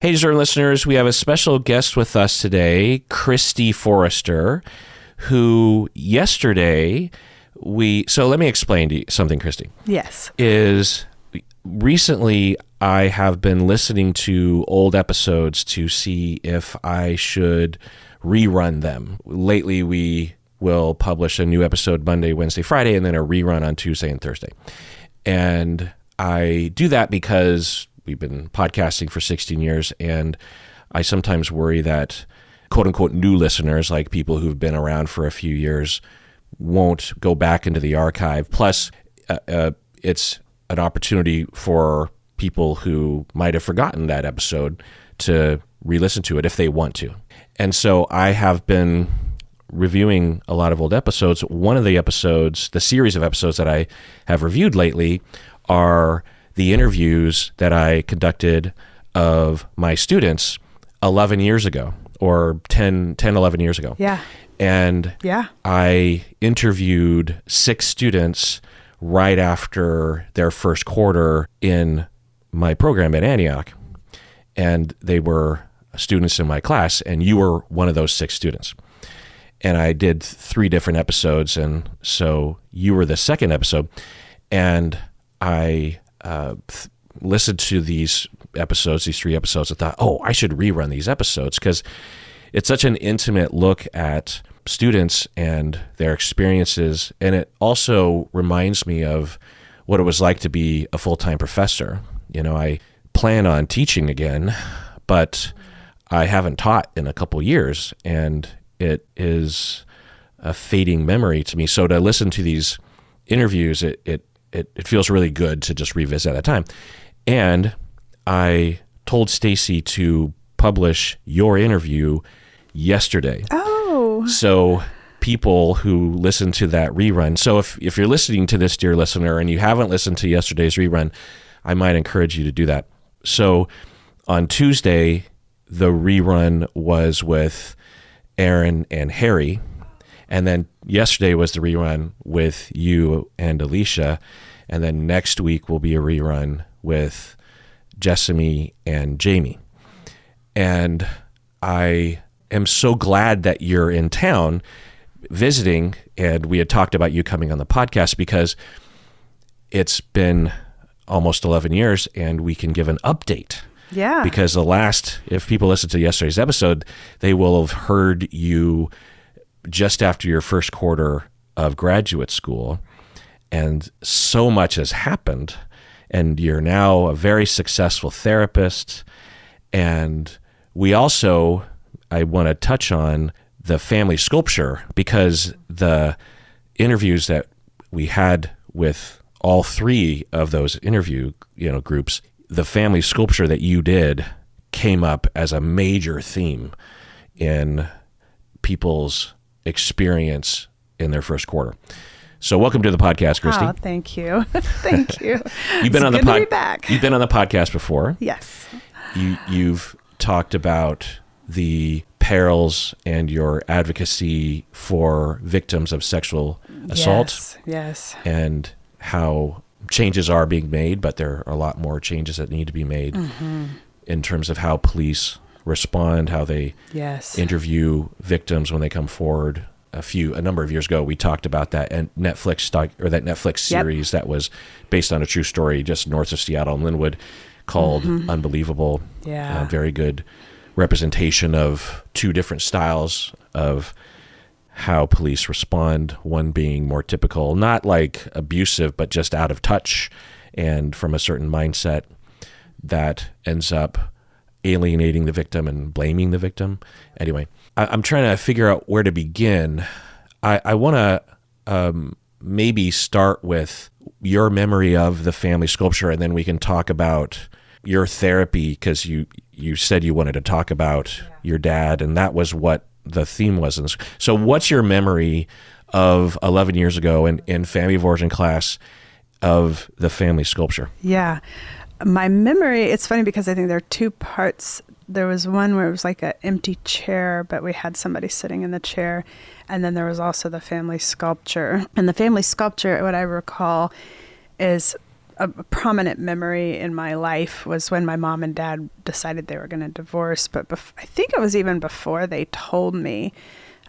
Hey, discern listeners, we have a special guest with us today, Christy Forrester, who yesterday so let me explain to you something, Christy. Yes. Recently, I have been listening to old episodes to see if I should rerun them. Lately, we will publish a new episode Monday, Wednesday, Friday, and then a rerun on Tuesday and Thursday. And I do that because we've been podcasting for 16 years, and I sometimes worry that quote-unquote new listeners, like people who've been around for a few years, won't go back into the archive. Plus, it's an opportunity for people who might have forgotten that episode to re-listen to it if they want to. And so I have been reviewing a lot of old episodes. One of the episodes, the series of episodes that I have reviewed lately, are the interviews that I conducted of my students 11 years ago, or 10, 11 years ago. Yeah. And I interviewed 6 students right after their first quarter in my program at Antioch. And they were students in my class, and you were one of those 6 students. And I did 3 different episodes, and so you were the second episode. And I listened to these episodes, these 3 episodes, and thought, I should rerun these episodes because it's such an intimate look at students and their experiences. And it also reminds me of what it was like to be a full-time professor. You know, I plan on teaching again, but I haven't taught in a couple years, and it is a fading memory to me. So to listen to these interviews, it feels really good to just revisit that time. And I told Stacy to publish your interview yesterday. Oh. So people who listen to that rerun, so if you're listening to this, dear listener, and you haven't listened to yesterday's rerun, I might encourage you to do that. So on Tuesday, the rerun was with Aaron and Harry. And then yesterday was the rerun with you and Alicia. And then next week will be a rerun with Jessamy and Jamie. And I am so glad that you're in town visiting. And we had talked about you coming on the podcast because it's been almost 11 years and we can give an update. Yeah. Because if people listen to yesterday's episode, they will have heard you just after your first quarter of graduate school, and so much has happened, and you're now a very successful therapist. And I want to touch on the family sculpture, because the interviews that we had with all 3 of those interview groups, the family sculpture that you did came up as a major theme in people's experience in their first quarter. So welcome to the podcast, Christy. Oh, thank you. Thank you. You've been on the to be back. You've been on the podcast before. Yes. You've talked about the perils and your advocacy for victims of sexual assault. Yes. And how changes are being made, but there are a lot more changes that need to be made in terms of how police respond, how they interview victims when they come forward. A number of years ago, we talked about that Netflix series that was based on a true story just north of Seattle and Linwood called Unbelievable. Yeah. Very good representation of 2 different styles of how police respond, one being more typical, not like abusive, but just out of touch and from a certain mindset that ends up alienating the victim and blaming the victim. Anyway, I'm trying to figure out where to begin. I want to maybe start with your memory of the family sculpture, and then we can talk about your therapy, because you said you wanted to talk about your dad, and that was what the theme was. So what's your memory of 11 years ago in family of origin class of the family sculpture? Yeah. My memory, it's funny because I think there are 2 parts. There was one where it was like an empty chair, but we had somebody sitting in the chair. And then there was also the family sculpture. And the family sculpture, what I recall, is a prominent memory in my life was when my mom and dad decided they were going to divorce. But I think it was even before they told me.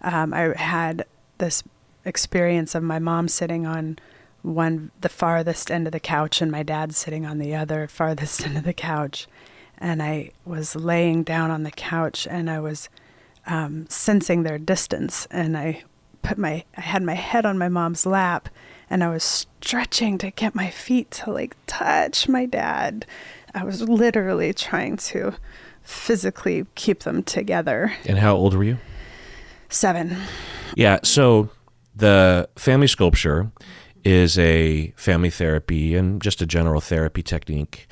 I had this experience of my mom sitting on the farthest end of the couch and my dad sitting on the other farthest end of the couch. And I was laying down on the couch and I was sensing their distance. And I had my head on my mom's lap and I was stretching to get my feet to like touch my dad. I was literally trying to physically keep them together. And how old were you? 7. Yeah. So the family sculpture is a family therapy and just a general therapy technique.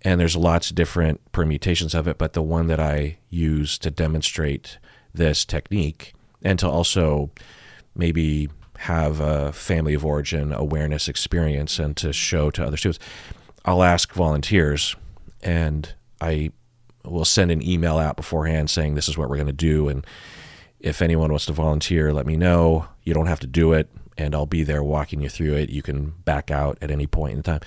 And there's lots of different permutations of it, but the one that I use to demonstrate this technique and to also maybe have a family of origin awareness experience and to show to other students, I'll ask volunteers and I will send an email out beforehand saying this is what we're going to do. And if anyone wants to volunteer, let me know. You don't have to do it and I'll be there walking you through it. You can back out at any point in time.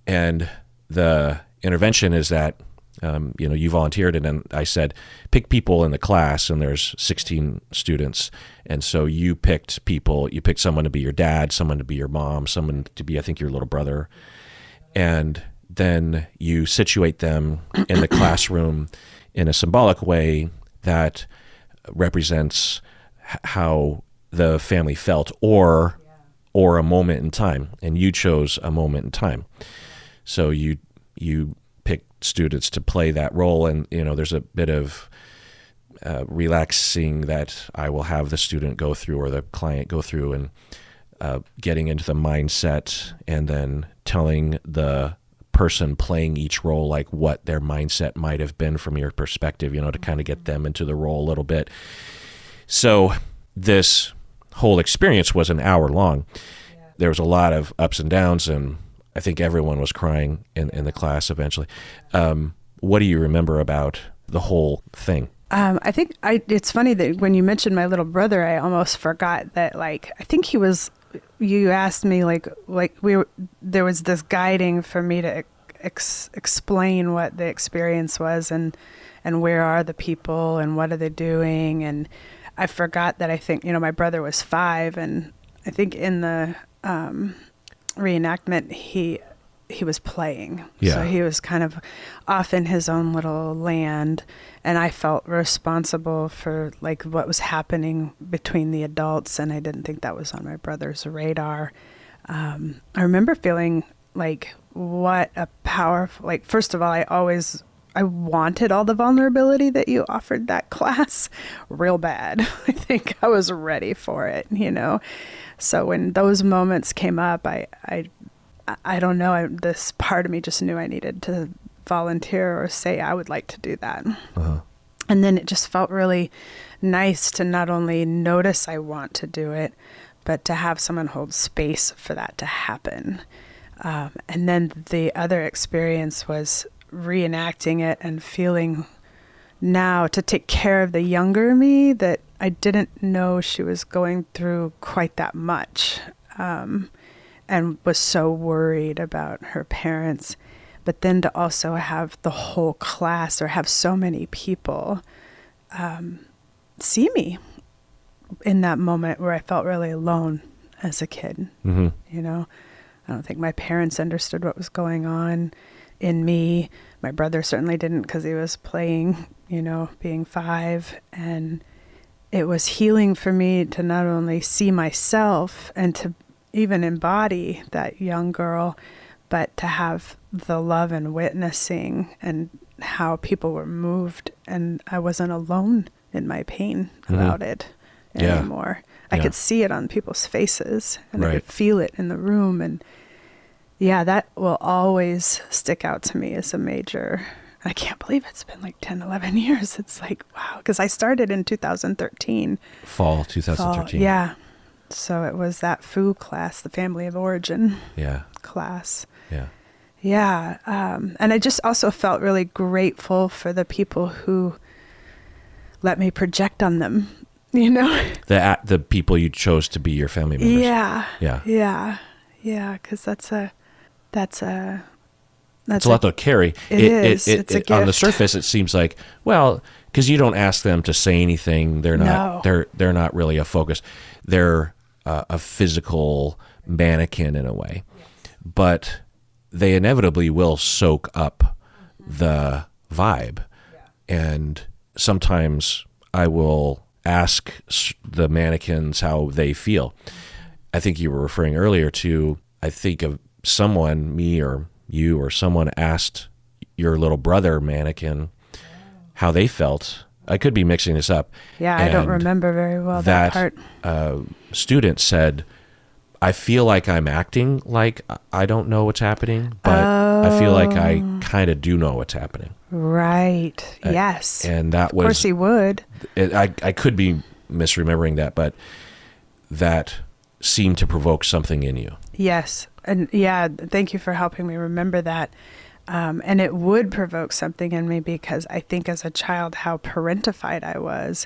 And the intervention is that, you volunteered and then I said, pick people in the class and there's 16 students. And so you picked someone to be your dad, someone to be your mom, someone to be, I think, your little brother. And then you situate them in the classroom in a symbolic way that represents how the family felt or a moment in time. And you chose a moment in time. So you pick students to play that role. And, there's a bit of relaxing that I will have the student go through or the client go through and getting into the mindset and then telling the person playing each role, like what their mindset might have been from your perspective, to kind of get them into the role a little bit. So this whole experience was an hour long. Yeah. There was a lot of ups and downs and I think everyone was crying in the class eventually. What do you remember about the whole thing? I think it's funny that when you mentioned my little brother, I almost forgot that, I think he was, you asked me there was this guiding for me to explain what the experience was and where are the people and what are they doing. And I forgot that I think, my brother was 5 and I think in the, reenactment he was playing. Yeah. So he was kind of off in his own little land and I felt responsible for what was happening between the adults and I didn't think that was on my brother's radar. I remember feeling what a powerful, first of all, I wanted all the vulnerability that you offered that class real bad. I think I was ready for it, So when those moments came up, I don't know, this part of me just knew I needed to volunteer or say I would like to do that. Uh-huh. And then it just felt really nice to not only notice I want to do it, but to have someone hold space for that to happen. And then the other experience was reenacting it and feeling now to take care of the younger me that I didn't know she was going through quite that much, and was so worried about her parents. But then to also have the whole class or have so many people see me in that moment where I felt really alone as a kid. Mm-hmm. I don't think my parents understood what was going on in me. My brother certainly didn't because he was playing, being 5. And it was healing for me to not only see myself and to even embody that young girl, but to have the love and witnessing and how people were moved. And I wasn't alone in my pain about it anymore. I could see it on people's faces and I could feel it in the room. And that will always stick out to me as a major. I can't believe it's been 10, 11 years. It's wow. Because I started in 2013. Fall 2013. Yeah. So it was that FOO class, the family of origin class. Yeah. Yeah. And I just also felt really grateful for the people who let me project on them, The people you chose to be your family members. Yeah. Because that's That's a lot to carry. It's a gift. On the surface, it seems like, well, because you don't ask them to say anything. They're not. No. They're not really a focus. They're a physical mannequin in a way, but they inevitably will soak up the vibe. And sometimes I will ask the mannequins how they feel. I think you were referring earlier to, I think of someone, me or you or someone asked your little brother mannequin how they felt. I could be mixing this up. Yeah, I don't remember very well that part. Student said, I feel like I'm acting like I don't know what's happening, but I feel like I kind of do know what's happening. Right. Yes. And that was... Of course he would. I could be misremembering that, but that seemed to provoke something in you. Yes. And yeah, thank you for helping me remember that. And it would provoke something in me because I think as a child, how parentified I was.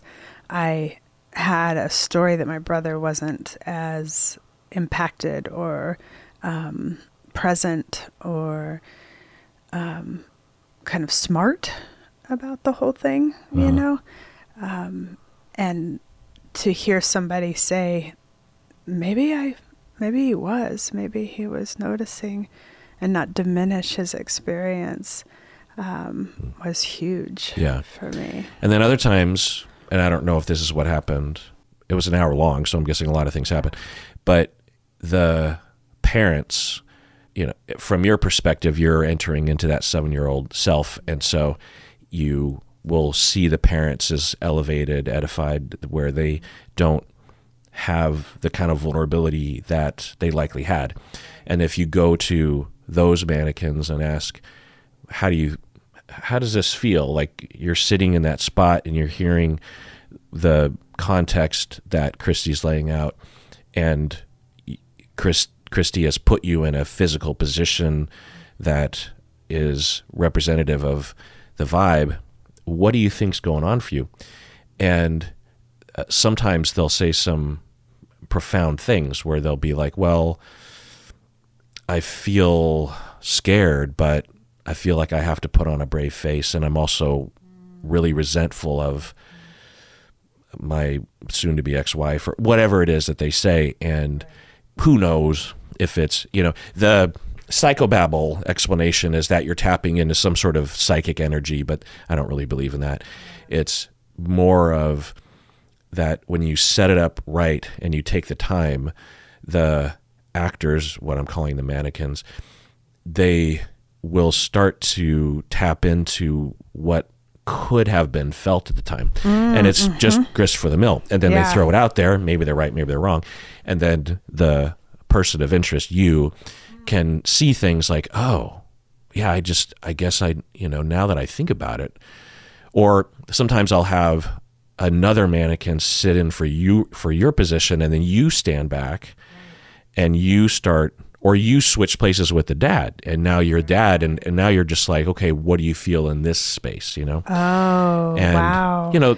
I had a story that my brother wasn't as impacted or present or kind of smart about the whole thing, you know? And to hear somebody say, maybe he was noticing and not diminish his experience was huge for me. And then other times, and I don't know if this is what happened, it was an hour long, so I'm guessing a lot of things happened, but the parents, you know, from your perspective, you're entering into that 7-year-old self, and so you will see the parents as elevated, edified, where they don't have the kind of vulnerability that they likely had. And if you go to those mannequins and ask, how does this feel? Like you're sitting in that spot and you're hearing the context that Christy's laying out, and Christy has put you in a physical position that is representative of the vibe. What do you think's going on for you? And sometimes they'll say some profound things where they'll be like, well, I feel scared, but I feel like I have to put on a brave face, and I'm also really resentful of my soon-to-be ex-wife, or whatever it is that they say. And who knows if it's, you know, the psychobabble explanation is that you're tapping into some sort of psychic energy, but I don't really believe in that. It's more of that when you set it up right and you take the time, the actors, what I'm calling the mannequins, they will start to tap into what could have been felt at the time. And it's just grist for the mill. And then they throw it out there. Maybe they're right, maybe they're wrong. And then the person of interest, you, can see things like, oh, yeah, I guess now that I think about it. Or sometimes I'll have another mannequin sit in for your position, and then you stand back and you start, or you switch places with the dad, and now you're dad, and now you're just like, okay, what do you feel in this space, you know? Oh, and, wow. You know,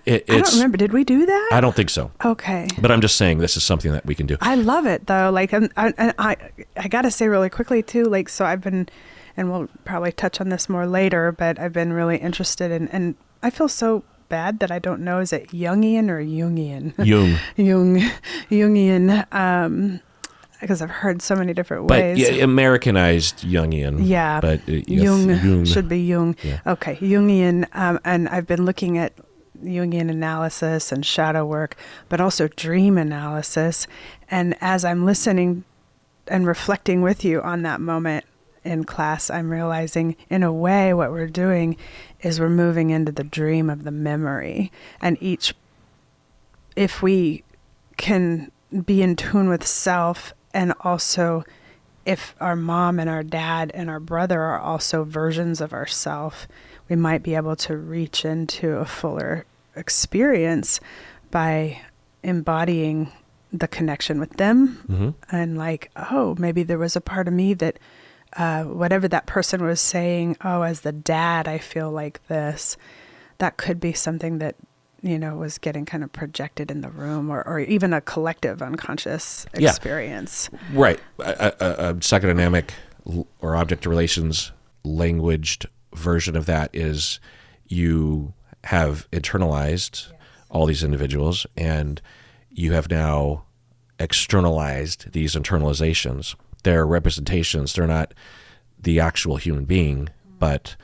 I don't remember. Did we do that? I don't think so. Okay. But I'm just saying this is something that we can do. I love it, though. Like, I got to say really quickly, too, like, so I've been, and we'll probably touch on this more later, but I've been really interested in, and I feel so bad that I don't know, is it Jungian or Jungian? Jungian, because I've heard so many different ways. But yeah, Americanized Jungian. Yeah. But Jung should be Jung. Yeah. Okay, Jungian, and I've been looking at Jungian analysis and shadow work, but also dream analysis. And as I'm listening and reflecting with you on that moment in class, I'm realizing in a way what we're doing is we're moving into the dream of the memory. And if we can be in tune with self, and also if our mom and our dad and our brother are also versions of ourself, we might be able to reach into a fuller experience by embodying the connection with them. And like, oh, maybe there was a part of me that whatever that person was saying, oh, as the dad, I feel like this, that could be something that, you know, was getting kind of projected in the room, or even a collective unconscious experience. Right. A psychodynamic or object relations languaged version of that is you have internalized all these individuals, and you have now externalized these internalizations. They're representations. They're not the actual human being, but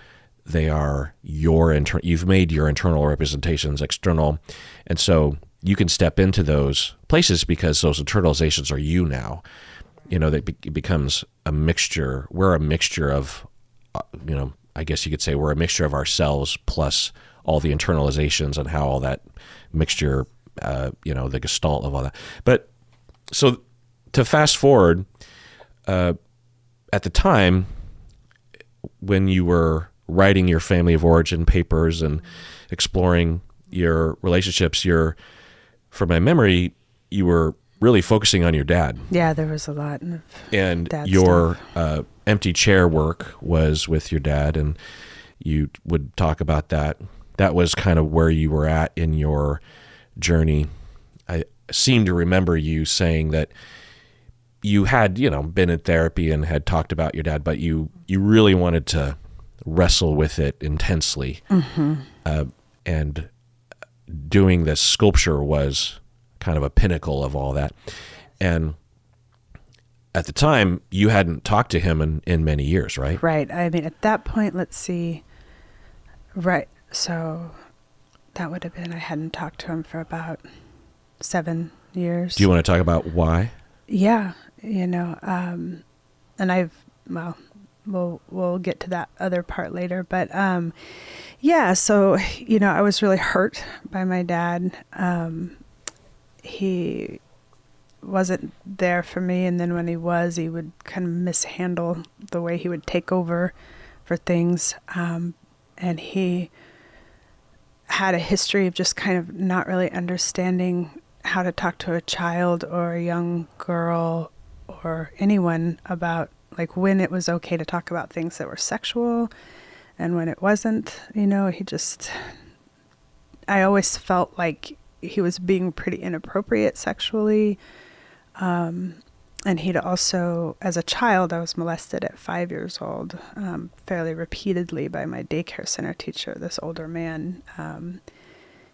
they are you've made your internal representations external. And so you can step into those places because those internalizations are you now. That it becomes a mixture. We're a mixture of, I guess you could say we're a mixture of ourselves plus all the internalizations and how all that mixture, the gestalt of all that. But so to fast forward, at the time when you were writing your family of origin papers and exploring your relationships, from my memory, you were really focusing on your dad. Yeah, there was a lot of and dad your stuff. Empty chair work was with your dad, and you would talk about that. That was kind of where you were at in your journey. I seem to remember you saying that you had, been in therapy and had talked about your dad, but you really wanted to wrestle with it intensely. Mm-hmm. And doing this sculpture was kind of a pinnacle of all that. And at the time, you hadn't talked to him in many years, right? Right. I mean, at that point, let's see. Right. So that would have been, I hadn't talked to him for about 7 years. Do you want to talk about why? Yeah. And we'll get to that other part later. But, so, I was really hurt by my dad. He wasn't there for me. And then when he was, he would kind of mishandle the way he would take over for things. And he had a history of just kind of not really understanding how to talk to a child or a young girl or anyone about like when it was okay to talk about things that were sexual and when it wasn't. I always felt like he was being pretty inappropriate sexually. And he'd also, as a child, I was molested at 5 years old, fairly repeatedly by my daycare center teacher, this older man.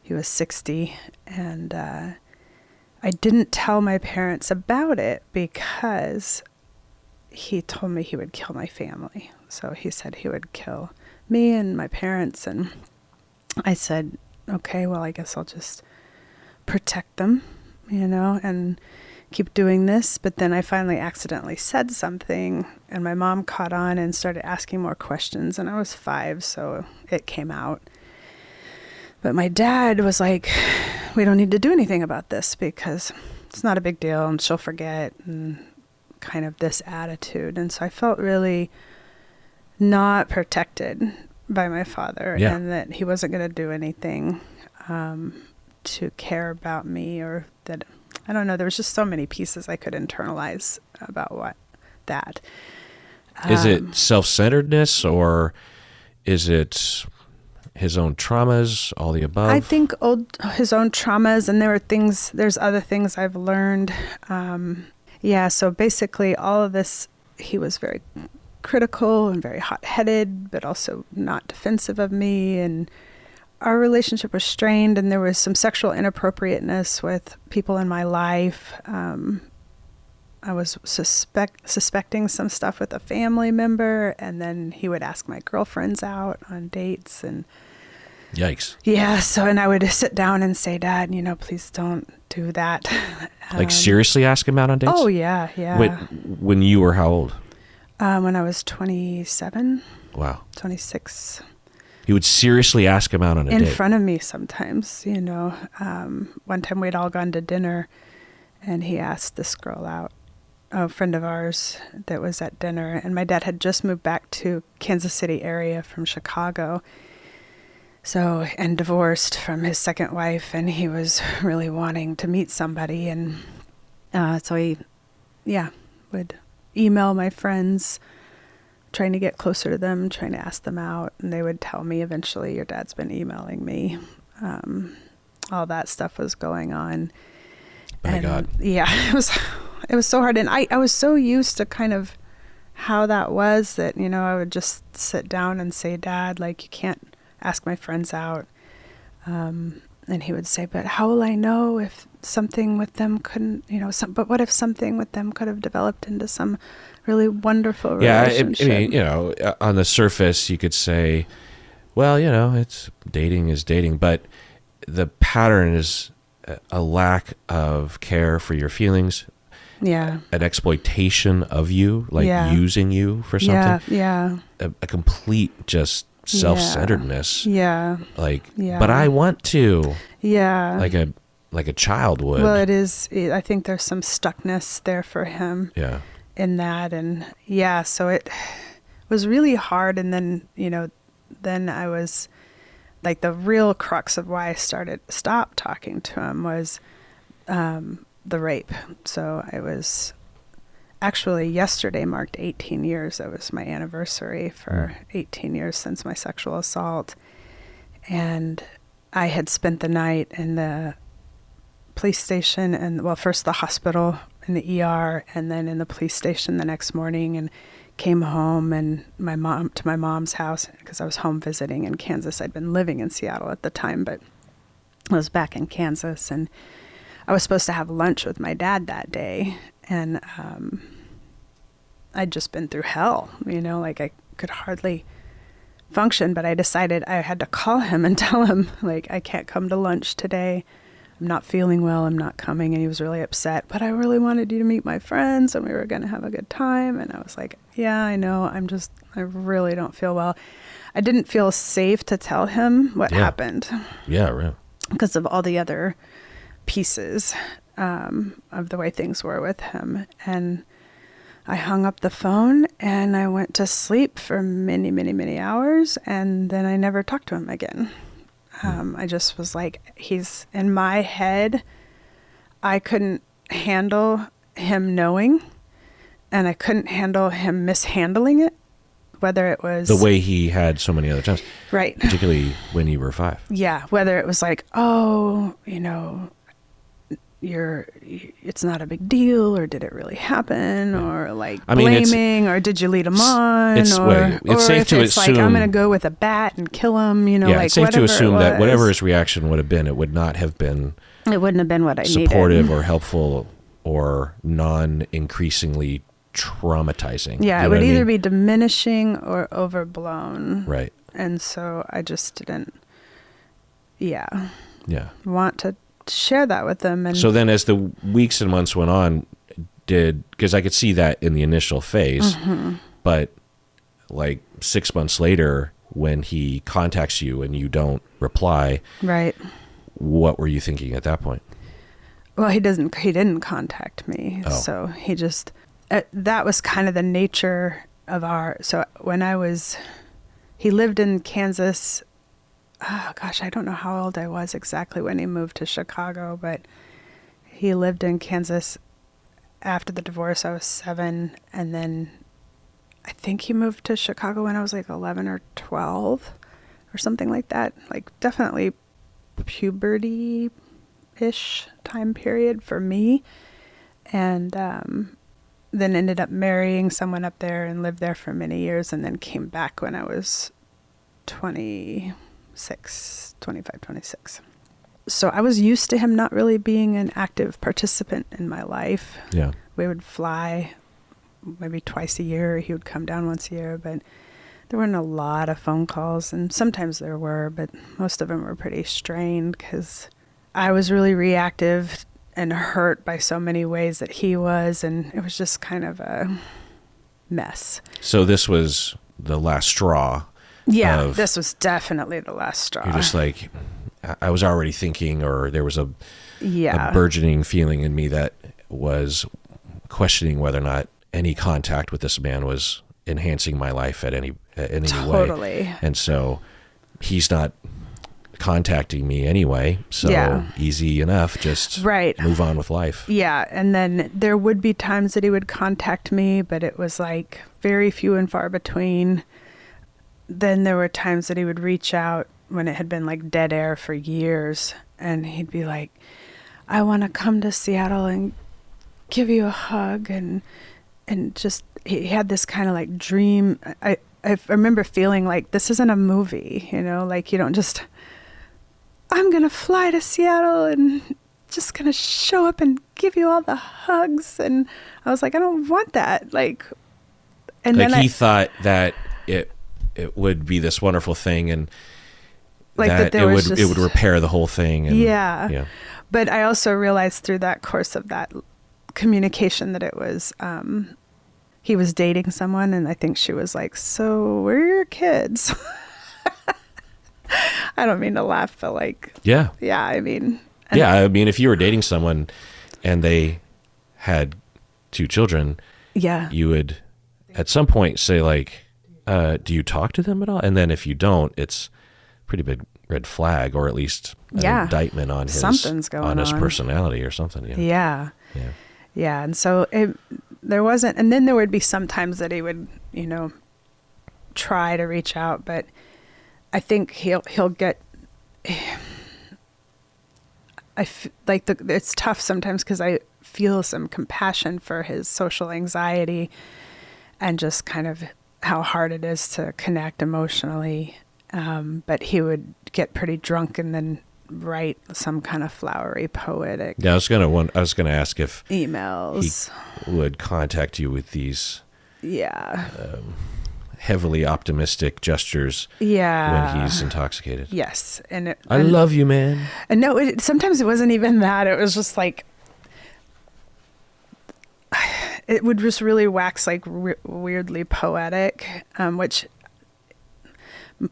He was 60, and I didn't tell my parents about it because he told me he would kill my family. So he said he would kill me and my parents, and I said, okay, well, I guess I'll just protect them, and keep doing this. But then I finally accidentally said something, and my mom caught on and started asking more questions, and I was 5, so it came out. But my dad was like, we don't need to do anything about this because it's not a big deal and she'll forget, and kind of this attitude. And so I felt really not protected by my father, and that he wasn't going to do anything to care about me, or that, I don't know, there was just so many pieces I could internalize about that. Is it self-centeredness, or is it his own traumas, all the above? I think his own traumas, and there's other things I've learned. So basically all of this, he was very critical and very hot-headed, but also not defensive of me, and our relationship was strained, and there was some sexual inappropriateness with people in my life. I was suspecting some stuff with a family member, and then he would ask my girlfriends out on dates, and yikes. Yeah, so, and I would sit down and say, Dad, please don't do that. Like seriously ask him out on dates? Oh, yeah. When you were how old? When I was 27. Wow. 26. He would seriously ask him out on a date? In front of me sometimes, One time we'd all gone to dinner, and he asked this girl out, a friend of ours that was at dinner, and my dad had just moved back to Kansas City area from Chicago, and divorced from his second wife, and he was really wanting to meet somebody, and so he would email my friends, trying to get closer to them, trying to ask them out, and they would tell me eventually, your dad's been emailing me. All that stuff was going on. My God. Yeah, it was so hard, and I was so used to kind of how that was, that, I would just sit down and say, Dad, like, you can't ask my friends out. And he would say, but how will I know if something with them couldn't, but what if something with them could have developed into some really wonderful relationship? I mean, on the surface, you could say, well, it's dating is dating, but the pattern is a lack of care for your feelings. Yeah. An exploitation of you, like using you for something. Yeah. A complete just self-centeredness. Yeah. But I want to. Yeah. Like a child would. Well, it is. I think there's some stuckness there for him. Yeah. In that, and so it was really hard. And then, then I was like, the real crux of why I stopped talking to him was the rape. So I was actually, yesterday marked 18 years. That was my anniversary for 18 years since my sexual assault. And I had spent the night in the police station and, well, first the hospital in the ER and then in the police station the next morning, and came home and to my mom's house because I was home visiting in Kansas. I'd been living in Seattle at the time, but I was back in Kansas, and I was supposed to have lunch with my dad that day. And I'd just been through hell, like I could hardly function, but I decided I had to call him and tell him, like, I can't come to lunch today. I'm not feeling well. I'm not coming. And he was really upset, but I really wanted you to meet my friends and we were going to have a good time. And I was like, yeah, I know. I really don't feel well. I didn't feel safe to tell him what happened. Yeah, right. Because of all the other pieces of the way things were with him. And I hung up the phone and I went to sleep for many, many, many hours. And then I never talked to him again. I just was like, he's in my head. I couldn't handle him knowing, and I couldn't handle him mishandling it, whether it was the way he had so many other times, right? Particularly when you were 5. Yeah, whether it was like, oh, it's not a big deal, or did it really happen, or like blaming, or did you lead him on, it's safe to assume, like, I'm going to go with a bat and kill him, like, it's safe to assume that whatever his reaction would have been, it would not have been. It wouldn't have been what I needed. Supportive or helpful or non-increasingly traumatizing. Yeah, it would either be diminishing or overblown. Right. And so I just didn't. Yeah. Want to share that with them. And so then as the weeks and months went on, because I could see that in the initial phase, but like 6 months later when he contacts you and you don't reply, right? What were you thinking at that point? Well, he didn't contact me. So he just, that was kind of the nature of so when he lived in Kansas. Oh gosh, I don't know how old I was exactly when he moved to Chicago, but he lived in Kansas after the divorce. I was 7, and then I think he moved to Chicago when I was like 11 or 12 or something like that. Like definitely puberty-ish time period for me. And then ended up marrying someone up there and lived there for many years, and then came back when I was 25, 26. So I was used to him not really being an active participant in my life. Yeah. We would fly maybe twice a year. He would come down once a year, but there weren't a lot of phone calls, and sometimes there were, but most of them were pretty strained because I was really reactive and hurt by so many ways that he was, and it was just kind of a mess. So this was the last straw. Yeah, this was definitely the last straw. You're just like, I was already thinking, or there was a burgeoning feeling in me that was questioning whether or not any contact with this man was enhancing my life in any way. Totally. And so he's not contacting me anyway, so easy enough, just move on with life. Yeah, and then there would be times that he would contact me, but it was like very few and far between. Then there were times that he would reach out when it had been like dead air for years, and he'd be like, I want to come to Seattle and give you a hug, and and just he had this kind of like dream. I remember feeling like this isn't a movie, you know, like you don't just, I'm going to fly to Seattle and just going to show up and give you all the hugs. And I was like, I don't want that. Like, and like then he thought that it would be this wonderful thing, and like that it would repair the whole thing. And, yeah. But I also realized through that course of that communication that it was, he was dating someone, and I think she was like, so where are your kids? I don't mean to laugh, but like, yeah, I mean, if you were dating someone and they had 2 children, you would at some point say like, do you talk to them at all? And then if you don't, it's a pretty big red flag, or at least an indictment on his, something's going on his personality or something. Yeah. And so there wasn't, and then there would be some times that he would, you know, try to reach out, but I think he'll get, it's tough sometimes because I feel some compassion for his social anxiety and just kind of how hard it is to connect emotionally. But he would get pretty drunk and then write some kind of flowery poetic. Yeah, I was gonna ask if emails he would contact you with these heavily optimistic gestures when he's intoxicated. Yes, and I love you, man. And no, sometimes it wasn't even that. It was just like it would just really wax like weirdly poetic, which.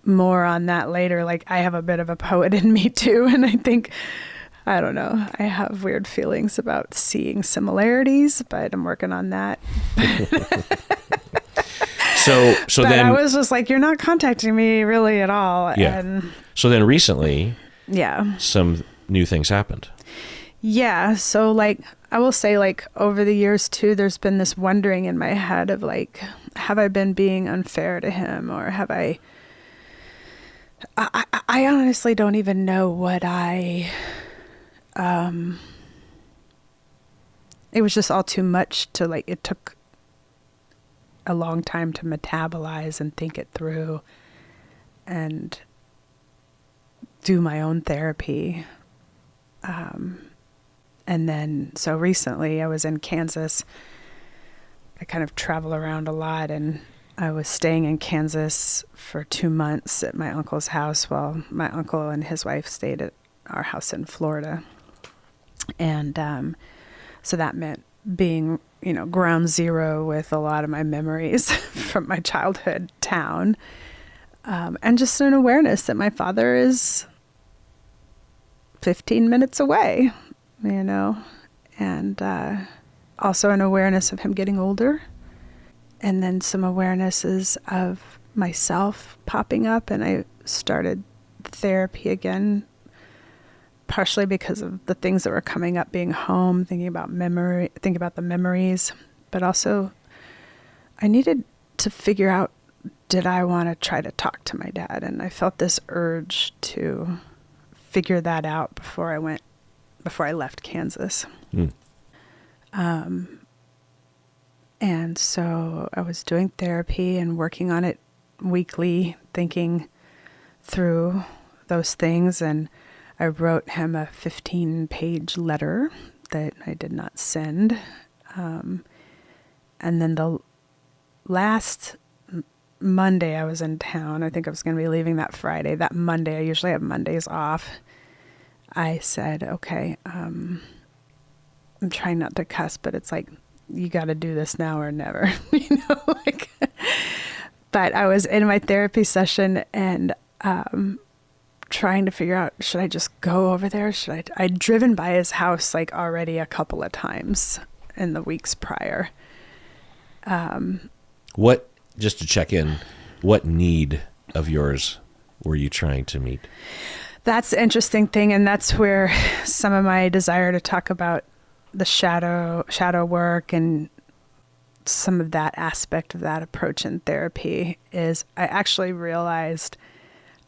More on that later. Like I have a bit of a poet in me too, and I think, I don't know, I have weird feelings about seeing similarities, but I'm working on that. So but then I was just like, you're not contacting me really at all. Yeah. And so then recently, yeah, some new things happened. Yeah. So like, I will say like over the years too, there's been this wondering in my head of like, have I been being unfair to him, or have I honestly don't even know what it was just all too much to like, it took a long time to metabolize and think it through and do my own therapy. And then, so recently I was in Kansas. I kind of travel around a lot, and I was staying in Kansas for 2 months at my uncle's house while my uncle and his wife stayed at our house in Florida. And so that meant being, you know, ground zero with a lot of my memories from my childhood town. And just an awareness that my father is 15 minutes away, you know, and also an awareness of him getting older. And then some awarenesses of myself popping up, and I started therapy again, partially because of the things that were coming up being home, thinking about the memories, but also I needed to figure out, did I want to try to talk to my dad? And I felt this urge to figure that out before I left Kansas. And so I was doing therapy and working on it weekly, thinking through those things. And I wrote him a 15-page letter that I did not send. And then the last Monday I was in town, I think I was going to be leaving that Friday. That Monday, I usually have Mondays off. I said, okay, I'm trying not to cuss, but it's like, you got to do this now or never, you know, like, but I was in my therapy session and, trying to figure out, should I just go over there? I'd driven by his house like already a couple of times in the weeks prior. Just to check in, what need of yours were you trying to meet? That's the interesting thing. And that's where some of my desire to talk about the shadow work and some of that aspect of that approach in therapy is I actually realized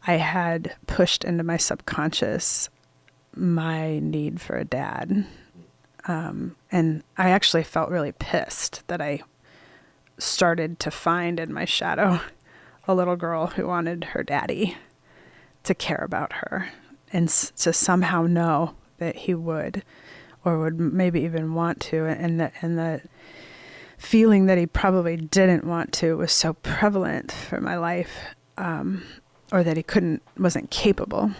I had pushed into my subconscious my need for a dad. And I actually felt really pissed that I started to find in my shadow a little girl who wanted her daddy to care about her and to somehow know that he would, or would maybe even want to. And the feeling that he probably didn't want to was so prevalent for my life, or that he wasn't capable.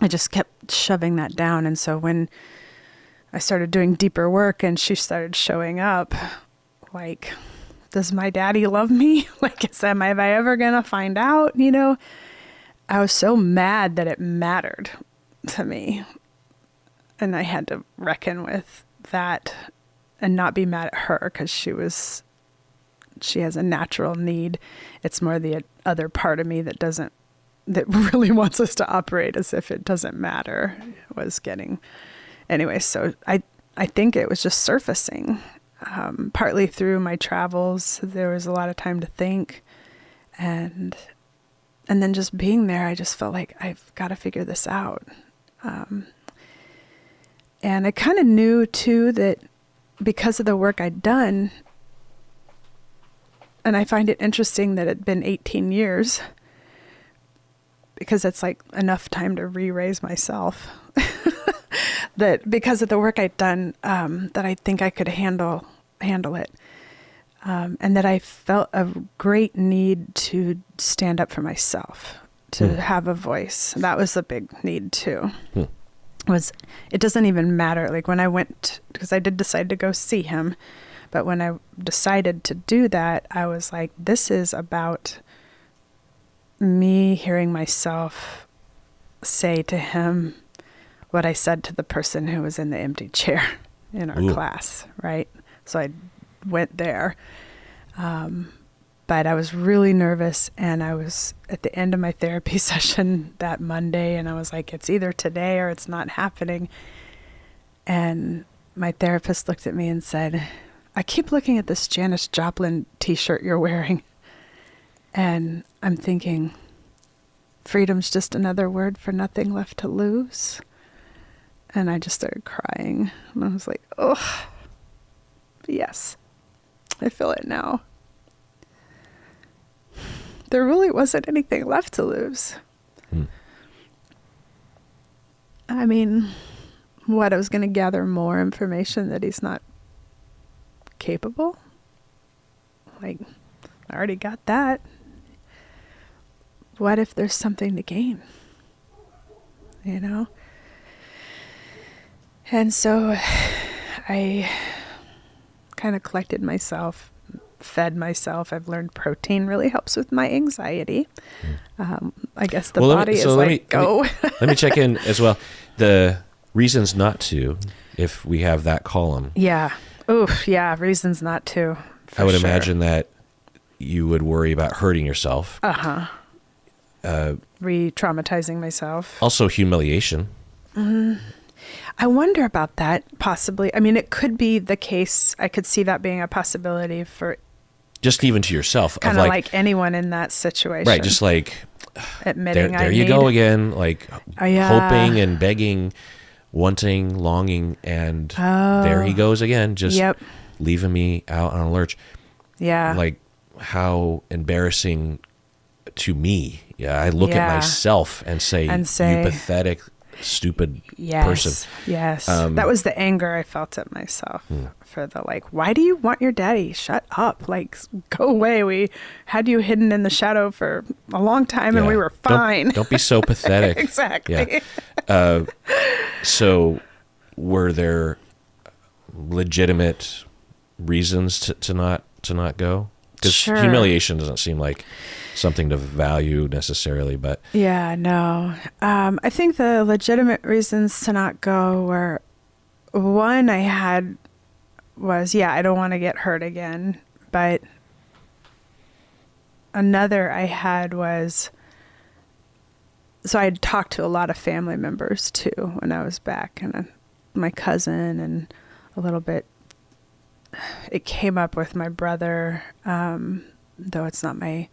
I just kept shoving that down. And so when I started doing deeper work and she started showing up, like, does my daddy love me? Like, am I ever going to find out? You know, I was so mad that it mattered to me. And I had to reckon with that and not be mad at her, because she has a natural need. It's more the other part of me that really wants us to operate as if it doesn't matter, was getting. Anyway, so I think it was just surfacing. Partly through my travels, there was a lot of time to think, and then just being there, I just felt like I've got to figure this out. And I kind of knew too that because of the work I'd done, and I find it interesting that it'd been 18 years, because it's like enough time to re-raise myself. That because of the work I'd done, that I think I could handle it. And that I felt a great need to stand up for myself, to have a voice. That was a big need too. It doesn't even matter. Like when I went, because I did decide to go see him, but when I decided to do that, I was like, this is about me hearing myself say to him what I said to the person who was in the empty chair in our class, right? So I went there. But I was really nervous, and I was at the end of my therapy session that Monday, and I was like, it's either today or it's not happening. And my therapist looked at me and said, I keep looking at this Janis Joplin t-shirt you're wearing. And I'm thinking, freedom's just another word for nothing left to lose. And I just started crying. And I was like, oh, yes, I feel it now. There really wasn't anything left to lose. I mean, I was going to gather more information that he's not capable? Like, I already got that. What if there's something to gain? You know? And so I kind of collected myself, fed myself. I've learned protein really helps with my anxiety. I guess the body is like, go. Let me check in as well. The reasons not to, if we have that column. Yeah. Oof. Yeah. Reasons not to. I would imagine that you would worry about hurting yourself. Re-traumatizing myself. Also humiliation. I wonder about that, possibly. I mean, it could be the case. I could see that being a possibility for... Just even to yourself. Kind of like anyone in that situation. Right, just like... Admitting there you go again, like hoping and begging, wanting, longing, and there he goes again, just leaving me out on a lurch. Yeah. Like, how embarrassing to me. Yeah, I look at myself and say, you pathetic... stupid person. Yes. That was the anger I felt at myself for the why do you want your daddy? Shut up. Like, go away. We had you hidden in the shadow for a long time and we were fine. Don't be so pathetic. Exactly. Yeah. So were there legitimate reasons to not go? Because humiliation doesn't seem like something to value necessarily, but no. I think the legitimate reasons to not go were, one I had was, I don't want to get hurt again, but another I had was, so I had talked to a lot of family members too when I was back, and my cousin, and a little bit it came up with my brother, though it's not my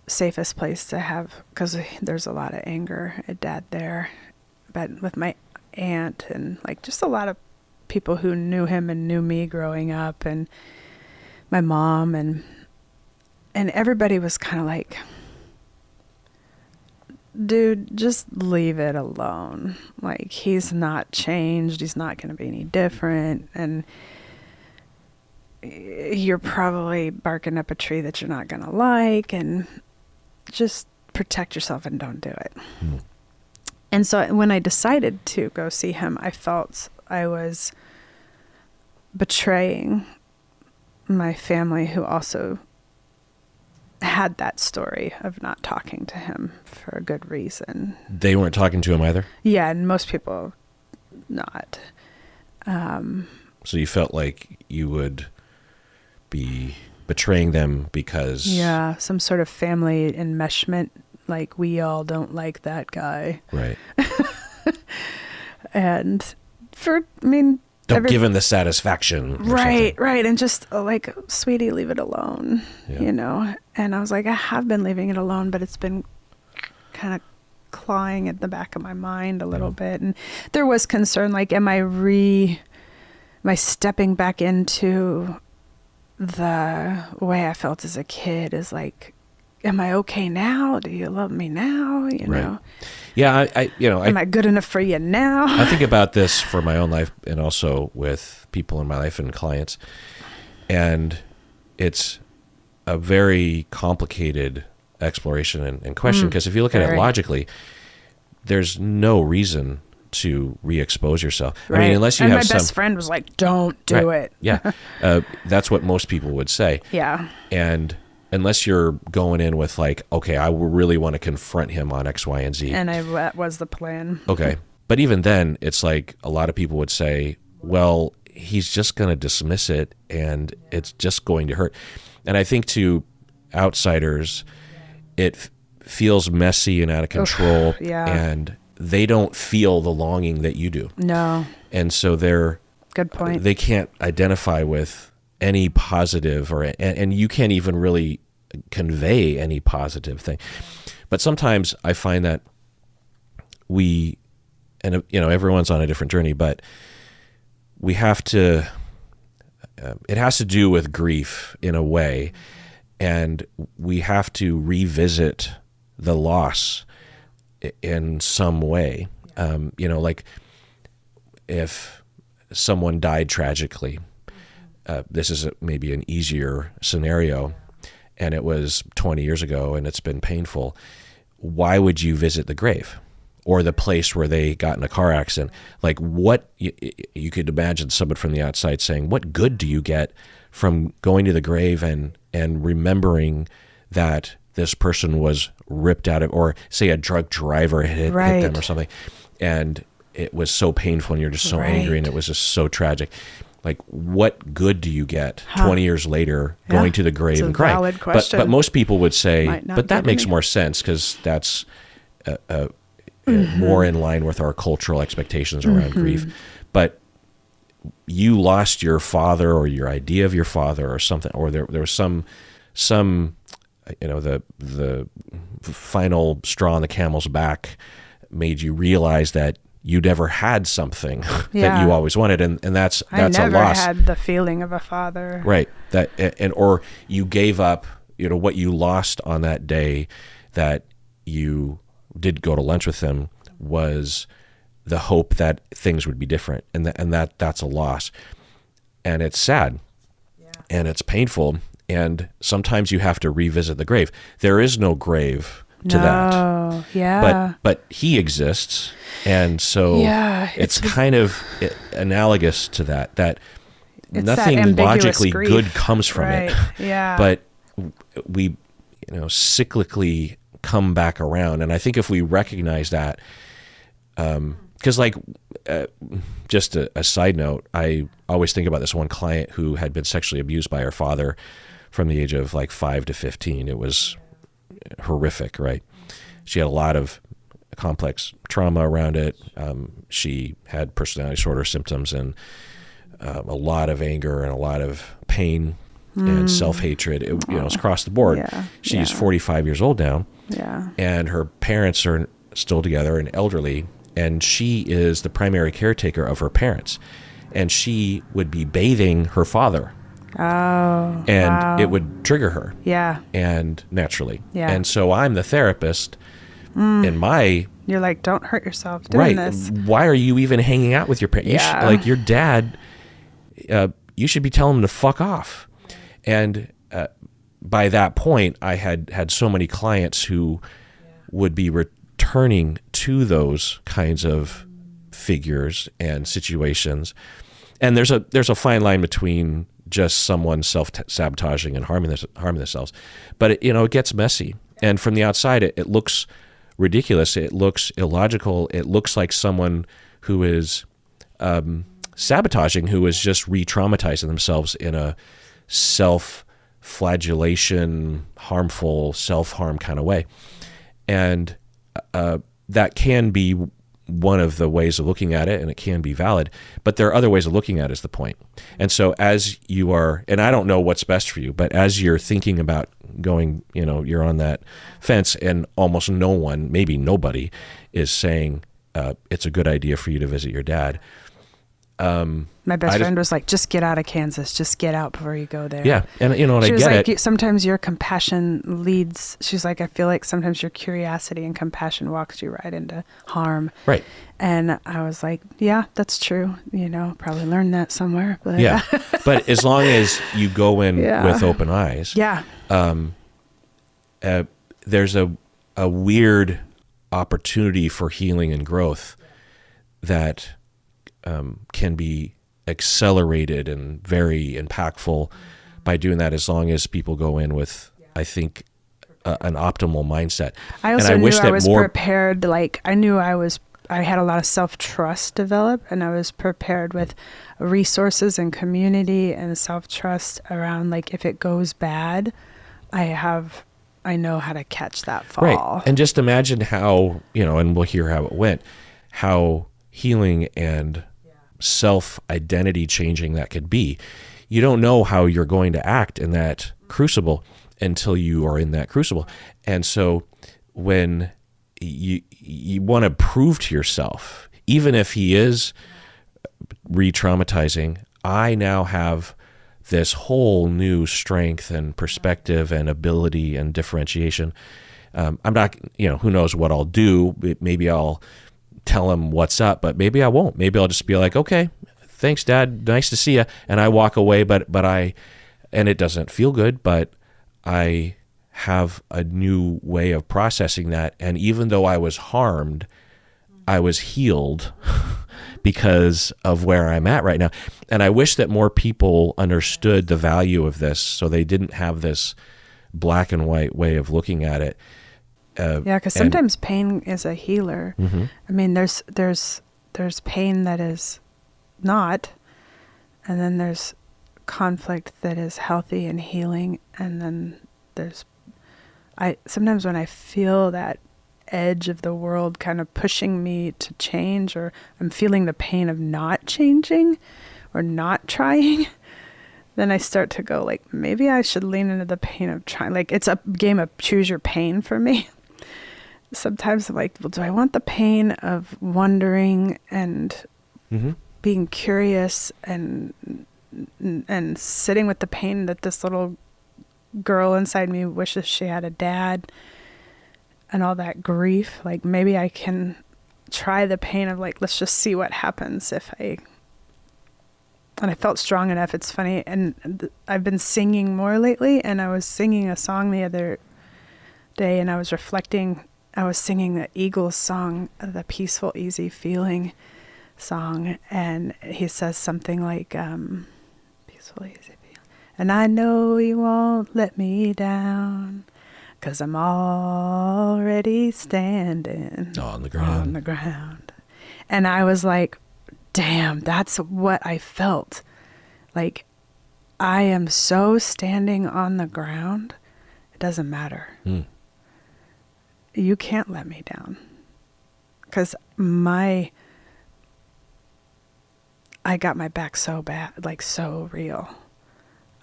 safest place to have, because there's a lot of anger at dad there, but with my aunt and just a lot of people who knew him and knew me growing up, and my mom, and everybody was kind of like, dude, just leave it alone. Like, he's not changed. He's not going to be any different. And you're probably barking up a tree that you're not going to like, and just protect yourself and don't do it. Mm. And so when I decided to go see him, I felt I was betraying my family, who also had that story of not talking to him for a good reason. They weren't talking to him either? Yeah, and most people not. So you felt like you would be betraying them because... Yeah, some sort of family enmeshment, like, we all don't like that guy. Right. And don't give him the satisfaction. Right. And just like, sweetie, leave it alone, you know? And I was like, I have been leaving it alone, but it's been kind of clawing at the back of my mind a little bit. And there was concern, like, am I stepping back into the way I felt as a kid? Is like, am I okay now? Do you love me now? You know? Yeah, am I good enough for you now? I think about this for my own life and also with people in my life and clients. And it's a very complicated exploration and question, because if you look at it logically, there's no reason to re-expose yourself. Right. I mean, unless you have my best friend was like, don't do it. Yeah. That's what most people would say. Yeah. And unless you're going in with like, okay, I really want to confront him on X, Y, and Z. And that was the plan. Okay. But even then, it's like a lot of people would say, well, he's just going to dismiss it and it's just going to hurt. And I think to outsiders, it feels messy and out of control. And they don't feel the longing that you do. No. And so good point. They can't identify with any positive and you can't even really convey any positive thing. But sometimes I find that everyone's on a different journey, but we have to, it has to do with grief in a way, and we have to revisit the loss in some way. Like if someone died tragically, this is maybe an easier scenario, and it was 20 years ago and it's been painful. Why would you visit the grave or the place where they got in a car accident? Like, what you could imagine someone from the outside saying, what good do you get from going to the grave and remembering that this person was ripped out of, or say a drunk driver hit them or something, and it was so painful and you're just so angry and it was just so tragic. Like, what good do you get 20 years later going to the grave and crying? Valid question. But most people would say, but that makes more sense because that's more in line with our cultural expectations around grief. But you lost your father or your idea of your father or something, or there was some the final straw on the camel's back made you realize that you never had something that you always wanted, and that's a loss. I never had the feeling of a father. Right. Or you gave up, what you lost on that day that you did go to lunch with them was the hope that things would be different, and that's a loss, and it's sad, and it's painful, and sometimes you have to revisit the grave. There is no grave to that. Yeah. But he exists, and so it's kind of analogous to that nothing logically grief. Good comes from it. Yeah. But we cyclically come back around, and I think if we recognize that, because just a side note, I always think about this one client who had been sexually abused by her father from the age of 5 to 15. It was horrific, right? She had a lot of complex trauma around it. She had personality disorder symptoms and a lot of anger and a lot of pain and self-hatred. It's across the board. Yeah. She's 45 years old now. Yeah. And her parents are still together and elderly, and she is the primary caretaker of her parents. And she would be bathing her father Oh, and wow. it would trigger her. Yeah. And naturally. Yeah. And so I'm the therapist in my... You're like, don't hurt yourself doing this. Why are you even hanging out with your parents? Yeah. Like your dad, you should be telling him to fuck off. And by that point, I had so many clients who would be returning to those kinds of figures and situations. And there's a fine line between just someone self-sabotaging and harming themselves. But it gets messy. And from the outside, it looks ridiculous. It looks illogical. It looks like someone who is sabotaging, who is just re-traumatizing themselves in a self-flagellation, harmful, self-harm kind of way. And that can be one of the ways of looking at it, and it can be valid, but there are other ways of looking at it, is the point. And so as you are, and I don't know what's best for you, but as you're thinking about going, you're on that fence, and almost no one, maybe nobody, is saying it's a good idea for you to visit your dad. My best friend was like, just get out of Kansas. Just get out before you go there. Yeah. And she I was get like, it. Sometimes your compassion leads. She's like, I feel like sometimes your curiosity and compassion walks you right into harm. Right. And I was like, yeah, that's true. Probably learned that somewhere. But Yeah. But as long as you go in with open eyes. Yeah. There's a weird opportunity for healing and growth that can be accelerated and very impactful by doing that, as long as people go in with, I think, an optimal mindset. I also knew I was prepared. Like I knew I had a lot of self-trust develop, and I was prepared with resources and community and self-trust around, like, if it goes bad, I know how to catch that fall. Right. And just imagine how, and we'll hear how it went, how healing and self-identity changing that could be. You don't know how you're going to act in that crucible until you are in that crucible. And so when you want to prove to yourself, even if he is re-traumatizing, I now have this whole new strength and perspective and ability and differentiation. I'm not, who knows what I'll do. Maybe I'll tell him what's up, but maybe I won't. Maybe I'll just be like, okay, thanks, Dad. Nice to see you. And I walk away, and it doesn't feel good, but I have a new way of processing that. And even though I was harmed, I was healed because of where I'm at right now. And I wish that more people understood the value of this, so they didn't have this black and white way of looking at it. Because sometimes pain is a healer. Mm-hmm. I mean, there's pain that is not, and then there's conflict that is healthy and healing, and then sometimes when I feel that edge of the world kind of pushing me to change, or I'm feeling the pain of not changing or not trying, then I start to go like, maybe I should lean into the pain of trying. Like, it's a game of choose your pain for me. Sometimes I'm like, well, do I want the pain of wondering and being curious and sitting with the pain that this little girl inside me wishes she had a dad, and all that grief? Like, maybe I can try the pain of, like, let's just see what happens if I felt strong enough. It's funny, and I've been singing more lately, and I was singing a song the other day, and I was reflecting. I was singing the Eagles song, the Peaceful, Easy Feeling song, and he says something like, peaceful, easy feeling, and I know you won't let me down, 'cause I'm already standing on the ground. And I was like, damn, that's what I felt. Like, I am so standing on the ground, it doesn't matter. You can't let me down, because I got my back so bad, like so real.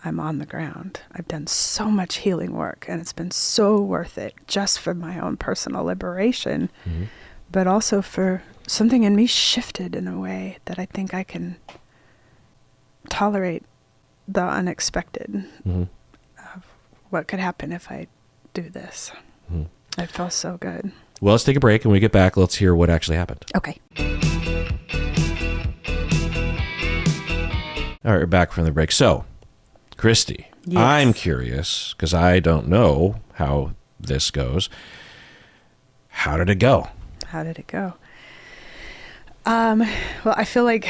I'm on the ground. I've done so much healing work, and it's been so worth it, just for my own personal liberation, but also for something in me shifted in a way that I think I can tolerate the unexpected Mm-hmm. of what could happen if I do this. Mm-hmm. It felt so good. Well, let's take a break, and when we get back, let's hear what actually happened. Okay. All right, we're back from the break. So, Christy, Yes. I'm curious, because I don't know how this goes. How did it go? How did it go? Well, I feel like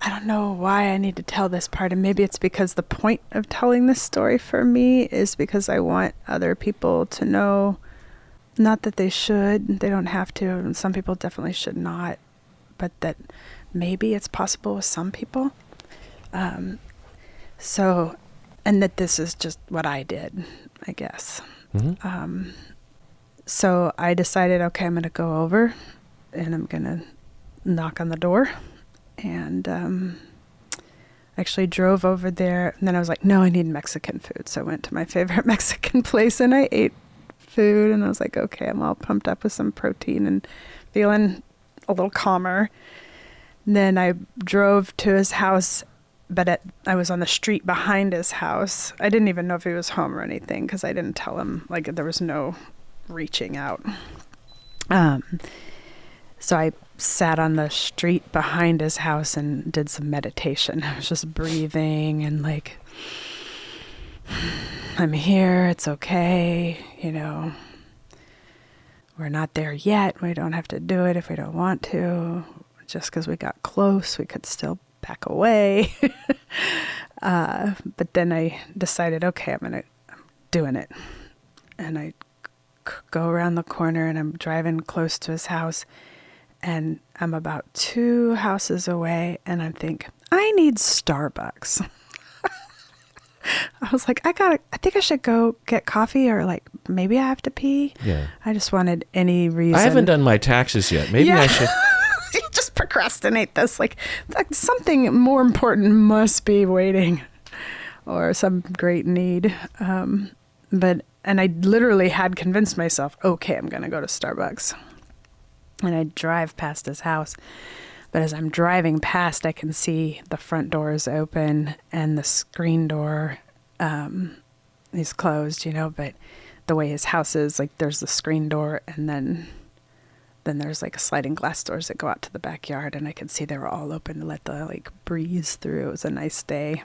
I don't know why I need to tell this part, and maybe it's because the point of telling this story for me is because I want other people to know, not that they should, they don't have to, and some people definitely should not, but that maybe it's possible with some people. So, and that this is just what I did, I guess. Mm-hmm. So I decided, okay, I'm going to go over and I'm going to knock on the door. And actually drove over there. And then I was like, no, I need Mexican food. So I went to my favorite Mexican place and I ate food. And I was like, okay, I'm all pumped up with some protein and feeling a little calmer. And then I drove to his house, but I was on the street behind his house. I didn't even know if he was home or anything because I didn't tell him, like there was no reaching out. So I sat on the street behind his house and did some meditation. I was just breathing and like, I'm here, it's okay, you know, we're not there yet. We don't have to do it if we don't want to. Just because we got close, we could still back away. But then I decided, okay, I'm doing it. And I go around the corner and I'm driving close to his house. And I'm about 2 houses away, and I think, I need Starbucks. I was like, I think I should go get coffee, or like, maybe I have to pee. Yeah. I just wanted any reason. I haven't done my taxes yet. Maybe I should. You just procrastinate this. Like something more important must be waiting, or some great need. And I literally had convinced myself, okay, I'm going to go to Starbucks. And I drive past his house. But as I'm driving past, I can see the front door is open and the screen door is closed, you know. But the way his house is, like, there's the screen door and then there's like a sliding glass doors that go out to the backyard. And I could see they were all open to let the like breeze through. It was a nice day.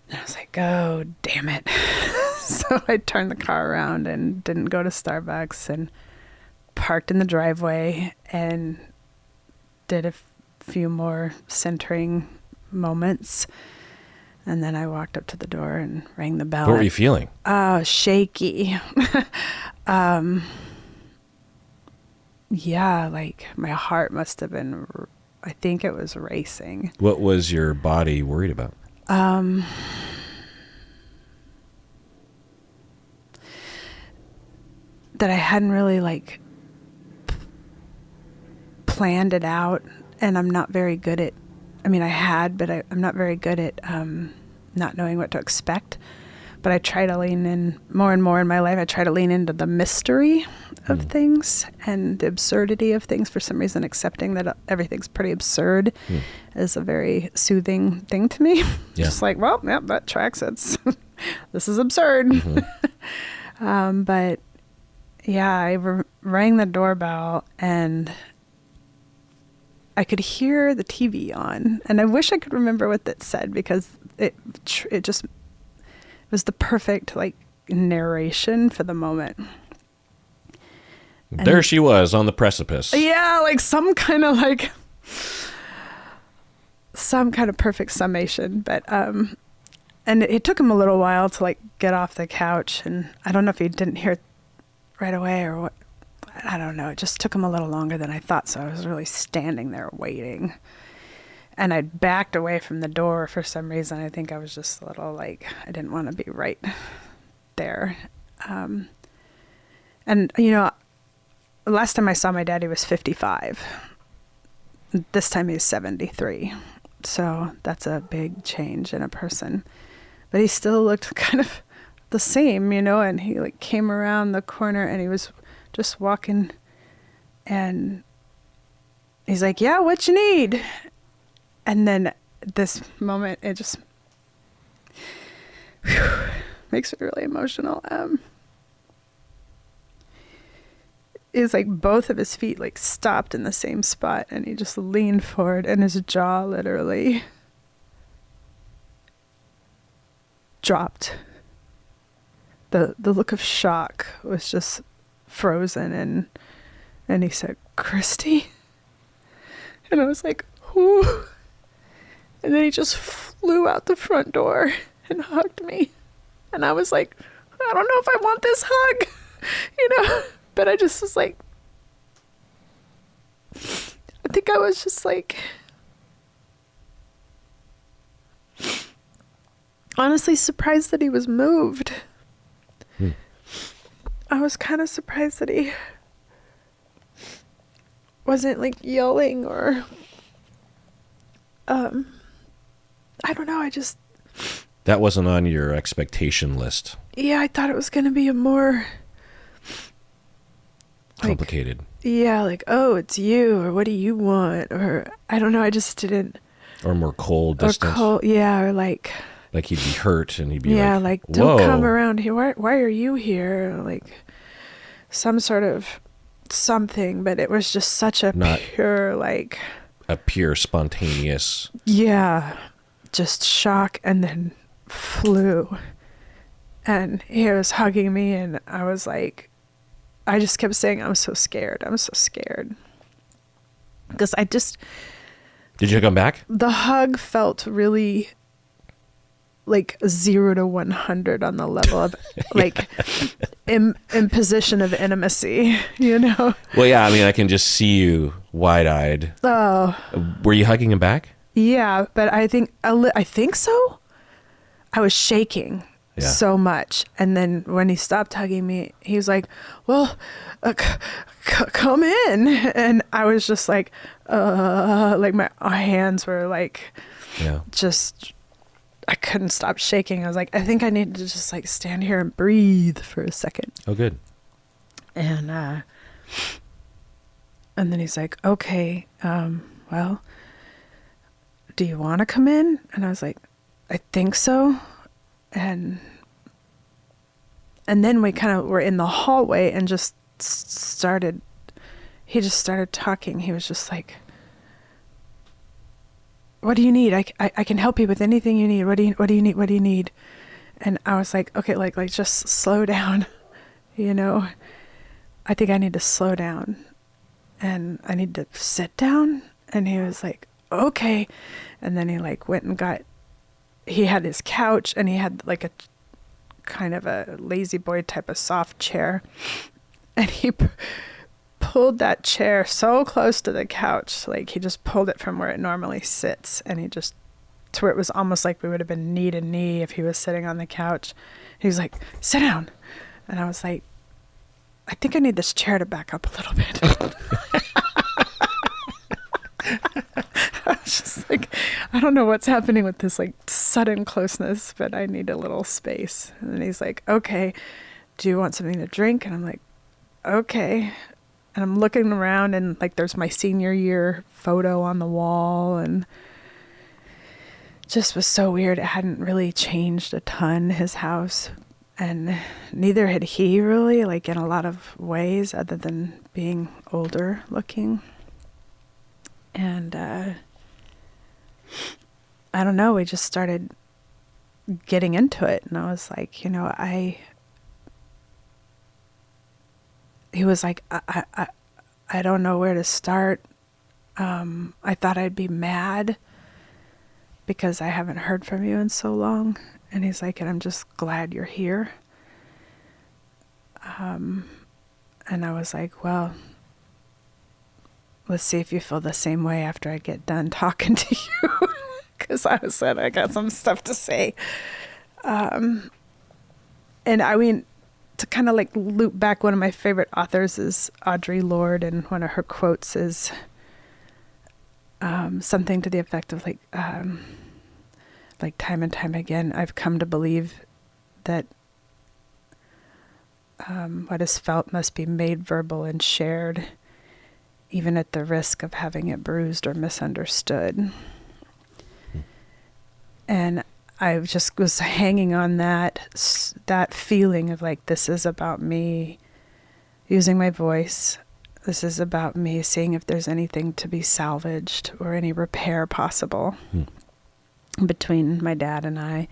And I was like, oh, damn it. So I turned the car around and didn't go to Starbucks and parked in the driveway and did a few more centering moments. And then I walked up to the door and rang the bell. What were you feeling? Oh, shaky. Yeah, like my heart must have been, I think it was racing. What was your body worried about? That I hadn't really like planned it out, and I'm not very good at, I mean, I had, but I'm not very good at not knowing what to expect. But I try to lean in more and more in my life. I try to lean into the mystery of things and the absurdity of things. For some reason, accepting that everything's pretty absurd is a very soothing thing to me. Yeah. Just like, well, yep, that tracks. It's this is absurd. But yeah, I rang the doorbell and I could hear the TV on, and I wish I could remember what that said, because it just was the perfect like narration for the moment. There she was on the precipice. Yeah, like some kind of perfect summation. But and it took him a little while to like get off the couch, and I don't know if he didn't hear it right away or what. I don't know. It just took him a little longer than I thought, so I was really standing there waiting. And I backed away from the door for some reason. I think I was just a little like, I didn't want to be right there. And, you know, last time I saw my dad, he was 55. This time he's 73. So that's a big change in a person. But he still looked kind of the same, you know, and he like came around the corner and he was just walking, and he's like, yeah, what you need? And then this moment, it just makes me really emotional. Is like both of his feet like stopped in the same spot, and he just leaned forward, and his jaw literally dropped. The look of shock was just frozen, and he said, "Christy," and I was like, "Whoo!" And then he just flew out the front door and hugged me, and I was like, "I don't know if I want this hug," you know. But I just was like, I think I was just like, honestly surprised that he was moved. I was kind of surprised that he wasn't like yelling or, I don't know. That wasn't on your expectation list. Yeah, I thought it was going to be a more complicated. Like, oh, it's you, or what do you want? Or I don't know. I just didn't. Or more cold, distant. Or like he'd be hurt and he'd be like, don't come around here. Why are you here? Like some sort of something, but it was just such a pure, like a pure spontaneous. Yeah. Just shock, and then flew. And he was hugging me, and I was like, I just kept saying, I'm so scared. I'm so scared. Because Did you come back? The hug felt really like 0 to 100 on the level of like imposition of intimacy, you know? Well, yeah, I mean, I can just see you wide-eyed. Oh. Were you hugging him back? Yeah, but I think so. I was shaking. Yeah. So much. And then when he stopped hugging me, he was like, well, come in. And I was just like my hands were like, just, I couldn't stop shaking. I was like, I think I need to just like stand here and breathe for a second. Oh, good. And then he's like, okay, well, do you want to come in? And I was like, I think so. And then we kind of were in the hallway and he just started talking. He was just like, what do you need? I can help you with anything you need. What do you need? What do you need? And I was like, okay, like just slow down, you know? I think I need to slow down and I need to sit down. And he was like, okay. And then he like went and he had his couch, and he had like a kind of a lazy boy type of soft chair, and he pulled that chair so close to the couch, like he just pulled it from where it normally sits, and he just to where it was almost like we would have been knee to knee if he was sitting on the couch. He was like, sit down. And I was like, I think I need this chair to back up a little bit. I was just like, I don't know what's happening with this like sudden closeness, but I need a little space. And then he's like, okay, do you want something to drink? And I'm like, okay. And I'm looking around, and like there's my senior year photo on the wall, and just was so weird. It hadn't really changed a ton, his house, and neither had he really, like in a lot of ways other than being older looking. And I don't know, we just started getting into it, and I was like, you know, he was like, I don't know where to start. I thought I'd be mad because I haven't heard from you in so long. And he's like, and I'm just glad you're here. And I was like, well, let's see if you feel the same way after I get done talking to you. Because I said I got some stuff to say. And I mean, to kind of like loop back, one of my favorite authors is Audre Lorde, and one of her quotes is something to the effect of like time and time again, I've come to believe that what is felt must be made verbal and shared, even at the risk of having it bruised or misunderstood. And I just was hanging on that feeling of like, this is about me using my voice. This is about me seeing if there's anything to be salvaged or any repair possible between my dad and I.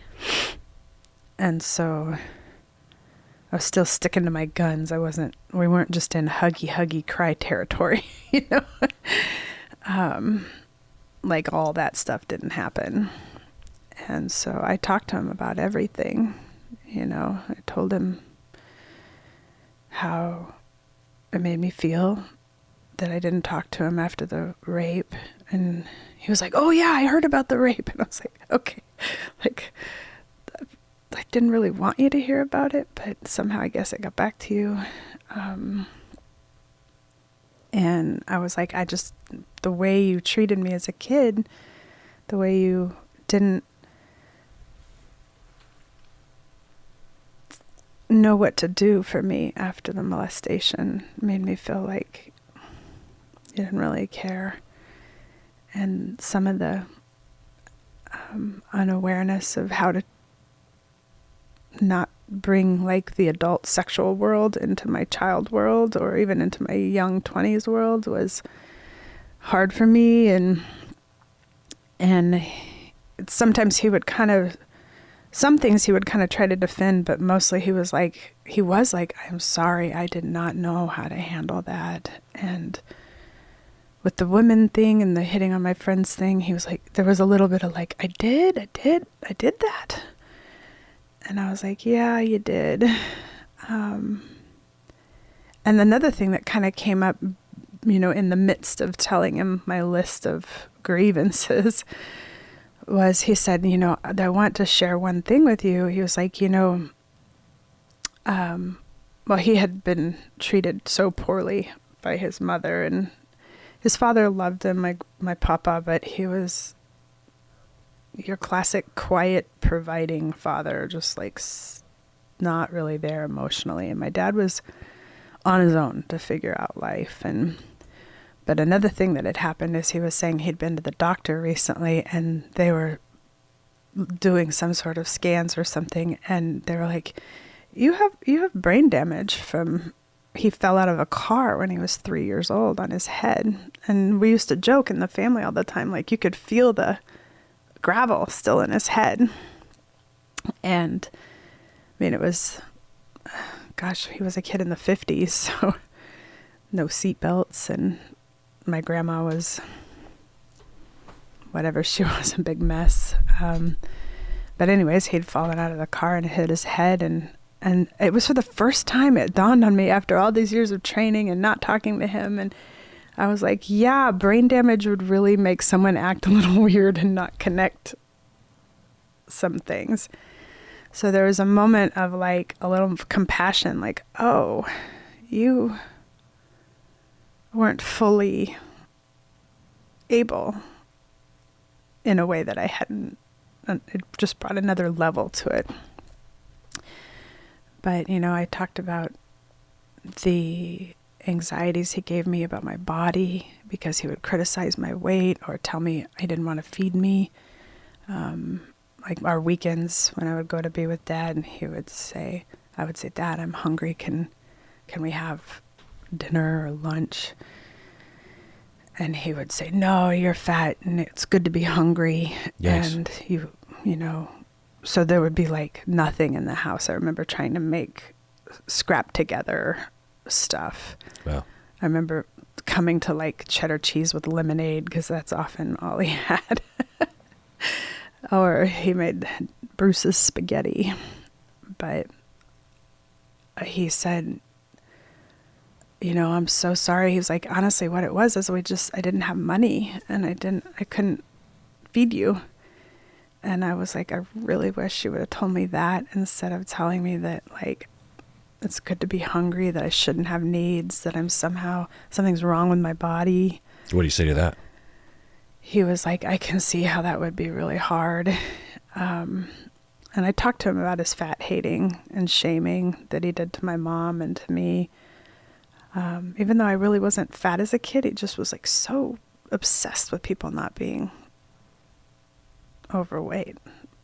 And so I was still sticking to my guns. We weren't just in huggy cry territory, you know. Like all that stuff didn't happen. And so I talked to him about everything, you know. I told him how it made me feel that I didn't talk to him after the rape. And he was like, oh yeah, I heard about the rape. And I was like, okay, like, I didn't really want you to hear about it, but somehow I guess it got back to you. And I was like, the way you treated me as a kid, the way you didn't know what to do for me after the molestation made me feel like you didn't really care. And some of the unawareness of how to not bring like the adult sexual world into my child world or even into my young 20s world was hard for me. And sometimes some things he would kind of try to defend, but mostly he was like, I'm sorry, I did not know how to handle that. And with the women thing and the hitting on my friends thing, he was like, there was a little bit of like, I did that. And I was like, yeah, you did. And another thing that kind of came up, you know, in the midst of telling him my list of grievances was he said, you know, I want to share one thing with you. He was like, you know, well, he had been treated so poorly by his mother, and his father loved him, my papa, but he was your classic quiet, providing father, just like not really there emotionally. And my dad was on his own to figure out life. But another thing that had happened is he was saying he'd been to the doctor recently and they were doing some sort of scans or something. And they were like, you have brain damage he fell out of a car when he was 3 years old on his head. And we used to joke in the family all the time, like you could feel the gravel still in his head. And I mean, it was, gosh, he was a kid in the 50s, so no seatbelts, and my grandma was whatever she was, a big mess. But anyways, he'd fallen out of the car and hit his head, and it was for the first time it dawned on me after all these years of training and not talking to him. And I was like, yeah, brain damage would really make someone act a little weird and not connect some things. So there was a moment of like a little compassion, like, oh, you weren't fully able in a way that I hadn't. It just brought another level to it. But, you know, I talked about the anxieties he gave me about my body because he would criticize my weight or tell me I didn't want to feed me. Like our weekends when I would go to be with Dad, and I would say, Dad, I'm hungry. Can we have dinner or lunch? And he would say, no, you're fat and it's good to be hungry. Yes. And you know, so there would be like nothing in the house. I remember trying to make scrap together stuff. Wow. I remember coming to like cheddar cheese with lemonade because that's often all he had. Or he made Bruce's spaghetti. But he said, you know, I'm so sorry. He was like, honestly, what it was is I didn't have money and I couldn't feed you. And I was like, I really wish you would have told me that instead of telling me that like, it's good to be hungry, that I shouldn't have needs, that something's wrong with my body. What do you say to that? He was like, I can see how that would be really hard. And I talked to him about his fat hating and shaming that he did to my mom and to me. Even though I really wasn't fat as a kid, he just was like so obsessed with people not being overweight.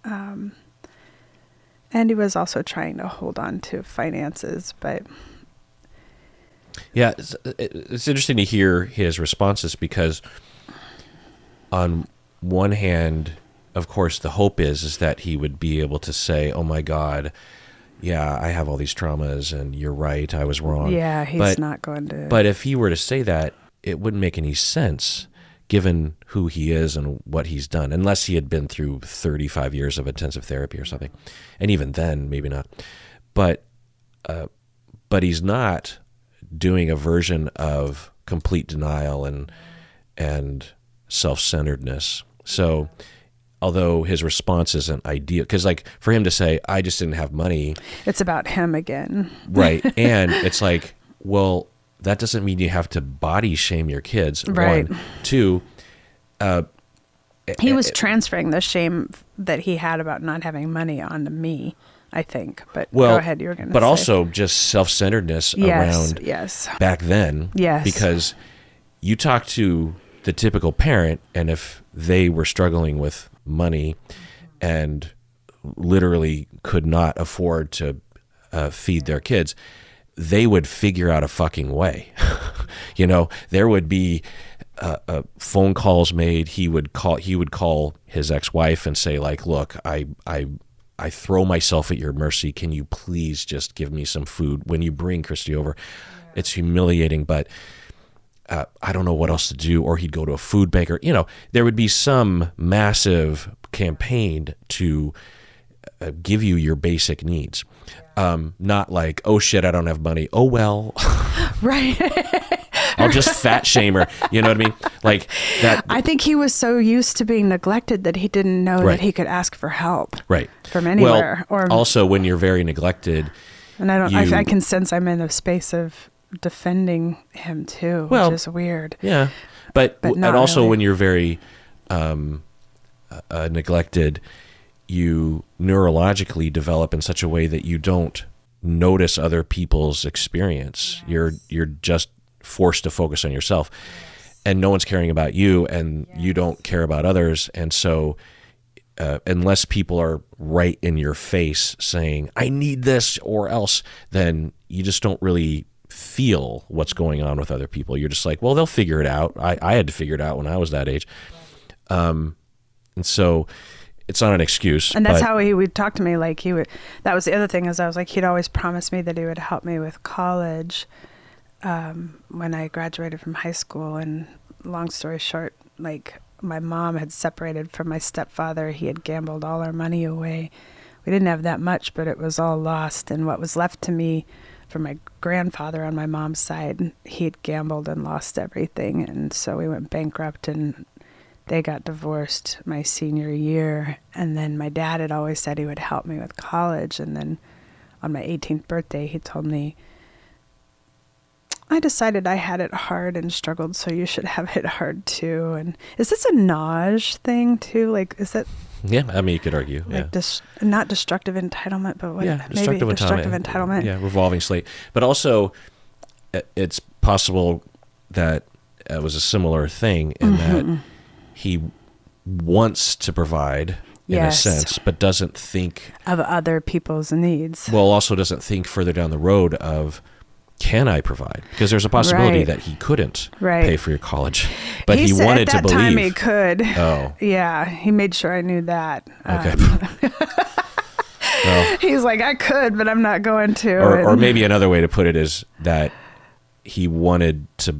And he was also trying to hold on to finances, but... Yeah, it's interesting to hear his responses because on one hand, of course, the hope is that he would be able to say, oh my God, yeah, I have all these traumas and you're right, I was wrong. Yeah, he's not going to... But if he were to say that, it wouldn't make any sense given who he is and what he's done, unless he had been through 35 years of intensive therapy or something. And even then, maybe not. But he's not doing a version of complete denial and self-centeredness. So although his response isn't ideal, because like for him to say, I just didn't have money. It's about him again. Right. And it's like, well, that doesn't mean you have to body shame your kids. Right. One. Two, he was transferring the shame that he had about not having money onto me, I think. But go ahead, you were going to say. But also just self-centeredness around back then. Yes. Because you talk to the typical parent, and if they were struggling with money and literally could not afford to feed their kids, they would figure out a fucking way. You know, there would be phone calls made. He would call his ex-wife and say, like, look, I throw myself at your mercy. Can you please just give me some food when you bring Christy over? Yeah. It's humiliating, but I don't know what else to do. Or he'd go to a food bank, or, you know, there would be some massive campaign to give you your basic needs. Not like, oh shit, I don't have money. Oh, well. Right. I'll just fat shame her. You know what I mean? Like that. I think he was so used to being neglected that he didn't know that he could ask for help. Right. From anywhere. Well, or also when you're very neglected. And I can sense I'm in a space of defending him too, which is weird. Yeah. But and also really. When you're very neglected, you neurologically develop in such a way that you don't notice other people's experience. Yes. You're just forced to focus on yourself, and no one's caring about you, and you don't care about others. And so unless people are right in your face saying, I need this or else, then you just don't really feel what's going on with other people. You're just like, well, they'll figure it out. I had to figure it out when I was that age. And so it's not an excuse. And that's how he would talk to me. Like that was the other thing, is I was like, he'd always promised me that he would help me with college when I graduated from high school. And long story short, like my mom had separated from my stepfather. He had gambled all our money away. We didn't have that much, but it was all lost. And what was left to me from my grandfather on my mom's side, he'd gambled and lost everything. And so we went bankrupt, and they got divorced my senior year. And then my dad had always said he would help me with college. And then on my 18th birthday, he told me, I decided I had it hard and struggled, so you should have it hard too. And is this a Naj thing too? Like, is that... Yeah, I mean, you could argue. Like not destructive entitlement, but what? Yeah, destructive entitlement. Yeah, revolving slate. But also, it's possible that it was a similar thing in that he wants to provide in a sense, but doesn't think of other people's needs. Well, also doesn't think further down the road of, can I provide? Because there's a possibility that he couldn't pay for your college, but he wanted to believe. At that time he could. Oh. Yeah, he made sure I knew that. Okay. Well, he's like, I could, but I'm not going to. Or maybe another way to put it is that he wanted to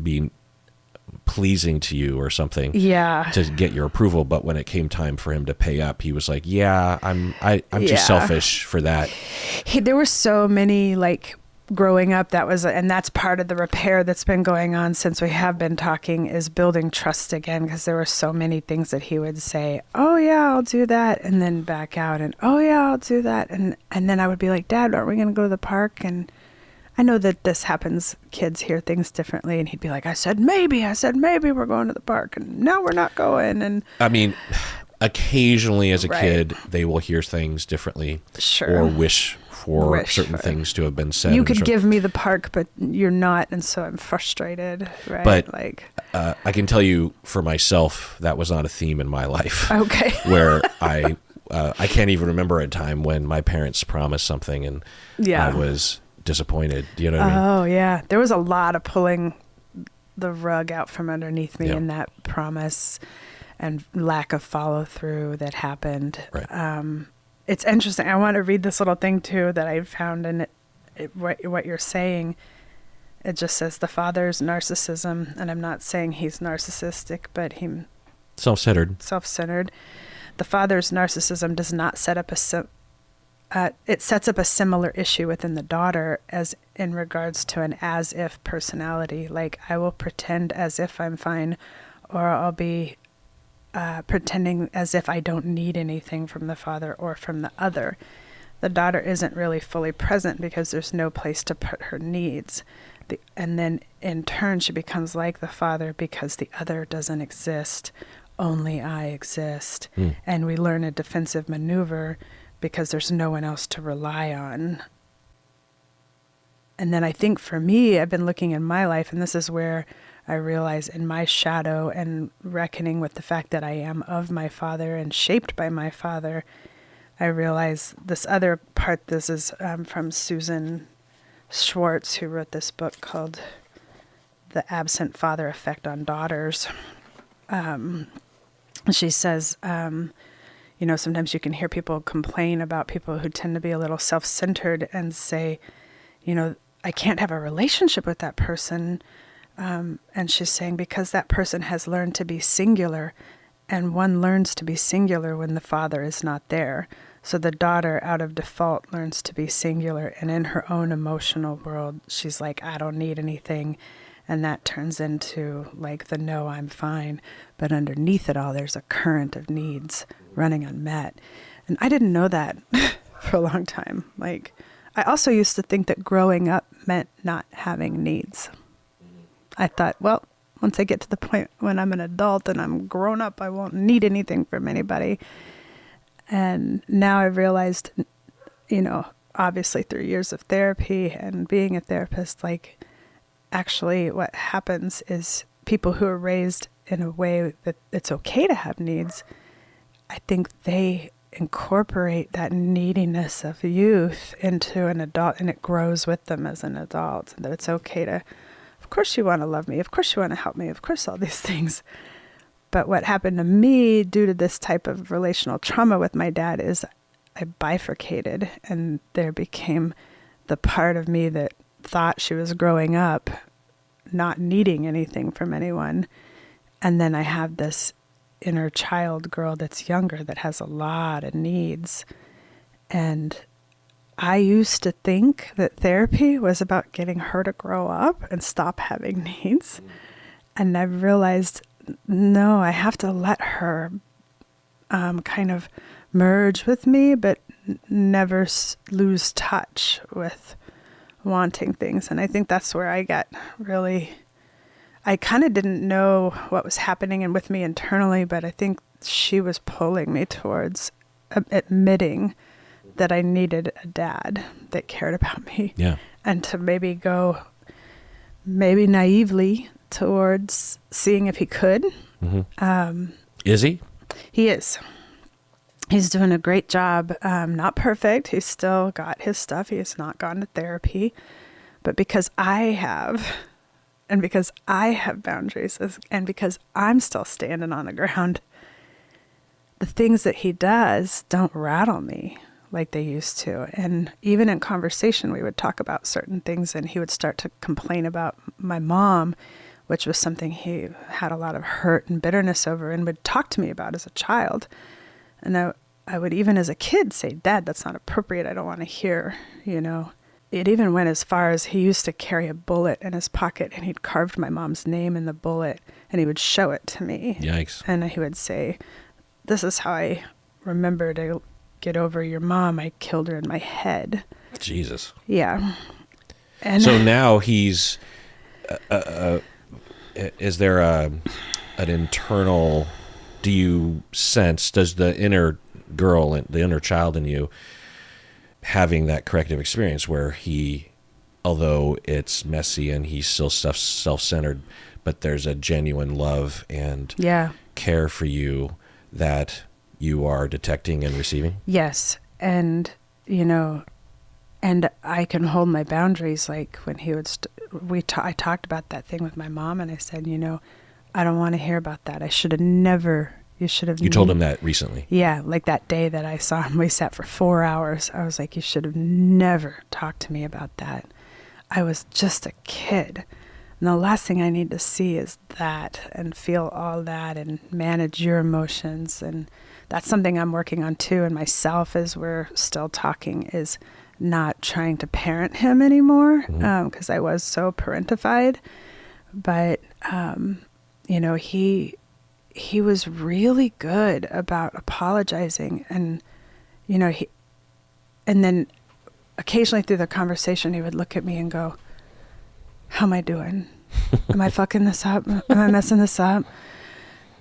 be pleasing to you or something. Yeah. To get your approval, but when it came time for him to pay up, he was like, "Yeah, I'm too selfish for that." There were so many growing up, and that's part of the repair that's been going on since we have been talking, is building trust again, because there were so many things that he would say, oh yeah, I'll do that, and then back out, and oh yeah, I'll do that, and then I would be like, Dad, aren't we going to go to the park? And I know that this happens, kids hear things differently, and he'd be like, I said maybe we're going to the park, and now we're not going. And I mean, occasionally as a kid, they will hear things differently, or wish for certain things to have been said. You could give me the park, but you're not, and so I'm frustrated, right? But I can tell you for myself, that was not a theme in my life. Okay. Where I I can't even remember a time when my parents promised something and I was disappointed. Do you know what I mean? Oh, yeah. There was a lot of pulling the rug out from underneath me in that promise and lack of follow through that happened. Right. It's interesting. I want to read this little thing too that I found in what you're saying. It just says the father's narcissism, and I'm not saying he's narcissistic, but he self-centered. The father's narcissism does not set up it sets up a similar issue within the daughter as in regards to an as-if personality. Like, I will pretend as if I'm fine, or I'll be pretending as if I don't need anything from the father or from the other. The daughter isn't really fully present because there's no place to put her needs. And then in turn, she becomes like the father because the other doesn't exist. Only I exist. And we learn a defensive maneuver because there's no one else to rely on. And then I think for me, I've been looking in my life, and this is where I realize in my shadow and reckoning with the fact that I am of my father and shaped by my father, I realize this other part. This is from Susan Schwartz, who wrote this book called The Absent Father Effect on Daughters. She says, sometimes you can hear people complain about people who tend to be a little self-centered and say, I can't have a relationship with that person. And she's saying because that person has learned to be singular, and one learns to be singular when the father is not there. So the daughter, out of default, learns to be singular, and in her own emotional world, she's like, I don't need anything. And that turns into like the no, I'm fine. But underneath it all, there's a current of needs running unmet. And I didn't know that for a long time. Like, I also used to think that growing up meant not having needs. I thought, well, once I get to the point when I'm an adult and I'm grown up, I won't need anything from anybody. And now I've realized, obviously through years of therapy and being a therapist, like, actually what happens is people who are raised in a way that it's okay to have needs, I think they incorporate that neediness of youth into an adult, and it grows with them as an adult, that it's okay to, of course you want to love me, of course you want to help me, of course all these things. But what happened to me due to this type of relational trauma with my dad is I bifurcated, and there became the part of me that thought she was growing up, not needing anything from anyone. And then I have this inner child girl that's younger that has a lot of needs. And I used to think that therapy was about getting her to grow up and stop having needs. And I've realized, no, I have to let her kind of merge with me, but never lose touch with wanting things. And I think that's where I got really, I kind of didn't know what was happening and with me internally, but I think she was pulling me towards admitting that I needed a dad that cared about me. Yeah. And to maybe go, maybe naively, towards seeing if he could. Mm-hmm. Is he? He is. He's doing a great job. Not perfect. He's still got his stuff. He has not gone to therapy. But because I have, and because I have boundaries, and because I'm still standing on the ground, the things that he does don't rattle me like they used to. And even in conversation, we would talk about certain things, and he would start to complain about my mom, which was something he had a lot of hurt and bitterness over and would talk to me about as a child. And I would even as a kid say, Dad, that's not appropriate. I don't want to hear, It even went as far as he used to carry a bullet in his pocket, and he'd carved my mom's name in the bullet, and he would show it to me. Yikes. And he would say, this is how I remember to get over your mom. I killed her in my head. Jesus. Yeah. And so now he's... is there an internal, does the inner girl, the inner child in you having that corrective experience where he, although it's messy and he's still self-centered, but there's a genuine love and care for you that you are detecting and receiving? Yes. And, you know, and I can hold my boundaries. Like when he would, I talked about that thing with my mom, and I said, you know, I don't want to hear about that. I should have never, you should have. You told him that recently? Yeah. Like that day that I saw him, we sat for 4 hours. I was like, you should have never talked to me about that. I was just a kid. And the last thing I need to see is that and feel all that and manage your emotions. And that's something I'm working on too in myself as we're still talking, is not trying to parent him anymore, because I was so parentified. But, you know, he was really good about apologizing. And, you know, and then occasionally through the conversation, he would look at me and go, how am I doing? Am I fucking this up? Am I messing this up?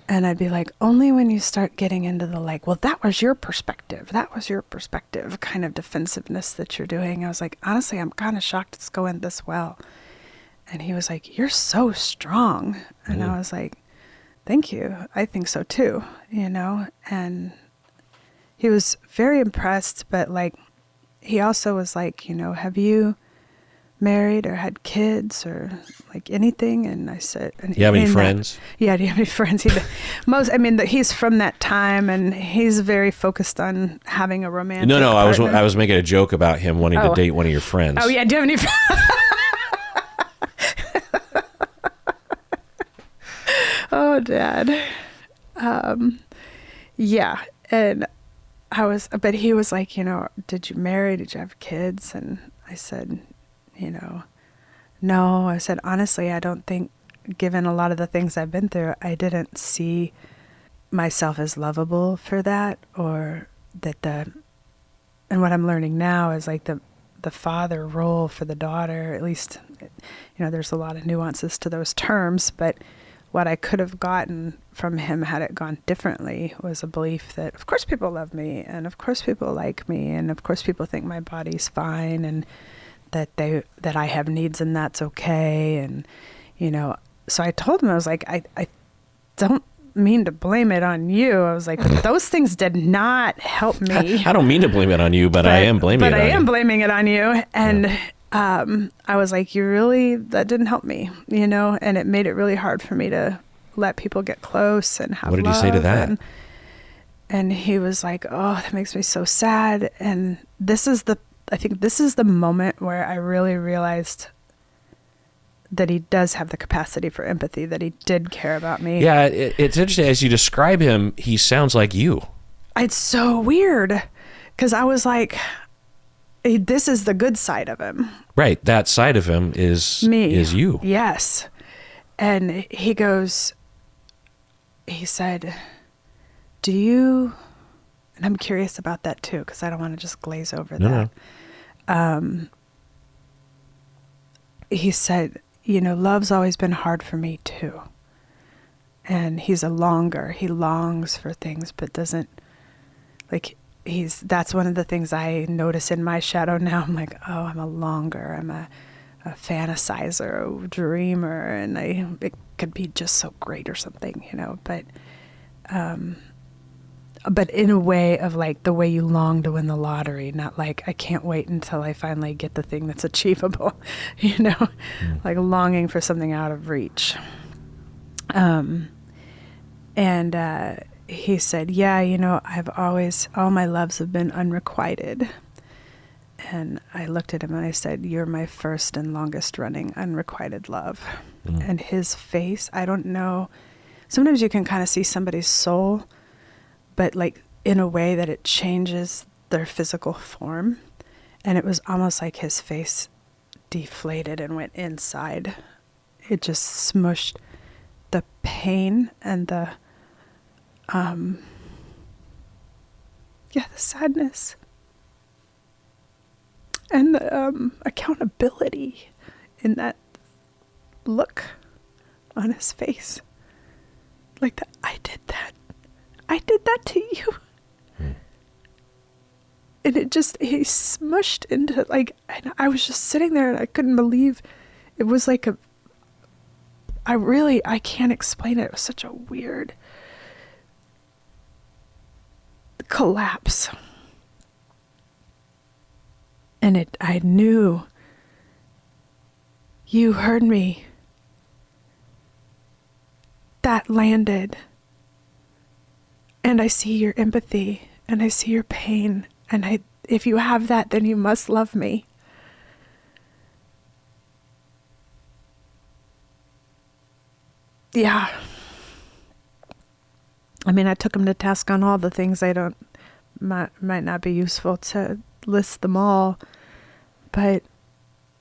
And I'd be like, only when you start getting into the like, well, that was your perspective. That was your perspective kind of defensiveness that you're doing. I was like, honestly, I'm kind of shocked it's going this well. And he was like, you're so strong. And I was like, thank you. I think so too, you know? And he was very impressed, but like, he also was like, you know, have you married or had kids or like anything? And I said, do you have any friends? Yeah, do you have any friends? He's from that time, and he's very focused on having a romantic partner. I was making a joke about him wanting to date one of your friends. Oh yeah, do you have any friends? Oh, Dad. Yeah, and but he was like, you know, did you marry? Did you have kids? And I said, you know, no. I said, honestly, I don't think, given a lot of the things I've been through, I didn't see myself as lovable for that, or that and what I'm learning now is like the father role for the daughter, at least, you know, there's a lot of nuances to those terms, but what I could have gotten from him had it gone differently was a belief that, of course, people love me, and of course, people like me, and of course, people think my body's fine, and that I have needs, and that's okay. And, you know, so I told him, I was like, I don't mean to blame it on you. I was like, but those things did not help me. I don't mean to blame it on you, but I am blaming it on you. But I am blaming it on you. And I was like, that didn't help me, you know, and it made it really hard for me to let people get close and have love. What did you say to that? And he was like, oh, that makes me so sad. And I think this is the moment where I really realized that he does have the capacity for empathy, that he did care about me. Yeah, it's interesting. As you describe him, he sounds like you. It's so weird, because I was like, this is the good side of him. Right. That side of him is me. Is you. Yes. And he said, do you, and I'm curious about that too, because I don't want to just glaze over that. No. He said, you know, love's always been hard for me too. And he longs for things, but doesn't, like, that's one of the things I notice in my shadow now. I'm like, oh, I'm a longer, I'm a fantasizer, a dreamer, and it could be just so great or something, you know, but in a way of like the way you long to win the lottery, not like I can't wait until I finally get the thing that's achievable, you know, like longing for something out of reach. And he said, yeah, you know, all my loves have been unrequited. And I looked at him and I said, you're my first and longest running unrequited love. And his face, I don't know, sometimes you can kind of see somebody's soul, but like in a way that it changes their physical form. And it was almost like his face deflated and went inside. It just smushed the pain and the sadness and the accountability in that look on his face. Like that, I did that to you. And he smushed into like, and I was just sitting there and I couldn't believe it was like I can't explain it. It was such a weird, collapse. And I knew you heard me. That landed. And I see your empathy and I see your pain. And if you have that, then you must love me. Yeah. I mean, I took him to task on all the things might not be useful to list them all, but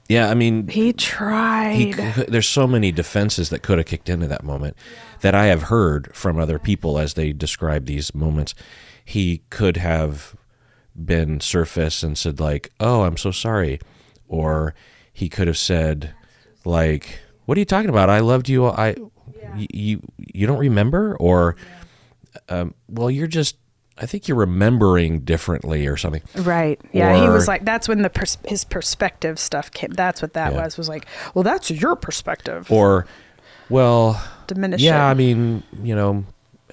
yeah, I mean, he tried. There's so many defenses that could have kicked into that moment that I have heard from other people as they describe these moments. He could have been surface and said like, "Oh, I'm so sorry," or he could have said like, "What are you talking about? I loved you. You don't remember?" Or well, I think you're remembering differently or something. Right. Yeah. He was like, that's when his perspective stuff came. That's what that was like, well, that's your perspective. Or, well, diminish yeah, it. I mean,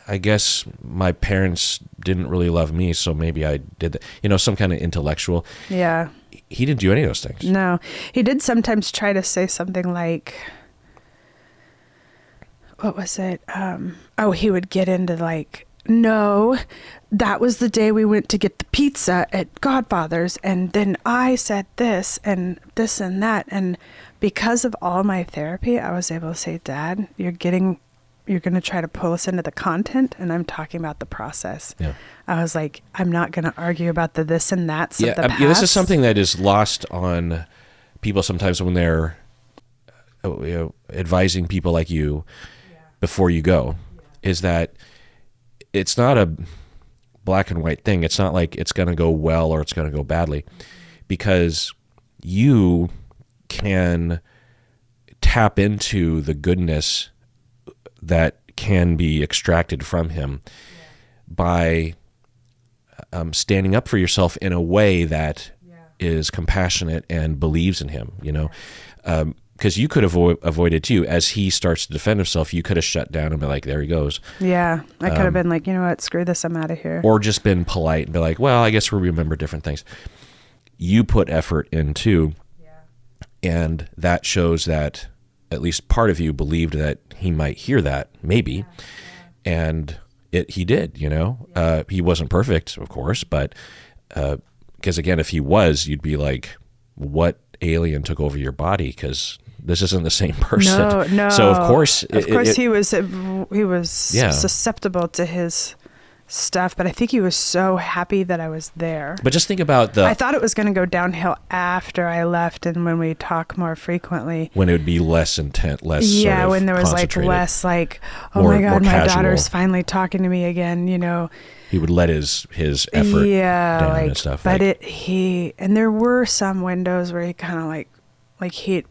I guess my parents didn't really love me, so maybe I did that. Some kind of intellectual. Yeah. He didn't do any of those things. No. He did sometimes try to say something like, what was it? He would get into like, no, that was the day we went to get the pizza at Godfather's, and then I said this and that. And because of all my therapy, I was able to say, Dad, you're going to try to pull us into the content, and I'm talking about the process. Yeah. I was like, I'm not going to argue about the this and that's of the past. This is something that is lost on people sometimes when they're advising people like you before you go, is that it's not a black and white thing. It's not like it's going to go well or it's going to go badly, because you can tap into the goodness that can be extracted from him by standing up for yourself in a way that is compassionate and believes in him, because you could have avoided too. As he starts to defend himself, you could have shut down and be like, there he goes. Yeah. I could have been like, you know what, screw this, I'm out of here. Or just been polite and be like, well, I guess we remember different things. You put effort into, and that shows that at least part of you believed that he might hear that, maybe. And he did, he wasn't perfect, of course, but because again, if he was, you'd be like, what alien took over your body? Because this isn't the same person. No. So of course, he was susceptible to his stuff, but I think he was so happy that I was there. But just think about I thought it was going to go downhill after I left, and when we talk more frequently, when it would be less intent, less when there was like less like, oh my God, my daughter's finally talking to me again. He would let his effort down and stuff. But and there were some windows where he kind of like he,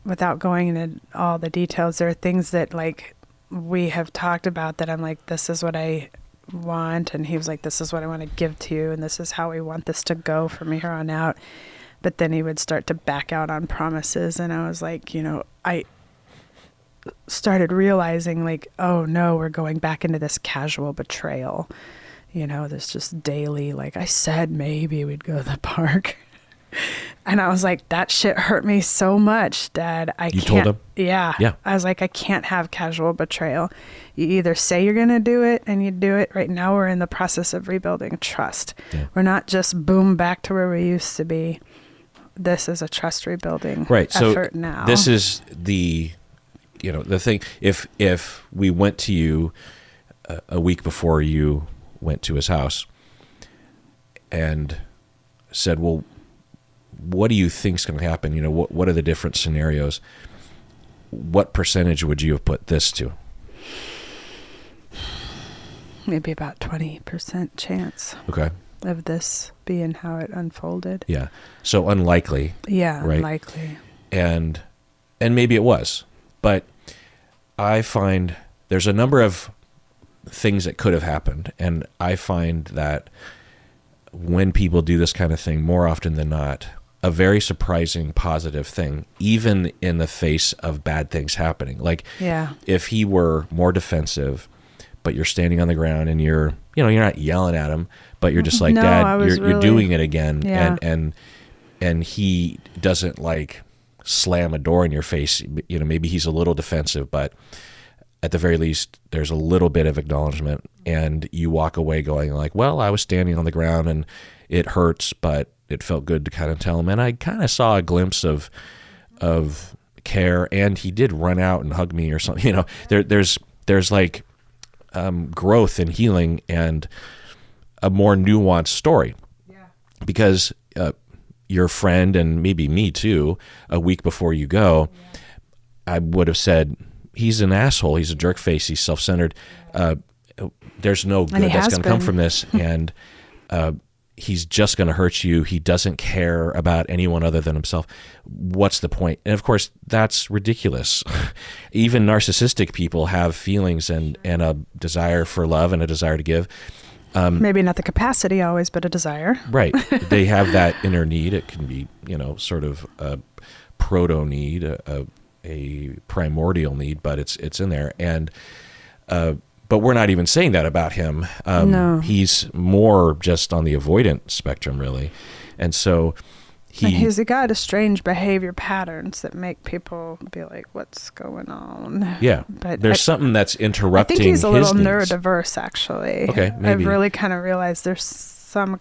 without going into all the details, there are things that like we have talked about that I'm like, this is what I want, and he was like, this is what I want to give to you, and this is how we want this to go from here on out. But then he would start to back out on promises, and I was like, I started realizing like, oh no, we're going back into this casual betrayal. This just daily, like, I said maybe we'd go to the park. And I was like, that shit hurt me so much, Dad. You told him? Yeah. I was like, I can't have casual betrayal. You either say you're going to do it and you do it. Right now we're in the process of rebuilding trust. Yeah. We're not just boom back to where we used to be. This is a trust rebuilding effort now. This is the thing. If we went to you a week before you went to his house and said, well, what do you think's going to happen? What are the different scenarios? What percentage would you have put this to? Maybe about 20% chance. Okay. Of this being how it unfolded. Yeah. So unlikely. Yeah, right? Unlikely. And maybe it was. But I find there's a number of things that could have happened. And I find that when people do this kind of thing, more often than not, a very surprising positive thing, even in the face of bad things happening. Like, if he were more defensive, but you're standing on the ground and you're not yelling at him, but you're just like, No, Dad, I was you're really- doing it again. Yeah. And he doesn't like slam a door in your face. Maybe he's a little defensive, but at the very least, there's a little bit of acknowledgement, and you walk away going like, well, I was standing on the ground and it hurts, but it felt good to kind of tell him. And I kind of saw a glimpse of care, and he did run out and hug me or something. There's like growth and healing and a more nuanced story. Yeah. Because your friend, and maybe me too, a week before you go, I would have said, he's an asshole, he's a jerk face, he's self-centered. There's no good that's going to come from this, and he's just going to hurt you. He doesn't care about anyone other than himself. What's the point? And of course, that's ridiculous. Even narcissistic people have feelings and a desire for love and a desire to give. Maybe not the capacity always, but a desire. Right. They have that inner need. It can be, sort of a proto need, a primordial need, but it's in there. And but we're not even saying that about him. No. He's more just on the avoidant spectrum, really. And so he's got strange behavior patterns that make people be like, what's going on? Yeah. But there's something that's interrupting I think he's a little needs. Neurodiverse, actually. Okay, maybe. I've really kind of realized there's something.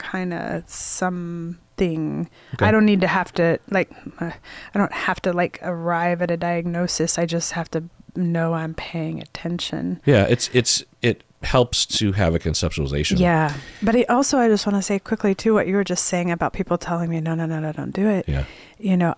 Okay. I don't need to have to arrive at a diagnosis. I just have to know I'm paying attention. Yeah, it helps to have a conceptualization. Yeah. But I just want to say quickly too, what you were just saying about people telling me, no, don't do it. Yeah.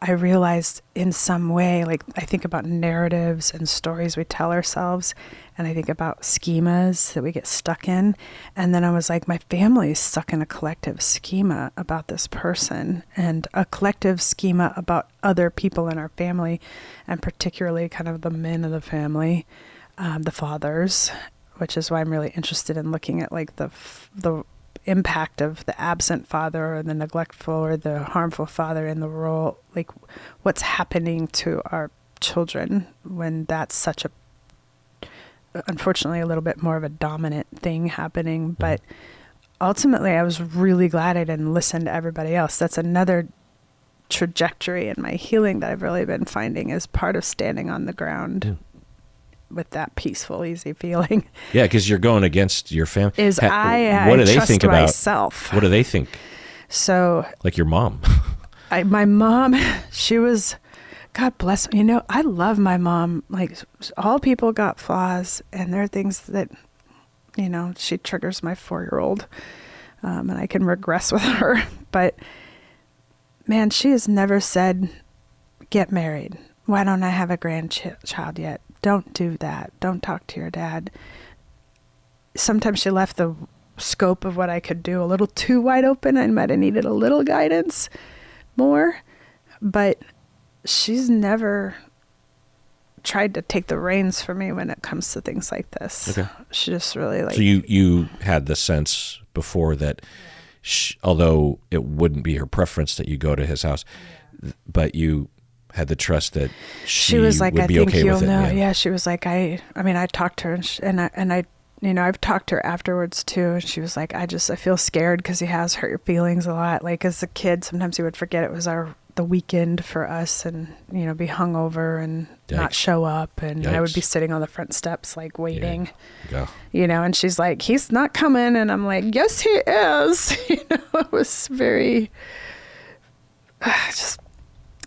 I realized in some way, like I think about narratives and stories we tell ourselves, and I think about schemas that we get stuck in. And then I was like, my family is stuck in a collective schema about this person, and a collective schema about other people in our family, and particularly kind of the men of the family, the fathers, which is why I'm really interested in looking at like the impact of the absent father or the neglectful or the harmful father in the role, like what's happening to our children when that's such unfortunately a little bit more of a dominant thing happening. But ultimately I was really glad I didn't listen to everybody else. That's another trajectory in my healing that I've really been finding as part of standing on the ground with that peaceful, easy feeling. Yeah, because you're going against your family. What do they trust think about myself? What do they think? So, like your mom. My mom, she was, God bless her. I love my mom. Like, all people got flaws, and there are things that, she triggers my 4-year-old, and I can regress with her. But man, she has never said, "Get married. Why don't I have a grandchild yet? Don't do that. Don't talk to your dad." Sometimes she left the scope of what I could do a little too wide open. I might have needed a little guidance more, but she's never tried to take the reins for me when it comes to things like this. Okay. She just really So you had the sense before that, although it wouldn't be her preference that you go to his house, but you had the trust that she was like, would be okay with it. Yeah, she was like, I talked to her and I I've talked to her afterwards too. And she was like, I feel scared because he has hurt your feelings a lot. Like as a kid, sometimes he would forget it was the weekend for us and, be hungover and not show up. And I would be sitting on the front steps, like waiting, and she's like, he's not coming. And I'm like, yes, he is. It was very, just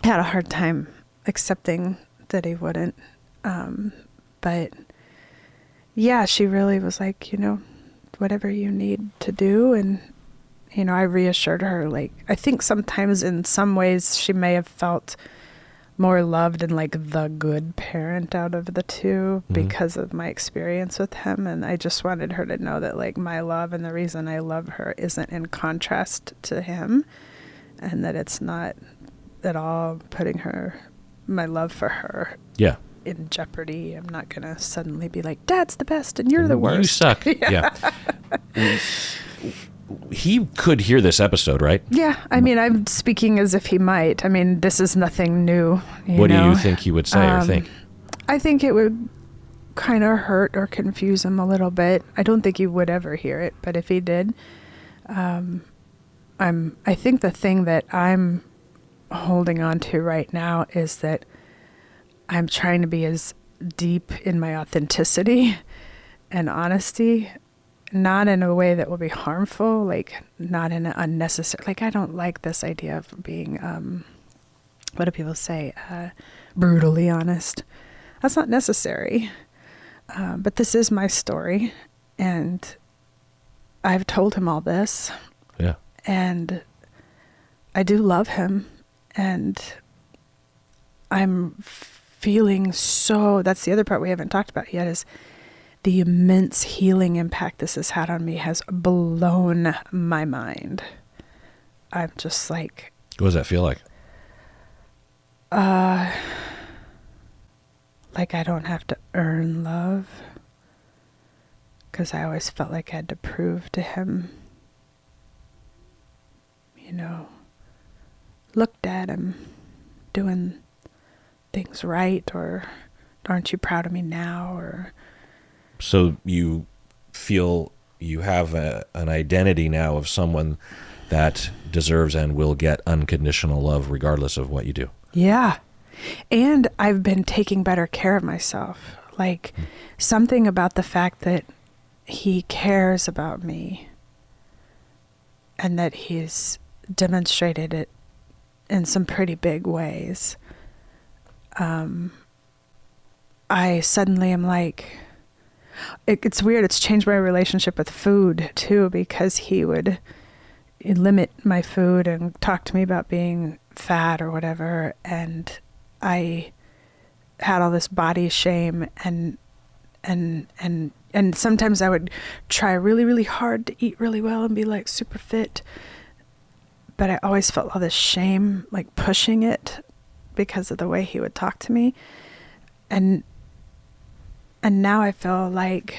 had a hard time accepting that he wouldn't. But yeah, she really was like, whatever you need to do. And, I reassured her, like, I think sometimes in some ways she may have felt more loved and like the good parent out of the two because of my experience with him. And I just wanted her to know that like my love and the reason I love her isn't in contrast to him, and that it's not at all putting my love for her in jeopardy. I'm not going to suddenly be like, Dad's the best and you're the worst. You suck. Yeah. He could hear this episode, right? Yeah. I'm speaking as if he might. This is nothing new. What do you think he would say or think? I think it would kind of hurt or confuse him a little bit. I don't think he would ever hear it, but if he did, I think the thing that I'm holding on to right now is that I'm trying to be as deep in my authenticity and honesty, not in a way that will be harmful, like not in an unnecessary, like I don't like this idea of being, what do people say, brutally honest. That's not necessary. But this is my story, and I've told him all this. Yeah. And I do love him, and I'm feeling so, that's the other part we haven't talked about yet, is the immense healing impact this has had on me has blown my mind. I'm just like... What does that feel like? Like I don't have to earn love, because I always felt like I had to prove to him, you know, looked at him doing things right, or aren't you proud of me now, or... So you feel you have an identity now of someone that deserves and will get unconditional love regardless of what you do. Yeah. And I've been taking better care of myself. Like something about the fact that he cares about me and that he's demonstrated it in some pretty big ways. I suddenly am like, it's weird. It's changed my relationship with food too, because he would limit my food and talk to me about being fat or whatever. And I had all this body shame, and sometimes I would try really, really hard to eat really well and be like super fit. But I always felt all this shame, like pushing it because of the way he would talk to me. And now I feel like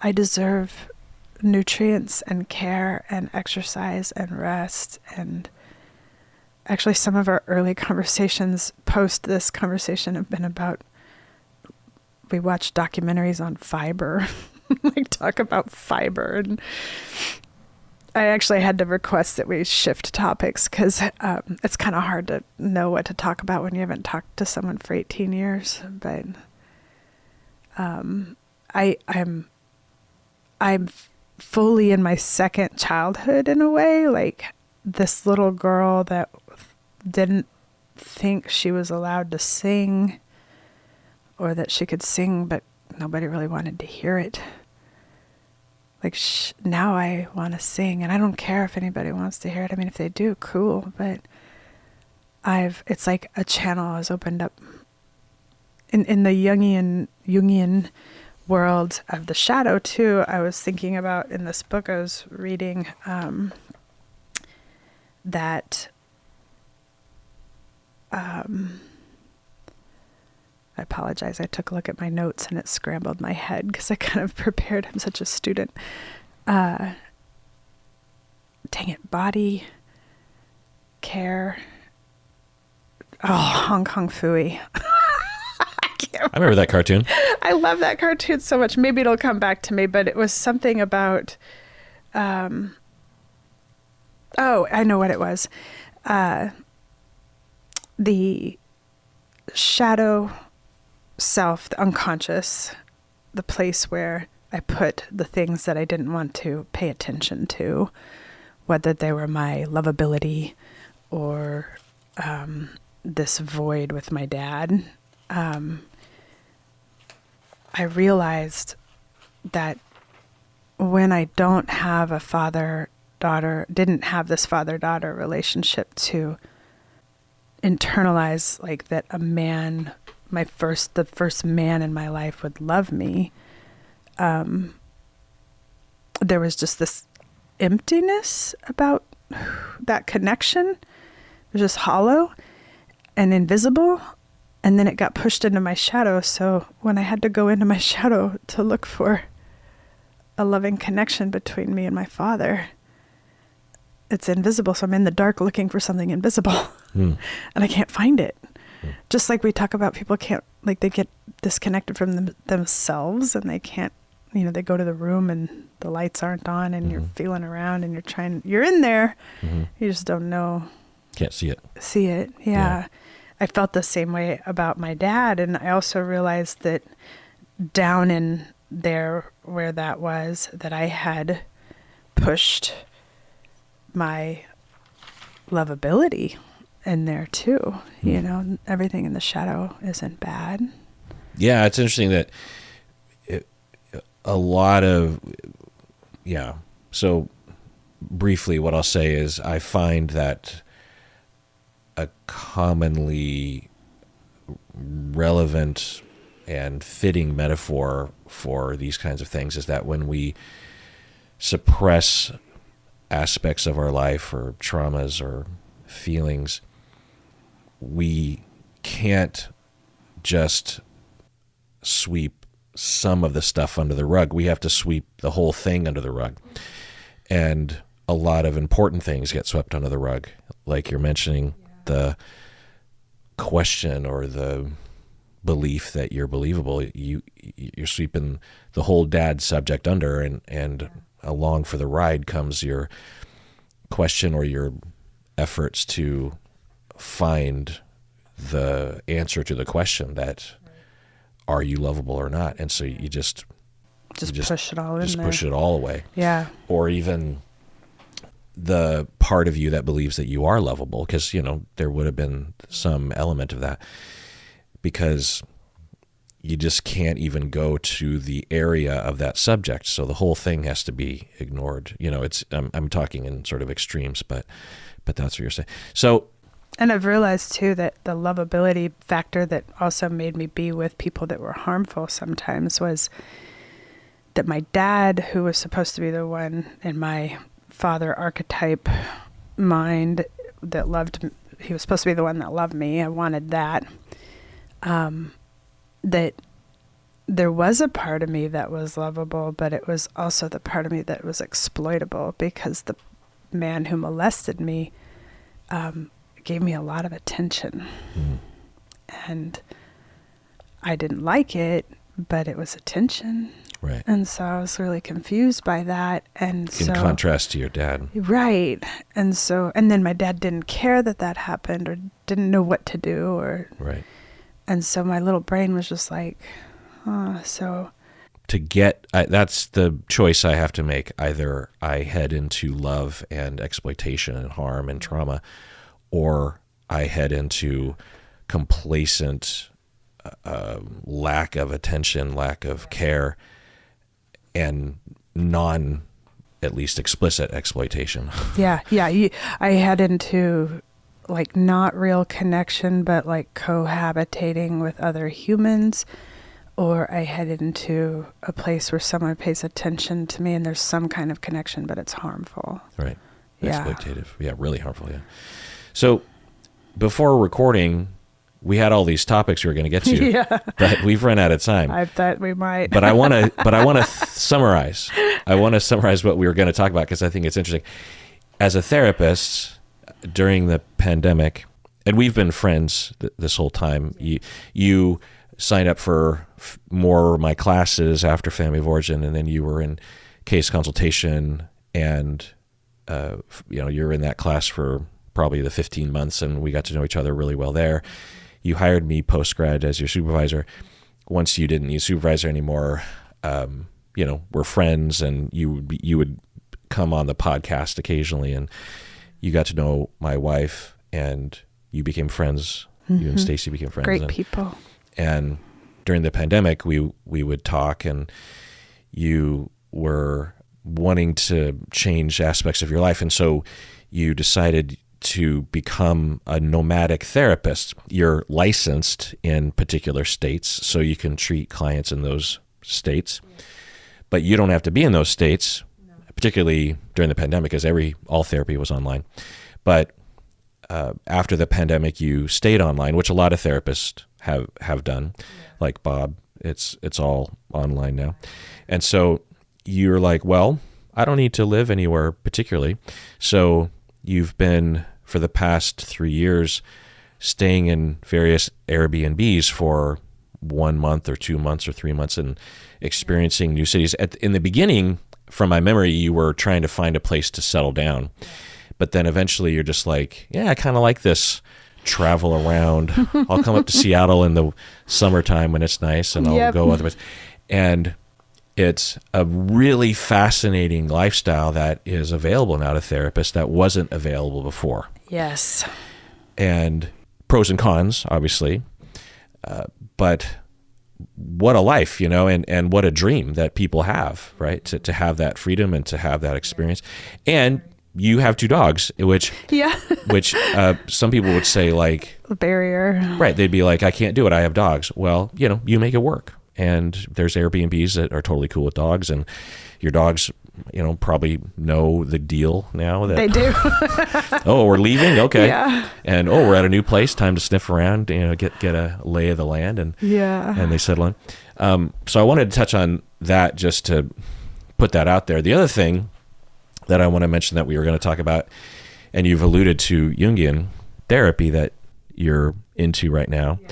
I deserve nutrients and care and exercise and rest. And actually some of our early conversations post this conversation have been about, we watch documentaries on fiber, like talk about fiber. And I actually had to request that we shift topics because it's kind of hard to know what to talk about when you haven't talked to someone for 18 years. But I'm fully in my second childhood in a way, like this little girl that didn't think she was allowed to sing, or that she could sing, but nobody really wanted to hear it. Like now I want to sing, and I don't care if anybody wants to hear it. I mean, if they do, cool. But it's like a channel has opened up in the Jungian world of the shadow too. I was thinking about in this book I was reading that I apologize. I took a look at my notes and it scrambled my head because I kind of prepared. I'm such a student. Dang it. Body care. Oh, Hong Kong Phooey. I remember that cartoon. I love that cartoon so much. Maybe it'll come back to me, but it was something about, oh, I know what it was. The shadow self, the unconscious, the place where I put the things that I didn't want to pay attention to, whether they were my lovability or this void with my dad. I realized that when I don't have a didn't have this father-daughter relationship to internalize, like that a man, the first man in my life would love me, there was just this emptiness about that connection. It was just hollow and invisible. And then it got pushed into my shadow. So when I had to go into my shadow to look for a loving connection between me and my father, it's invisible. So I'm in the dark looking for something invisible and I can't find it. Just like we talk about people can't like they get disconnected from themselves, and they can't, you know, they go to the room and the lights aren't on, and you're feeling around and you're in there. You just don't know. Can't see it. Yeah. I felt the same way about my dad. And I also realized that down in there where that was, that I had pushed my lovability in there too. You know, everything in the shadow isn't bad. Yeah, it's interesting that a lot of, so briefly what I'll say is I find that a commonly relevant and fitting metaphor for these kinds of things is that when we suppress aspects of our life or traumas or feelings, we can't just sweep some of the stuff under the rug. We have to sweep the whole thing under the rug. And a lot of important things get swept under the rug. Like you're mentioning, the question or the belief that you're believable, you're sweeping the whole dad subject under, and along for the ride comes your question or your efforts to find the answer to the question that are you lovable or not? And so you just push it all in there. Just push it all away. Yeah. Or even the part of you that believes that you are lovable, because, you know, there would have been some element of that, because you just can't even go to the area of that subject. So the whole thing has to be ignored. You know, it's, I'm talking in sort of extremes, but that's what you're saying. So, and I've realized too that the lovability factor that also made me be with people that were harmful sometimes was that my dad, who was supposed to be the one in my father archetype mind that loved, he was supposed to be the one that loved me. I wanted that. That there was a part of me that was lovable, but it was also the part of me that was exploitable, because the man who molested me gave me a lot of attention. And I didn't like it, but it was attention. Right. And so I was really confused by that. And in contrast to your dad. Right. And so, and then my dad didn't care that happened, or didn't know what to do, or. Right. And so my little brain was just like, so. That's the choice I have to make. Either I head into love and exploitation and harm and trauma, or I head into complacent lack of attention, lack of care, and at least explicit exploitation. Yeah. I head into like not real connection, but like cohabitating with other humans, or I head into a place where someone pays attention to me and there's some kind of connection, but it's harmful. Right. Yeah. Exploitative. Yeah, really harmful. Yeah. So before recording, we had all these topics we were going to get to, yeah, but we've run out of time. I thought we might. But I want to summarize. I want to summarize what we were going to talk about, because I think it's interesting. As a therapist during the pandemic, and we've been friends this whole time. You signed up for more of my classes after Family of Origin, and then you were in case consultation, and you're in that class for probably the 15 months, and we got to know each other really well there. You hired me post-grad as your supervisor. Once you didn't use supervisor anymore, we're friends, and you would come on the podcast occasionally, and you got to know my wife, and you became friends. You and Stacy became friends. Great people. And during the pandemic, we would talk, and you were wanting to change aspects of your life, and so you decided to become a nomadic therapist. You're licensed in particular states, so you can treat clients in those states, but you don't have to be in those states, particularly during the pandemic, because all therapy was online. But after the pandemic, you stayed online, which a lot of therapists have done, like Bob. It's all online now. And so you're like, well, I don't need to live anywhere particularly. So you've been, for the past 3 years, staying in various Airbnbs for 1 month or 2 months or 3 months and experiencing new cities. In the beginning, from my memory, you were trying to find a place to settle down. But then eventually you're just like, yeah, I kind of like this travel around. I'll come up to Seattle in the summertime when it's nice, and I'll go other places. And it's a really fascinating lifestyle that is available now to therapists that wasn't available before. Yes. And pros and cons, obviously. But what a life, and what a dream that people have, right? To have that freedom and to have that experience. And you have 2 dogs, which some people would say like a barrier. Right. They'd be like, I can't do it. I have dogs. Well, you make it work. And there's Airbnbs that are totally cool with dogs, and your dogs, probably know the deal now that they do. Oh, we're leaving. Okay. Yeah. And we're at a new place. Time to sniff around, get a lay of the land, and they settle in. So I wanted to touch on that just to put that out there. The other thing that I want to mention that we were going to talk about, and you've alluded to Jungian therapy that you're into right now. Yeah.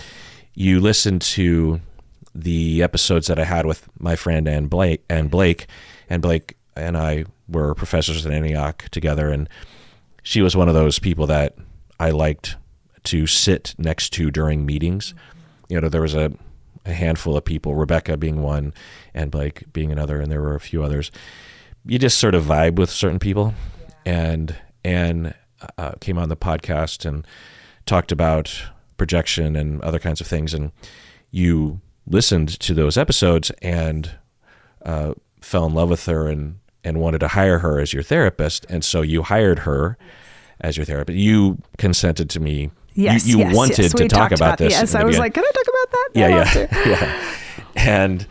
You listened to the episodes that I had with my friend Blake and I were professors at Antioch together, and she was one of those people that I liked to sit next to during meetings. There was a handful of people, Rebecca being one and Blake being another, and there were a few others. You just sort of vibe with certain people. And Anne came on the podcast and talked about projection and other kinds of things, and you listened to those episodes and fell in love with her and wanted to hire her as your therapist. And so you hired her as your therapist. You consented to me. Yes, you wanted to talk about this. Yes, I was like, can I talk about that? Yeah. And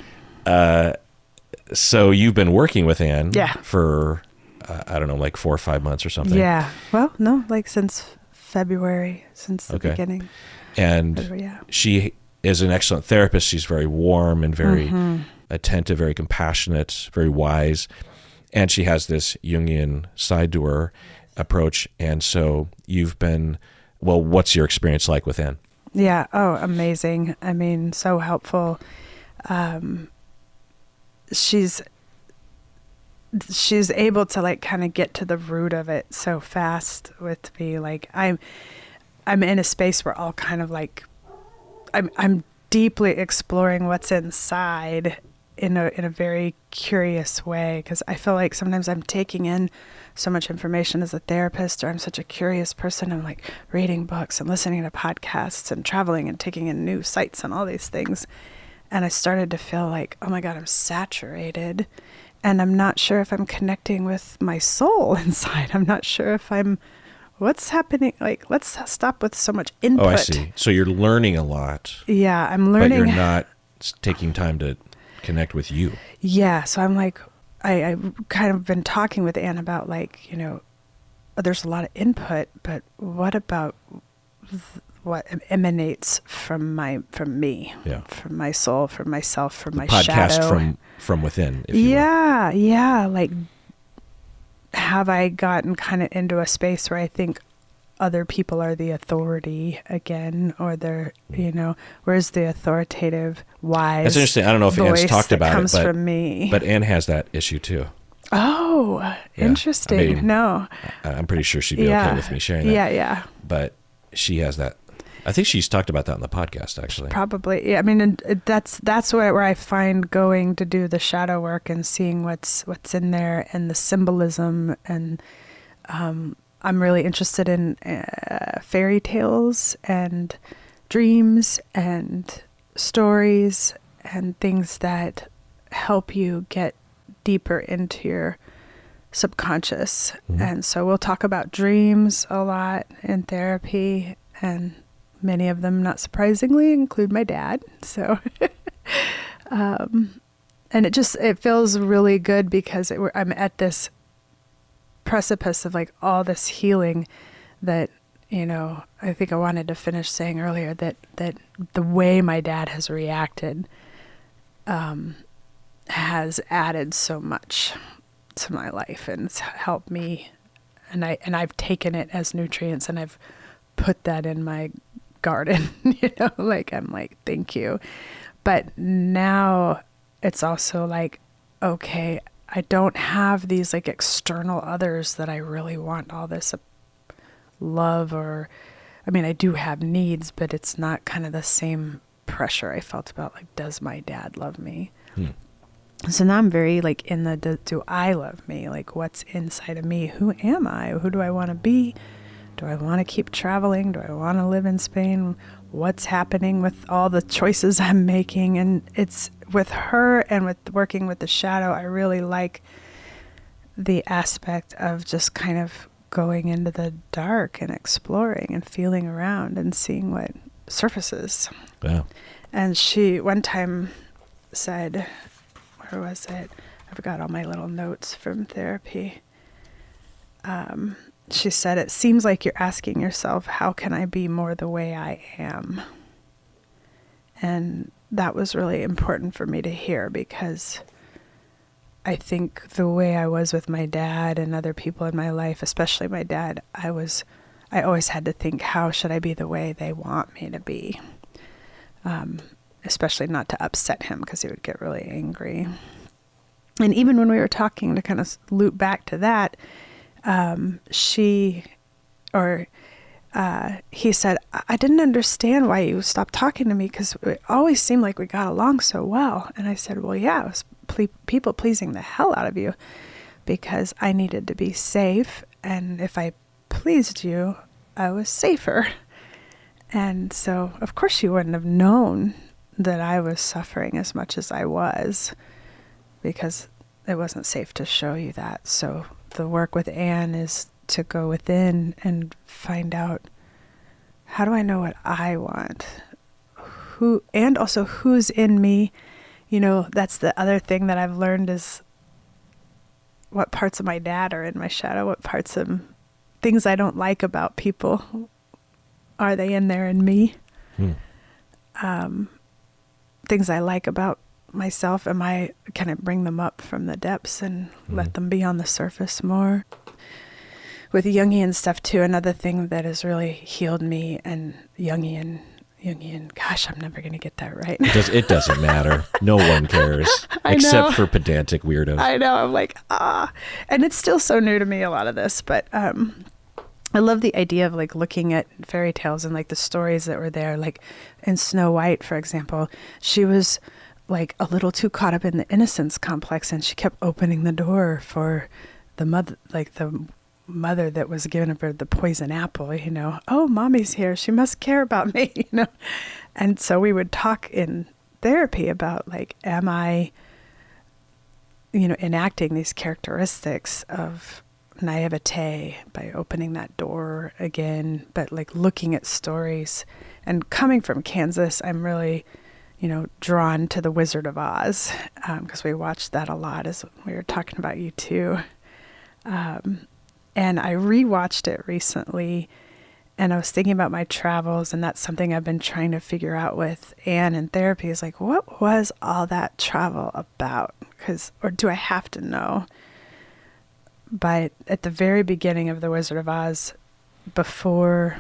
so you've been working with Anne for, I don't know, like 4 or 5 months or something. Yeah. Well, no, like since February, since the beginning. And she is an excellent therapist. She's very warm and very attentive, very compassionate, very wise. And she has this Jungian side to her approach. And so you've been, what's your experience like with Anne? Yeah. Oh, amazing. I mean, so helpful. She's able to like kind of get to the root of it so fast with me. Like I'm in a space where I'll kind of like, I'm deeply exploring what's inside in a very curious way, because I feel like sometimes I'm taking in so much information as a therapist, or I'm such a curious person. I'm like reading books and listening to podcasts and traveling and taking in new sites and all these things. And I started to feel like, oh my God, I'm saturated, and I'm not sure if I'm connecting with my soul inside. I'm not sure if what's happening? Like, let's stop with so much input. Oh, I see. So you're learning a lot. Yeah, I'm learning. But you're not taking time to connect with you. Yeah. So I'm like, I kind of been talking with Anne about like, there's a lot of input, but what about what emanates from me, from my soul, from myself, from my podcast shadow. from within. If you will. Yeah. Like, have I gotten kind of into a space where I think other people are the authority again, or they're, where's the authoritative, wise? That's interesting. I don't know if Anne's talked about comes it, from me. But Anne has that issue too. Oh, interesting. I mean, no, I'm pretty sure she'd be okay with me sharing that. Yeah. But she has that. I think she's talked about that on the podcast, actually. Probably. Yeah. I mean, that's where I find going to do the shadow work and seeing what's in there and the symbolism. And I'm really interested in fairy tales and dreams and stories and things that help you get deeper into your subconscious. Mm-hmm. And so we'll talk about dreams a lot in therapy, and many of them, not surprisingly, include my dad. So, and it feels really good because I'm at this precipice of like all this healing that, I think I wanted to finish saying earlier that the way my dad has reacted, has added so much to my life, and it's helped me. And I've taken it as nutrients, and I've put that in my garden, like I'm like, thank you. But now it's also like, okay, I don't have these like external others that I really want all this love, or, I mean, I do have needs, but it's not kind of the same pressure I felt about like, does my dad love me? So now I'm very like in the, do I love me? Like, what's inside of me? Who am I? Who do I want to be? Do I want to keep traveling? Do I want to live in Spain? What's happening with all the choices I'm making? And it's with her and with working with the shadow, I really like the aspect of just kind of going into the dark and exploring and feeling around and seeing what surfaces. Yeah. And she one time said, where was it? I forgot all my little notes from therapy. She said, it seems like you're asking yourself, how can I be more the way I am? And that was really important for me to hear, because I think the way I was with my dad and other people in my life, especially my dad, I always had to think, how should I be the way they want me to be? Especially not to upset him, because he would get really angry. And even when we were talking, to kind of loop back to that, he said, I didn't understand why you stopped talking to me, because it always seemed like we got along so well. And I said, well, yeah, it was people pleasing the hell out of you, because I needed to be safe. And if I pleased you, I was safer. And so, of course, you wouldn't have known that I was suffering as much as I was, because it wasn't safe to show you that. So the work with Anne is to go within and find out, how do I know what I want? And also who's in me. You know, that's the other thing that I've learned, is what parts of my dad are in my shadow, what parts of things I don't like about people, are they in there in me? Things I like about myself, can I bring them up from the depths and let them be on the surface more? With Jungian stuff too, another thing that has really healed me, and Jungian, gosh, I'm never going to get that right. It doesn't matter. No one cares. Except for pedantic weirdos. I know. I'm like, and it's still so new to me, a lot of this, but I love the idea of like looking at fairy tales and like the stories that were there. Like in Snow White, for example, she was like a little too caught up in the innocence complex, and she kept opening the door for the mother that was giving her the poison apple, you know. Oh, mommy's here. She must care about me, you know. And so we would talk in therapy about like, am I, enacting these characteristics of naivete by opening that door again, but like looking at stories. And coming from Kansas, I'm really, drawn to The Wizard of Oz, because we watched that a lot, as we were talking about you too. And I rewatched it recently, and I was thinking about my travels, and that's something I've been trying to figure out with Anne in therapy, is like, what was all that travel about? Or do I have to know? But at the very beginning of The Wizard of Oz, before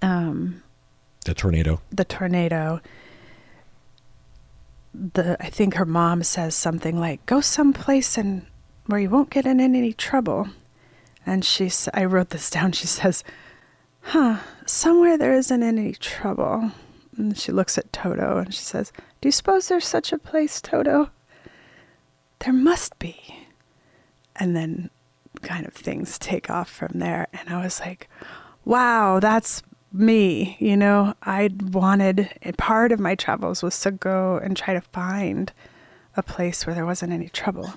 the tornado, I think her mom says something like, go someplace where you won't get in any trouble. And I wrote this down. She says, somewhere there isn't any trouble. And she looks at Toto and she says, do you suppose there's such a place, Toto? There must be. And then kind of things take off from there. And I was like, wow, that's me. Part of my travels was to go and try to find a place where there wasn't any trouble.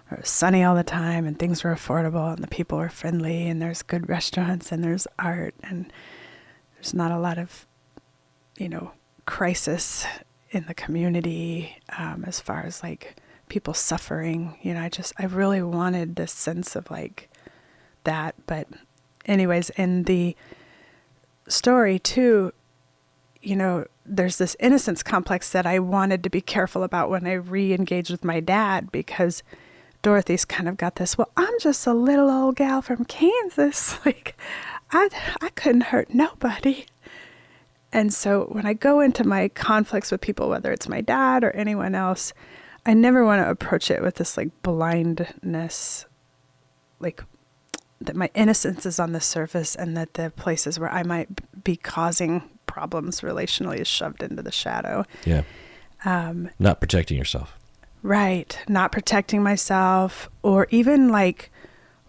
Where it was sunny all the time and things were affordable and the people were friendly and there's good restaurants and there's art and there's not a lot of, crisis in the community, as far as like people suffering. I really wanted this sense of like that. But anyways, in the story too, there's this innocence complex that I wanted to be careful about when I re-engaged with my dad, because Dorothy's kind of got this, well, I'm just a little old gal from Kansas. Like, I couldn't hurt nobody. And so when I go into my conflicts with people, whether it's my dad or anyone else, I never want to approach it with this like blindness, like that my innocence is on the surface and that the places where I might be causing problems relationally is shoved into the shadow. Yeah. Not protecting yourself. Right. Not protecting myself, or even like,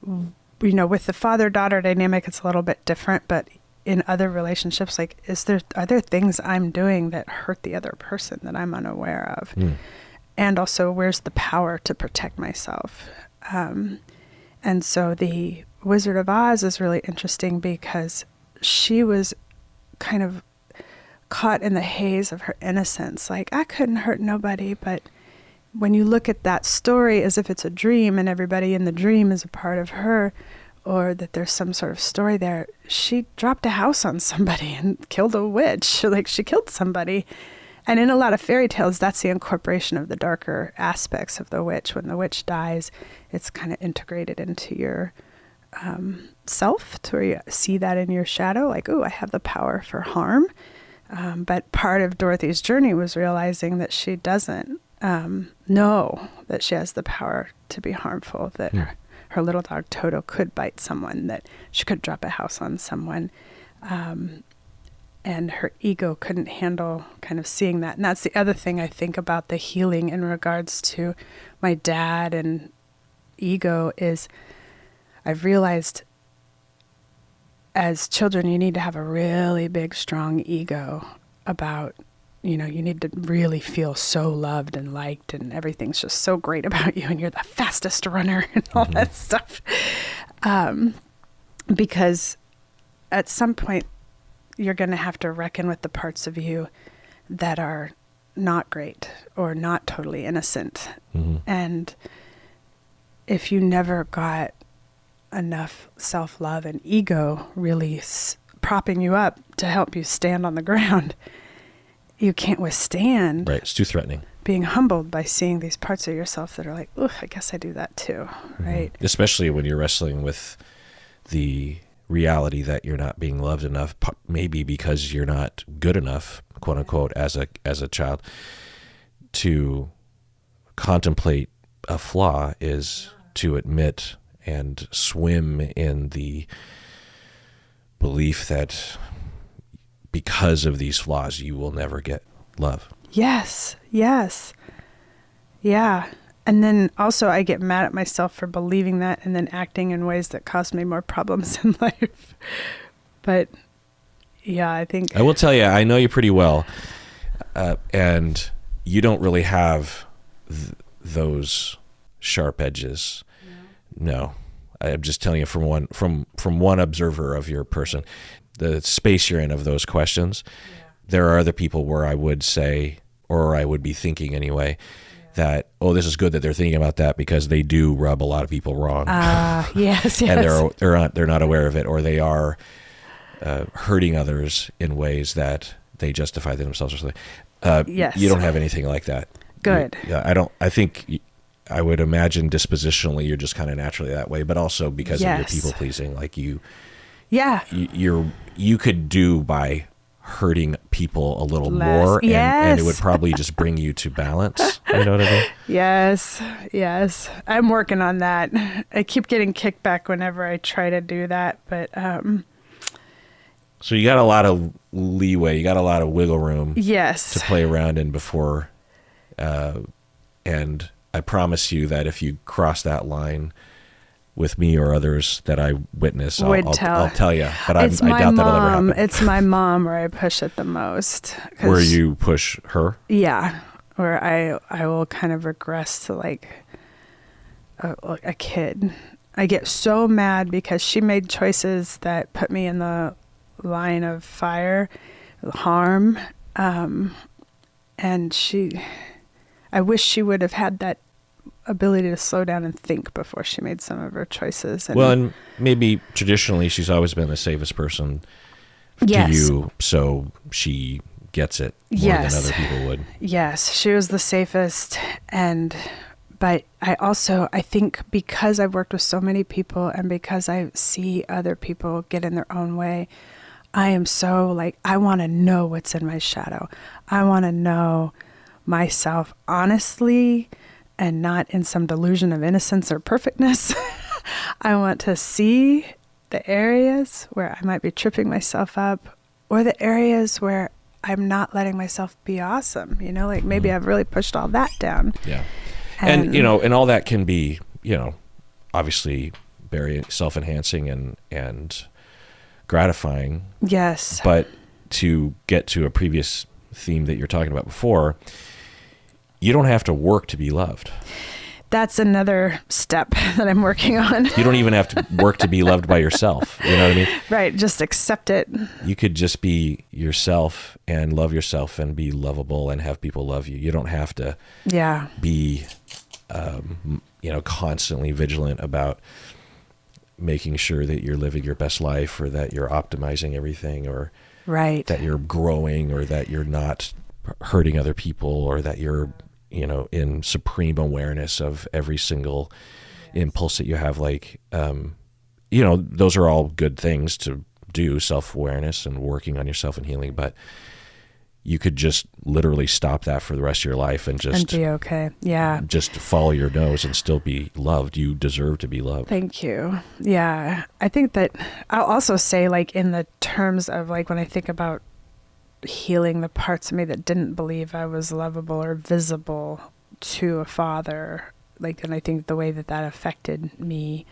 you know, with the father-daughter dynamic, it's a little bit different, but in other relationships, like, are there things I'm doing that hurt the other person that I'm unaware of? And also, where's the power to protect myself? And so the Wizard of Oz is really interesting because she was kind of caught in the haze of her innocence. Like, I couldn't hurt nobody, but when you look at that story as if it's a dream and everybody in the dream is a part of her, or that there's some sort of story there, she dropped a house on somebody and killed a witch. Like, she killed somebody. And in a lot of fairy tales, that's the incorporation of the darker aspects of the witch. When the witch dies, it's kind of integrated into your self, to where you see that in your shadow, like, oh, I have the power for harm. But part of Dorothy's journey was realizing that she doesn't know that she has the power to be harmful, that her little dog Toto could bite someone, that she could drop a house on someone. And her ego couldn't handle kind of seeing that. And that's the other thing I think about the healing in regards to my dad and ego is I've realized as children, you need to have a really big, strong ego about, you know, you need to really feel so loved and liked and everything's just so great about you and you're the fastest runner and all that stuff. Because at some point, you're going to have to reckon with the parts of you that are not great or not totally innocent. And if you never got enough self-love and ego really propping you up to help you stand on the ground, you can't withstand. Right. It's too threatening. Being humbled by seeing these parts of yourself that are like, oh, I guess I do that too. Right. Especially when you're wrestling with the reality that you're not being loved enough, maybe because you're not good enough, quote unquote, as a child. To contemplate a flaw is to admit and swim in the belief that because of these flaws, you will never get love. Yes. Yeah. And then also I get mad at myself for believing that and then acting in ways that cause me more problems in life. But yeah, I think... I will tell you, I know you pretty well. And you don't really have those sharp edges. No. I'm just telling you from one observer of your person, the space you're in of those questions. There are other people where I would say, or I would be thinking anyway, that, oh, this is good that they're thinking about that because they do rub a lot of people wrong. Yes. And they're not aware of it, or they are hurting others in ways that they justify themselves or something. Yes. You don't have anything like that. Good. I think I would imagine dispositionally you're just kind of naturally that way, but also because of your people pleasing, like you could do by hurting people a little more, and it would probably just bring you to balance. You know what I mean? Yes. I'm working on that. I keep getting kickback whenever I try to do that, but so you got a lot of leeway, you got a lot of wiggle room to play around in before, and I promise you that if you cross that line with me or others that I witness, I'll tell you. But I doubt that'll ever happen. It's my mom where I push it the most. Where you push her? Yeah, where I will kind of regress to like a kid. I get so mad because she made choices that put me in the line of fire, harm, and I wish she would have had that ability to slow down and think before she made some of her choices. And maybe traditionally she's always been the safest person to you, so she gets it more than other people would. Yes, she was the safest, but I think because I've worked with so many people and because I see other people get in their own way, I am so like, I want to know what's in my shadow. I want to know myself honestly and not in some delusion of innocence or perfectness. I want to see the areas where I might be tripping myself up, or the areas where I'm not letting myself be awesome. You know, like maybe I've really pushed all that down. Yeah. And you know, and all that can be, you know, obviously very self-enhancing and gratifying. Yes. But to get to a previous theme that you're talking about before, you don't have to work to be loved. That's another step that I'm working on. You don't even have to work to be loved by yourself. You know what I mean? Right. Just accept it. You could just be yourself and love yourself and be lovable and have people love you. You don't have to be, you know, constantly vigilant about making sure that you're living your best life, or that you're optimizing everything, or that you're growing, or that you're not hurting other people, or that you're, you know, in supreme awareness of every single impulse that you have. Like, you know, those are all good things to do, self-awareness and working on yourself and healing, but you could just literally stop that for the rest of your life and be okay. Yeah. Just follow your nose and still be loved. You deserve to be loved. Thank you. Yeah. I think that I'll also say, like, in the terms of, like, when I think about healing the parts of me that didn't believe I was lovable or visible to a father, like, and I think the way that that affected me,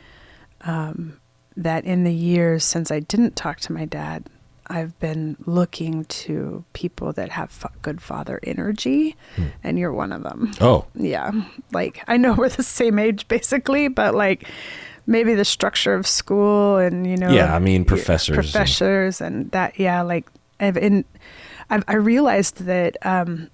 that in the years since I didn't talk to my dad, I've been looking to people that have good father energy, and you're one of them. Oh. Yeah. Like, I know we're the same age basically, but like maybe the structure of school and, you know. Yeah, I mean, professors and that, yeah, like I realized that, and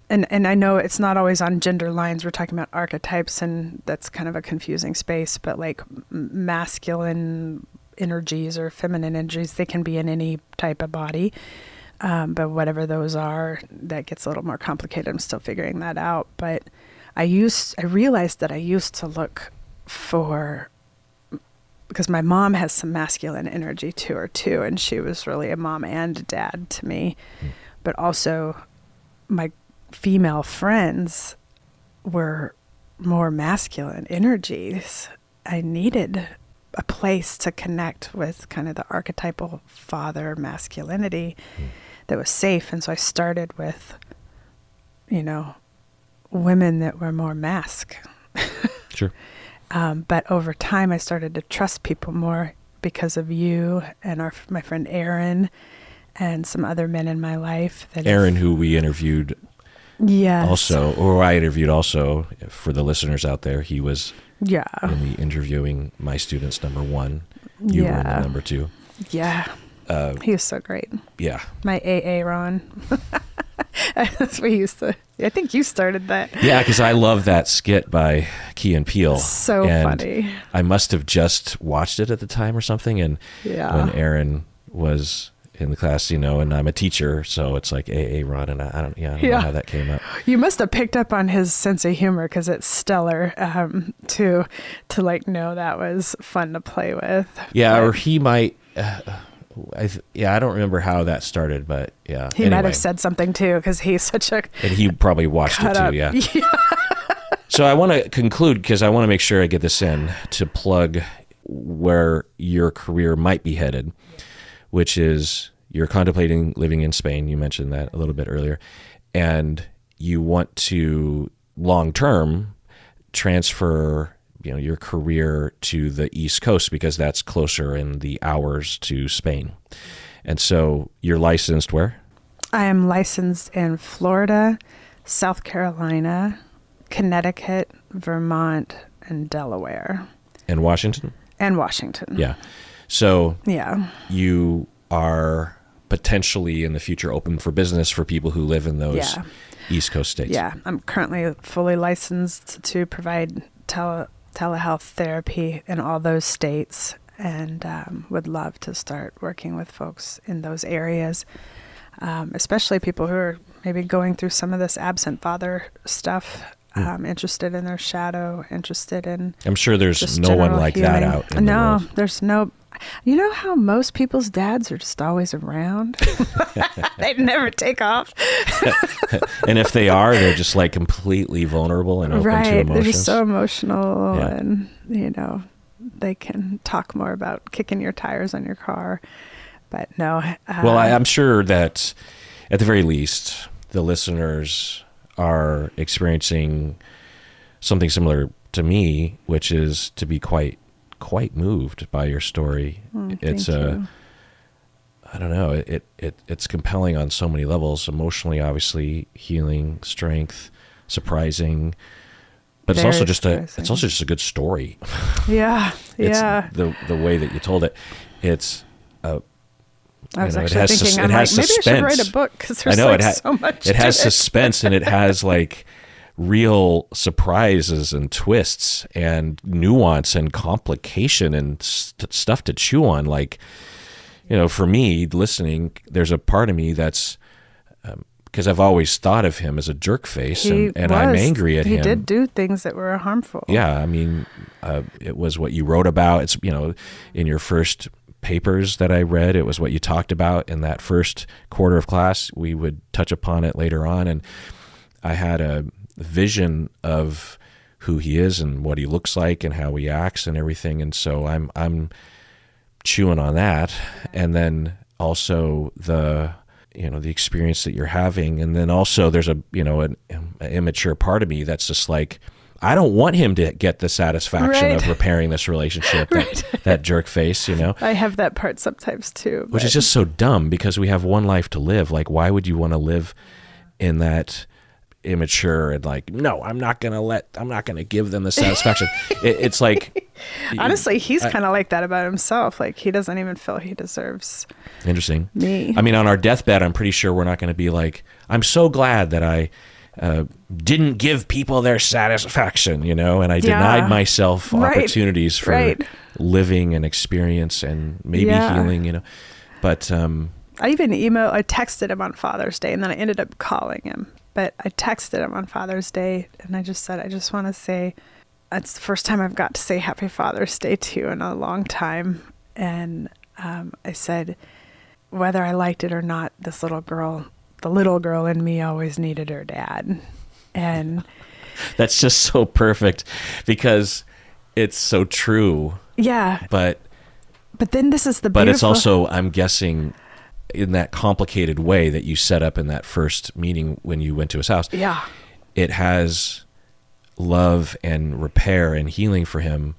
I know it's not always on gender lines. We're talking about archetypes, and that's kind of a confusing space, but like masculine energies or feminine energies, they can be in any type of body. But whatever those are, that gets a little more complicated. I'm still figuring that out. But I realized that I used to look for, because my mom has some masculine energy to her too, and she was really a mom and a dad to me. But also my female friends were more masculine energies. I needed a place to connect with kind of the archetypal father masculinity that was safe. And so I started with, you know, women that were more mask. Sure. But over time I started to trust people more because of you and my friend Aaron and some other men in my life. Aaron, who we interviewed also, or I interviewed also, for the listeners out there. He was in the interviewing my students number 1. You were in the number 2. Yeah. He was so great. Yeah. My AA Ron. That's what he used to. I think you started that. Yeah, because I love that skit by Key and Peele. So funny. I must have just watched it at the time or something, and when Aaron was in the class, you know, and I'm a teacher, so it's like AA Ron, and I don't know how that came up. You must have picked up on his sense of humor, because it's stellar, to like know that was fun to play with. Yeah, or he might. I don't remember how that started, but yeah. He might have said something too, because he's such a. And he probably watched it too. Yeah. So I want to conclude, because I want to make sure I get this in, to plug where your career might be headed, which is you're contemplating living in Spain. You mentioned that a little bit earlier. And you want to long-term transfer, you know, your career to the East Coast, because that's closer in the hours to Spain. And so you're licensed where? I am licensed in Florida, South Carolina, Connecticut, Vermont, and Delaware. And Washington? And Washington. Yeah. So you are potentially in the future open for business for people who live in those East Coast states. Yeah. I'm currently fully licensed to provide telehealth therapy in all those states, and would love to start working with folks in those areas, especially people who are maybe going through some of this absent father stuff, interested in their shadow, interested in. I'm sure there's no one like healing. that out in the world. There's no. You know how most people's dads are just always around? They never take off. And if they are, they're just like completely vulnerable and open to emotions. They're just so emotional, and they can talk more about kicking your tires on your car. But no. Well, I'm sure that at the very least, the listeners are experiencing something similar to me, which is to be quite moved by your story. It's I don't know, it's compelling on so many levels, emotionally, obviously, healing, strength, surprising, but it's also just a good story. Yeah. The way that you told it, it's I was actually thinking, maybe I should write a book, because there's so much. It has suspense, and it has like real surprises and twists and nuance and complication and stuff to chew on. Like, for me listening, there's a part of me that's because I've always thought of him as a jerk face, and I'm angry at him. He did do things that were harmful. Yeah, I mean, it was what you wrote about. It's in your first papers that I read, it was what you talked about in that first quarter of class. We would touch upon it later on, and I had a vision of who he is and what he looks like and how he acts and everything. And so I'm chewing on that, and then also the experience that you're having, and then also there's an immature part of me that's just like, I don't want him to get the satisfaction of repairing this relationship, that jerk face, I have that part sometimes too. Which is just so dumb, because we have one life to live. Like, why would you want to live in that immature and like, no, I'm not going to give them the satisfaction. It's like, honestly, he's kind of like that about himself. Like, he doesn't even feel he deserves interesting me. I mean, on our deathbed, I'm pretty sure we're not going to be like, I'm so glad that I didn't give people their satisfaction, and I denied myself opportunities for living and experience and maybe healing, but I even I texted him on Father's Day, and then I ended up calling him. But I texted him on Father's Day, and I just said, I just want to say, it's the first time I've got to say Happy Father's Day to you in a long time. And I said, whether I liked it or not, the little girl in me always needed her dad. And that's just so perfect, because it's so true. Yeah. But then this is the beautiful. But it's also, I'm guessing, in that complicated way that you set up in that first meeting when you went to his house. Yeah. It has love and repair and healing for him,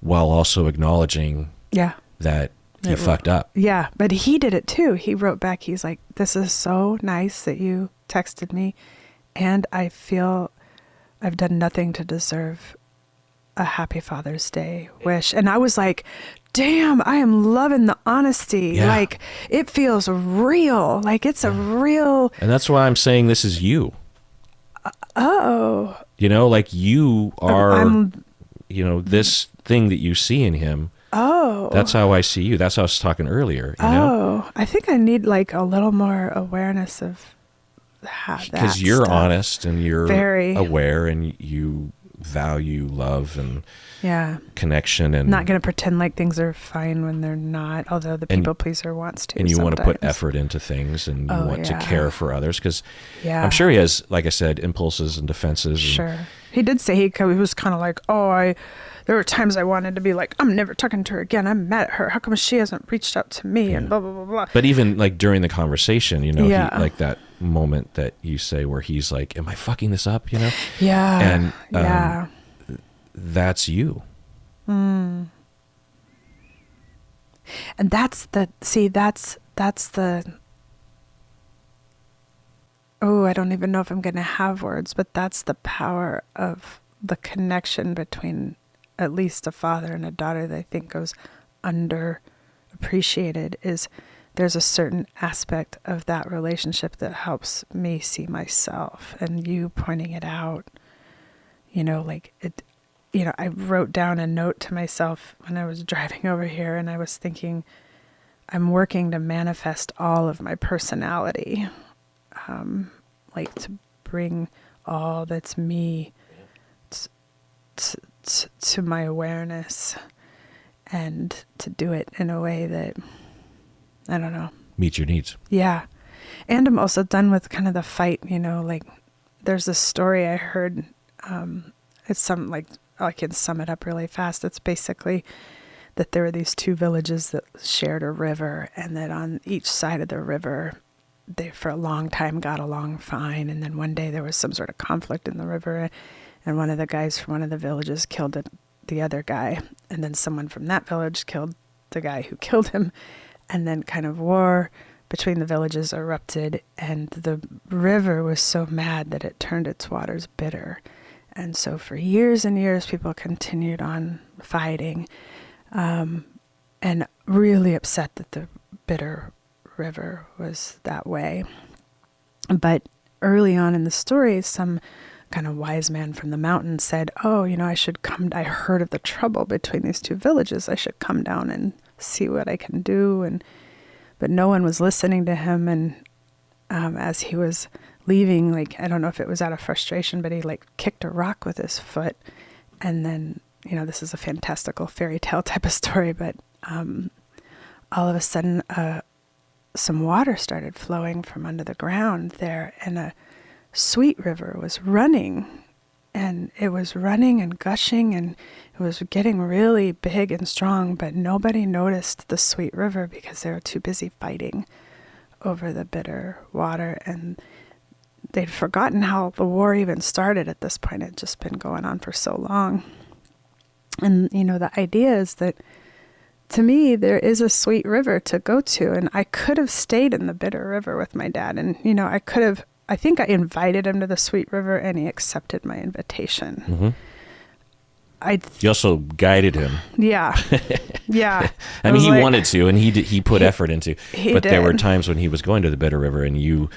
while also acknowledging that he fucked up. Yeah, but he did it too. He wrote back, he's like, this is so nice that you texted me, and I feel I've done nothing to deserve a Happy Father's Day wish. And I was like, damn, I am loving the honesty. Yeah. Like, it feels real. Like, it's a real. And that's why I'm saying this is you. Like, you are, this thing that you see in him. Oh. That's how I see you. That's how I was talking earlier. I think I need like a little more awareness of that. Because you're stuff. honest, and you're very aware, and you value love and yeah, connection, and not going to pretend like things are fine when they're not, although the people pleaser wants to. And you sometimes. want to put effort into things, and you want to care for others, because yeah. I'm sure he has, like I said, impulses and defenses. Sure. He did say he was kind of like, there were times I wanted to be like, I'm never talking to her again. I'm mad at her. How come she hasn't reached out to me? And blah, blah, blah, blah. But even like during the conversation, he, like that moment that you say where he's like, am I fucking this up? Yeah. And that's you. Mm. And that's the, I don't even know if I'm going to have words, but that's the power of the connection between at least a father and a daughter that I think goes underappreciated. Is there's a certain aspect of that relationship that helps me see myself, and you pointing it out, like it, I wrote down a note to myself when I was driving over here, and I was thinking, I'm working to manifest all of my personality, like to bring all that's me to my awareness. and to do it in a way that, I don't know. Meets your needs. Yeah. And I'm also done with kind of the fight, like there's this story I heard. It's some, like, I can sum it up really fast. It's basically that there were these two villages that shared a river, and that on each side of the river, they for a long time got along fine. And then one day there was some sort of conflict in the river, and one of the guys from one of the villages killed the other guy. And then someone from that village killed the guy who killed him. And then kind of war between the villages erupted, and the river was so mad that it turned its waters bitter. And so for years and years, people continued on fighting, and really upset that the bitter river was that way. But early on in the story, some kind of wise man from the mountain said, oh, I heard of the trouble between these two villages. I should come down and see what I can do. But no one was listening to him. And as he was leaving, like, I don't know if it was out of frustration, but he like kicked a rock with his foot. And then, this is a fantastical fairy tale type of story, but all of a sudden some water started flowing from under the ground there, and a sweet river was running. And it was running and gushing, and it was getting really big and strong, but nobody noticed the sweet river because they were too busy fighting over the bitter water. And they'd forgotten how the war even started at this point. It had just been going on for so long. And, the idea is that, to me, there is a sweet river to go to, and I could have stayed in the bitter river with my dad. And, I think I invited him to the sweet river, and he accepted my invitation. Mm-hmm. You also guided him. Yeah. Yeah. I mean, he wanted to, and he put effort into, but there were times when he was going to the bitter river, and you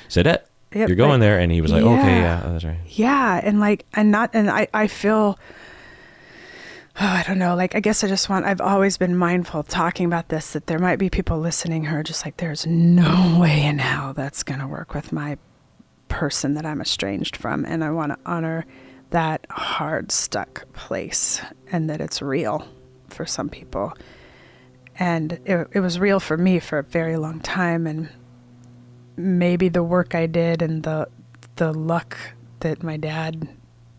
said, yep, you're going there. And he was like, okay, yeah, that's right. Yeah. And I feel, I don't know, like, I guess I've always been mindful of talking about this, that there might be people listening who are just like, there's no way in hell that's going to work with my person that I'm estranged from. And I want to honor that hard, stuck place, and that it's real for some people. And it was real for me for a very long time. And maybe the work I did and the luck that my dad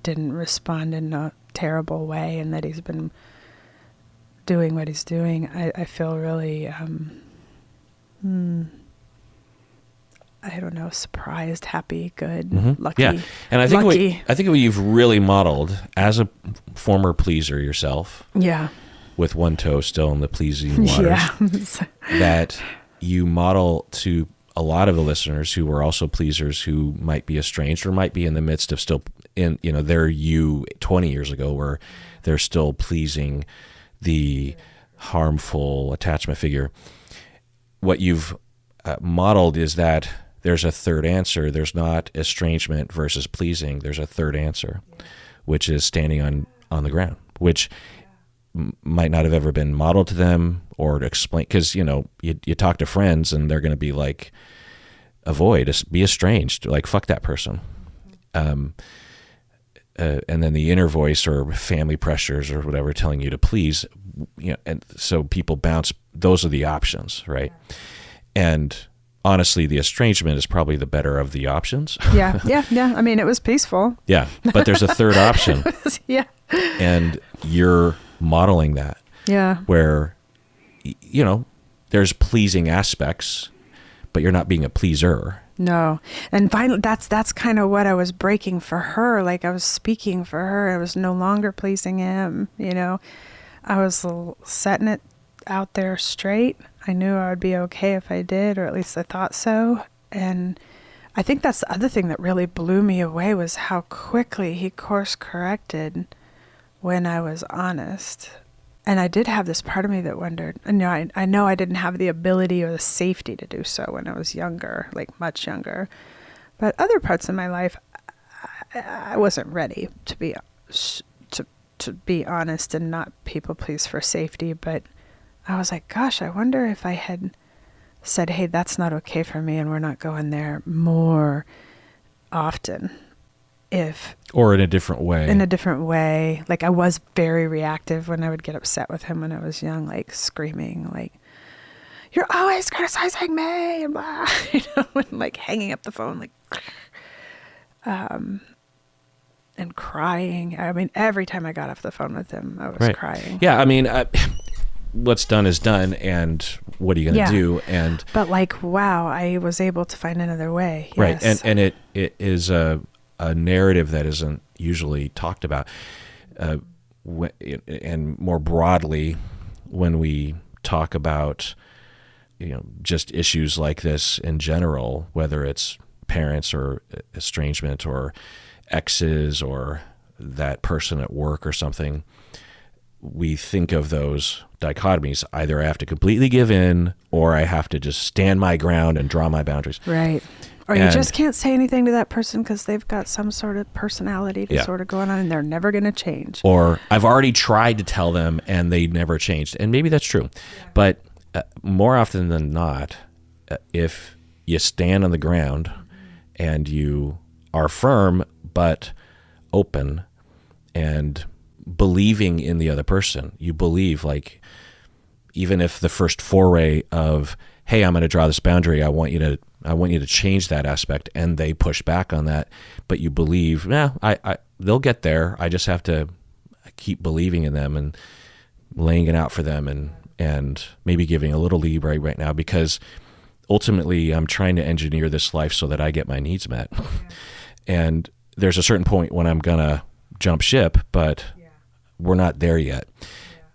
didn't respond in a terrible way, and that he's been doing what he's doing, I feel really, I don't know, surprised, happy, good, lucky. Yeah, and I think what you've really modeled as a former pleaser yourself, with one toe still in the pleasing waters, that you model to a lot of the listeners who were also pleasers, who might be estranged or might be in the midst of still in, they're you 20 years ago, where they're still pleasing the harmful attachment figure. What you've modeled is that there's a third answer. There's not estrangement versus pleasing. There's a third answer, which is standing on the ground, which might not have ever been modeled to them or to explain. Because, you talk to friends and they're going to be like, be estranged, like, fuck that person. And then the inner voice or family pressures or whatever telling you to please, and so people bounce. Those are the options, right? And honestly, the estrangement is probably the better of the options. Yeah. I mean, it was peaceful. Yeah, but there's a third option. Yeah. And you're modeling that. Yeah. Where, there's pleasing aspects, but you're not being a pleaser. No. And finally, that's kind of what I was breaking for her. Like, I was speaking for her. I was no longer pleasing him, I was setting it out there straight. I knew I would be okay if I did, or at least I thought so. And I think that's the other thing that really blew me away, was how quickly he course corrected when I was honest. And I did have this part of me that wondered, I know I didn't have the ability or the safety to do so when I was younger, like much younger. But other parts of my life, I wasn't ready to be honest and not people please for safety. But I was like, gosh, I wonder if I had said, hey, that's not okay for me, and we're not going there more often, Or in a different way. Like I was very reactive when I would get upset with him when I was young, like screaming, like, "You're always criticizing me," and blah, and like hanging up the phone, like, and crying. I mean, every time I got off the phone with him, I was crying. Yeah, I mean, what's done is done, and what are you going to do? But like, wow, I was able to find another way. Yes. Right, and it is a narrative that isn't usually talked about, and more broadly, when we talk about just issues like this in general, whether it's parents or estrangement or exes or that person at work or something, we think of those dichotomies. Either I have to completely give in, or I have to just stand my ground and draw my boundaries. Right. Or you just can't say anything to that person because they've got some sort of personality disorder going on and they're never going to change. Or I've already tried to tell them and they never changed. And maybe that's true. Yeah. But more often than not, if you stand on the ground and you are firm but open and believing in the other person, you believe, like, even if the first foray of, hey, I'm going to draw this boundary, I want you to change that aspect, and they push back on that, but you believe, they'll get there. I just have to keep believing in them and laying it out for them, and maybe giving a little leeway right now, because ultimately I'm trying to engineer this life so that I get my needs met. Yeah. And there's a certain point when I'm gonna jump ship, but we're not there yet. Yeah.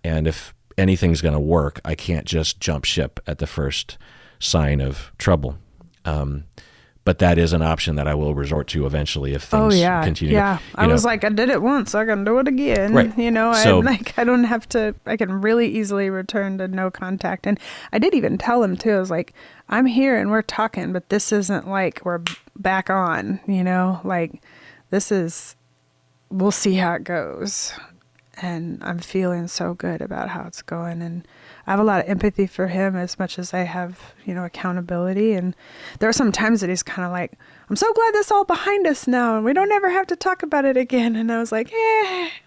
And if anything's gonna work, I can't just jump ship at the first sign of trouble. But that is an option that I will resort to eventually if things continue. Yeah, I was like, I did it once, I can do it again. Right. So, I don't have to. I can really easily return to no contact. And I did even tell him too. I was like, I'm here and we're talking, but this isn't like we're back on. Like this is. We'll see how it goes. And I'm feeling so good about how it's going. And I have a lot of empathy for him as much as I have, accountability. And there are some times that he's kind of like, I'm so glad this is all behind us now and we don't ever have to talk about it again. And I was like,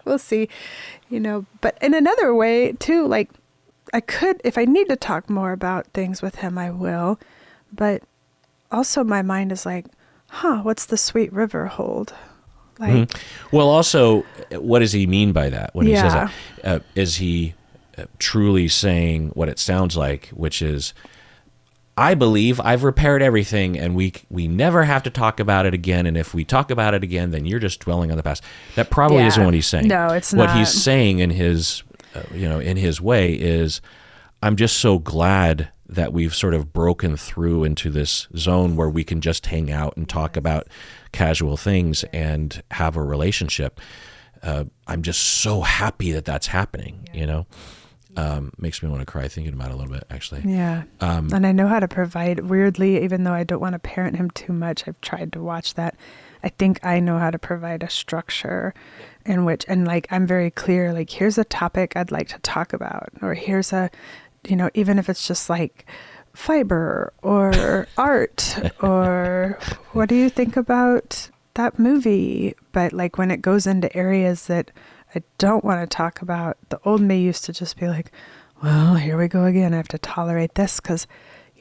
we'll see, But in another way too, like I could, if I need to talk more about things with him, I will. But also my mind is like, what's the sweet river hold? Like, Well, also, what does he mean by that when he says that? Is he truly saying what it sounds like, which is, I believe I've repaired everything and we never have to talk about it again, and if we talk about it again, then you're just dwelling on the past. That probably isn't what he's saying. No, it's not. What he's saying in his, in his way is, I'm just so glad that we've sort of broken through into this zone where we can just hang out and talk about casual things and have a relationship. I'm just so happy that that's happening, makes me want to cry thinking about it a little bit, actually. Yeah. And I know how to provide, weirdly, even though I don't want to parent him too much, I've tried to watch that. I think I know how to provide a structure in which, and like, I'm very clear, like, here's a topic I'd like to talk about, or here's a, even if it's just like fiber or art, or what do you think about that movie? But like when it goes into areas that I don't want to talk about, the old me used to just be like, well, here we go again. I have to tolerate this because,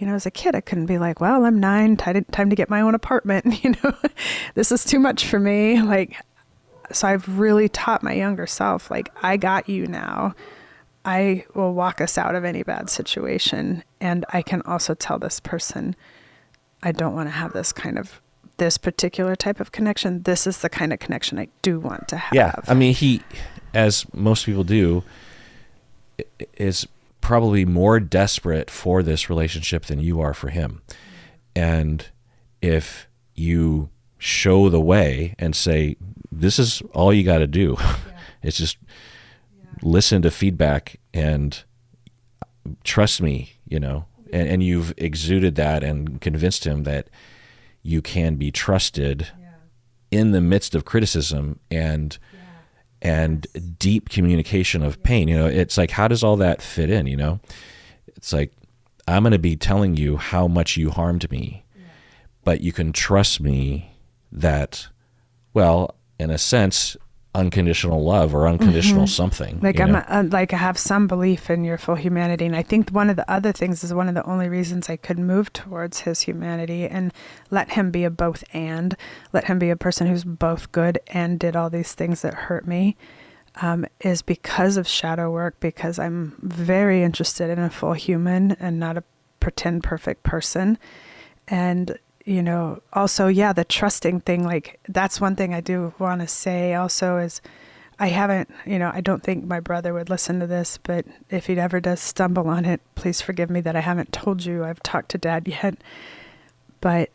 as a kid, I couldn't be like, well, I'm 9, time to get my own apartment. This is too much for me. Like, so I've really taught my younger self, like, I got you now. I will walk us out of any bad situation. And I can also tell this person, I don't want to have this particular type of connection. This is the kind of connection I do want to have. Yeah. I mean, he, as most people do, is probably more desperate for this relationship than you are for him. And if you show the way and say, this is all you got to do, it's just listen to feedback and trust me, and you've exuded that and convinced him that you can be trusted in the midst of criticism and deep communication of pain. It's like, how does all that fit in? It's like, I'm going to be telling you how much you harmed me, but you can trust me that, well, in a sense, unconditional love or unconditional something. Like I have some belief in your full humanity. And I think one of the other things is one of the only reasons I could move towards his humanity and let him be a both and, let him be a person who's both good and did all these things that hurt me, is because of shadow work, because I'm very interested in a full human and not a pretend perfect person. And also, the trusting thing, like that's one thing I do want to say also is I don't think my brother would listen to this, but if he ever does stumble on it, please forgive me that I haven't told you I've talked to Dad yet. But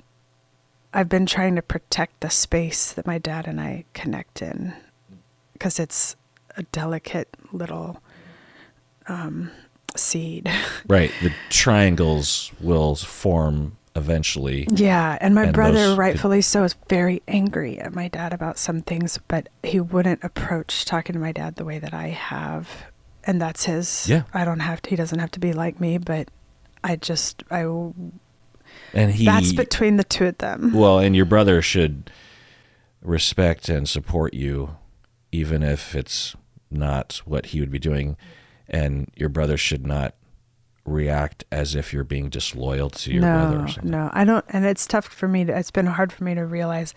I've been trying to protect the space that my dad and I connect in, because it's a delicate little seed. Right. The triangles will form eventually. Yeah, and my brother, rightfully so, is very angry at my dad about some things, but he wouldn't approach talking to my dad the way that I have, and that's his. Yeah. He doesn't have to be like me, but that's between the two of them. Well, and your brother should respect and support you, even if it's not what he would be doing, and your brother should not react as if you're being disloyal to your brother or something. No, I don't. And it's tough for me. It's been hard for me to realize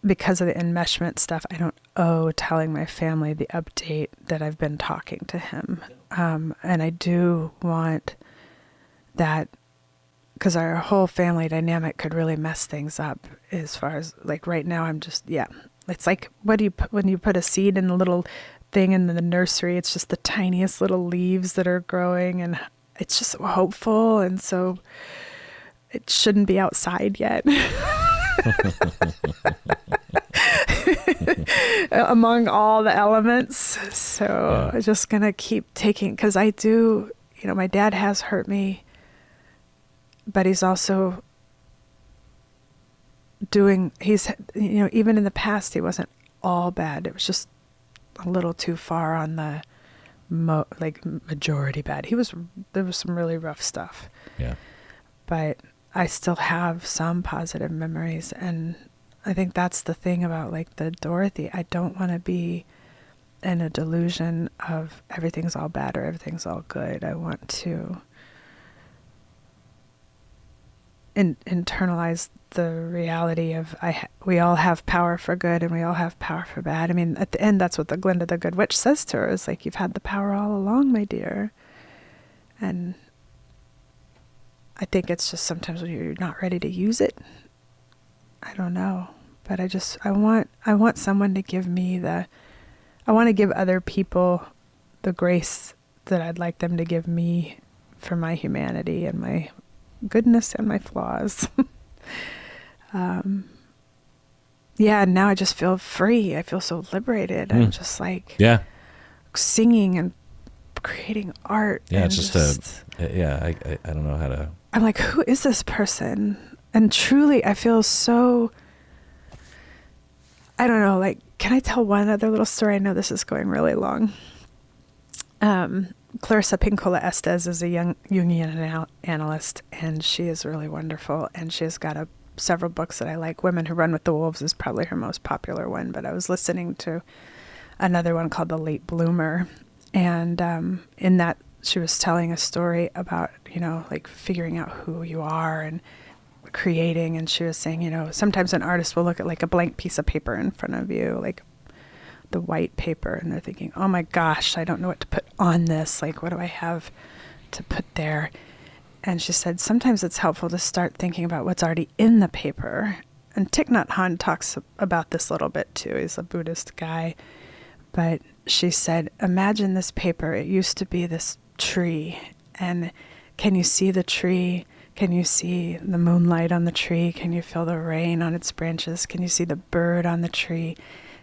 because of the enmeshment stuff, I don't owe telling my family the update that I've been talking to him. And I do want that, because our whole family dynamic could really mess things up as far as, like, right now I'm just, it's like, what do you put when you put a seed in a little thing in the nursery? It's just the tiniest little leaves that are growing, and it's just hopeful, and so it shouldn't be outside yet. Among all the elements. So I'm just gonna keep taking, because I do, my dad has hurt me, but he's also even in the past, he wasn't all bad. It was just a little too far on the majority bad. There was some really rough stuff. Yeah. But I still have some positive memories, and I think that's the thing about, like, the Dorothy. I don't want to be in a delusion of everything's all bad or everything's all good. I want to internalize the reality of we all have power for good and we all have power for bad. I mean, at the end, that's what the Glinda the Good Witch says to her, is like, you've had the power all along, my dear. And I think it's just sometimes when you're not ready to use it. I don't know. But I want someone to give me I want to give other people the grace that I'd like them to give me for my humanity and my goodness and my flaws. Now I just feel free. I feel so liberated. I'm just like singing and creating art. Yeah, it's just I don't know how to. I'm like, who is this person? And truly, I feel so, I don't know, like, can I tell one other little story? I know this is going really long. Clarissa Pinkola Estes is a young Jungian analyst, and she is really wonderful. And she has got several books that I like. Women Who Run with the Wolves is probably her most popular one, but I was listening to another one called The Late Bloomer. And in that, she was telling a story about, like, figuring out who you are and creating. And she was saying, sometimes an artist will look at, like, a blank piece of paper in front of you, like the white paper, and they're thinking, oh my gosh, I don't know what to put on this. Like, what do I have to put there? And she said, sometimes it's helpful to start thinking about what's already in the paper. And Thich Nhat Hanh talks about this a little bit too. He's a Buddhist guy. But she said, imagine this paper. It used to be this tree. And can you see the tree? Can you see the moonlight on the tree? Can you feel the rain on its branches? Can you see the bird on the tree?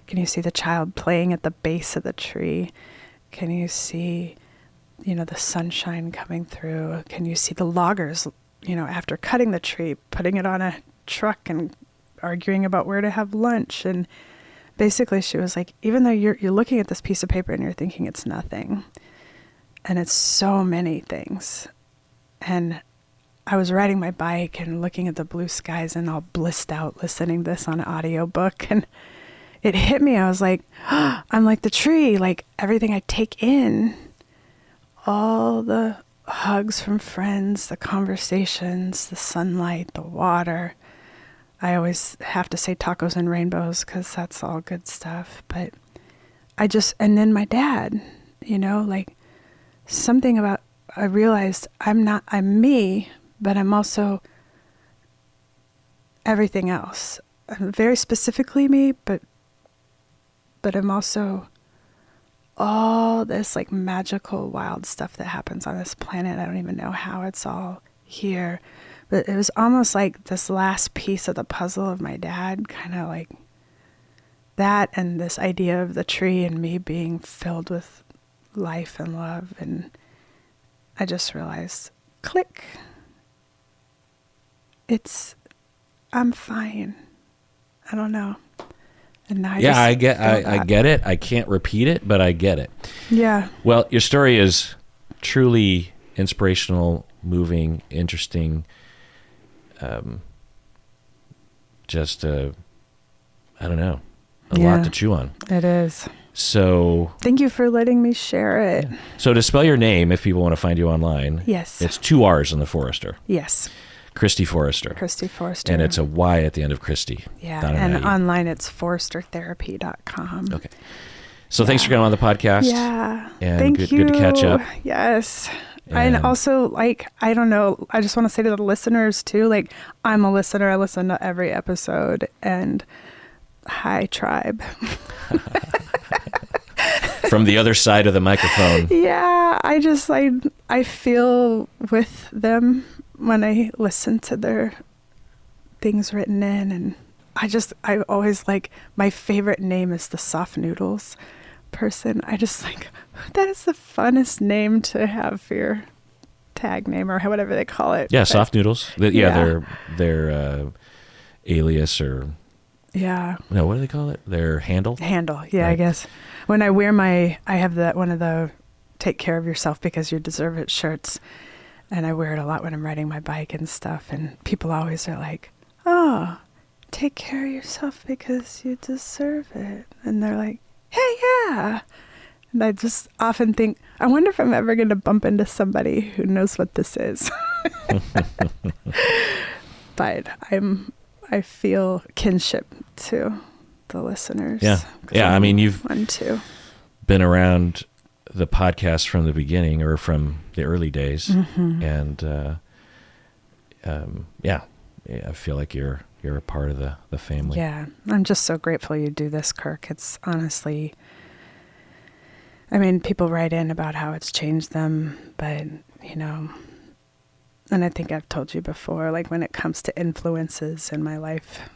Can you see the child playing at the base of the tree? Can you see, the sunshine coming through? Can you see the loggers, after cutting the tree, putting it on a truck and arguing about where to have lunch? And basically she was like, even though you're looking at this piece of paper and you're thinking it's nothing, and it's so many things, and I was riding my bike and looking at the blue skies and all blissed out listening to this on an audiobook, and it hit me. I was like, oh, I'm like the tree, like everything I take in, all the hugs from friends, the conversations, the sunlight, the water. I always have to say tacos and rainbows because that's all good stuff. But and then my dad, like something about, I realized I'm me, but I'm also everything else. I'm very specifically me, but I'm also all this like magical, wild stuff that happens on this planet. I don't even know how it's all here. But it was almost like this last piece of the puzzle of my dad, kind of like that, and this idea of the tree and me being filled with life and love. And I just realized, click. I'm fine. I don't know. And now I get it. I can't repeat it, but I get it. Yeah. Well, your story is truly inspirational, moving, interesting. I don't know, a lot to chew on. It is. So thank you for letting me share it. So to spell your name, if people want to find you online, yes, it's 2 R's in the Forrester. Yes. Christy Forrester. Christy Forrester. And it's a Y at the end of Christy. Yeah. And online it's forrestertherapy.com. Okay. So thanks for coming on the podcast. Yeah. And thank you. Good to catch up. Yes. And also, like, I don't know, I just want to say to the listeners too, like, I'm a listener. I listen to every episode, and hi, tribe. From the other side of the microphone. Yeah. I feel with them when I listen to their things written in, and I always like, my favorite name is the soft noodles person. I just like, that is the funnest name to have for your tag name or whatever they call it. Yeah, but, soft noodles. Their alias or no, what do they call it? Their handle. Yeah, right. I guess when I wear I have one of the "Take Care of Yourself Because You Deserve It" shirts, and I wear it a lot when I'm riding my bike and stuff. And people always are like, "Oh, take care of yourself because you deserve it," and they're like, hey, yeah. And I just often think, I wonder if I'm ever going to bump into somebody who knows what this is. But I feel kinship to the listeners. Yeah. Yeah. I mean, you've been around the podcast from the beginning or from the early days. Mm-hmm. And I feel like you're a part of the family. Yeah. I'm just so grateful you do this, Kirk. It's honestly, I mean, people write in about how it's changed them, but, and I think I've told you before, like when it comes to influences in my life,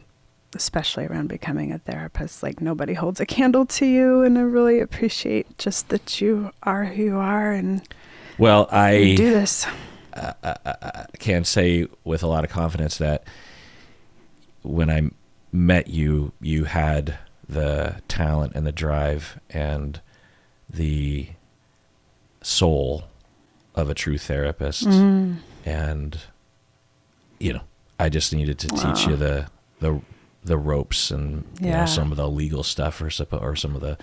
especially around becoming a therapist, like nobody holds a candle to you. And I really appreciate just that you are who you are. And you do this. I can say with a lot of confidence that when I met you, you had the talent and the drive and the soul of a true therapist. Mm. And, I just needed to teach you the ropes and some of the legal stuff or some of the,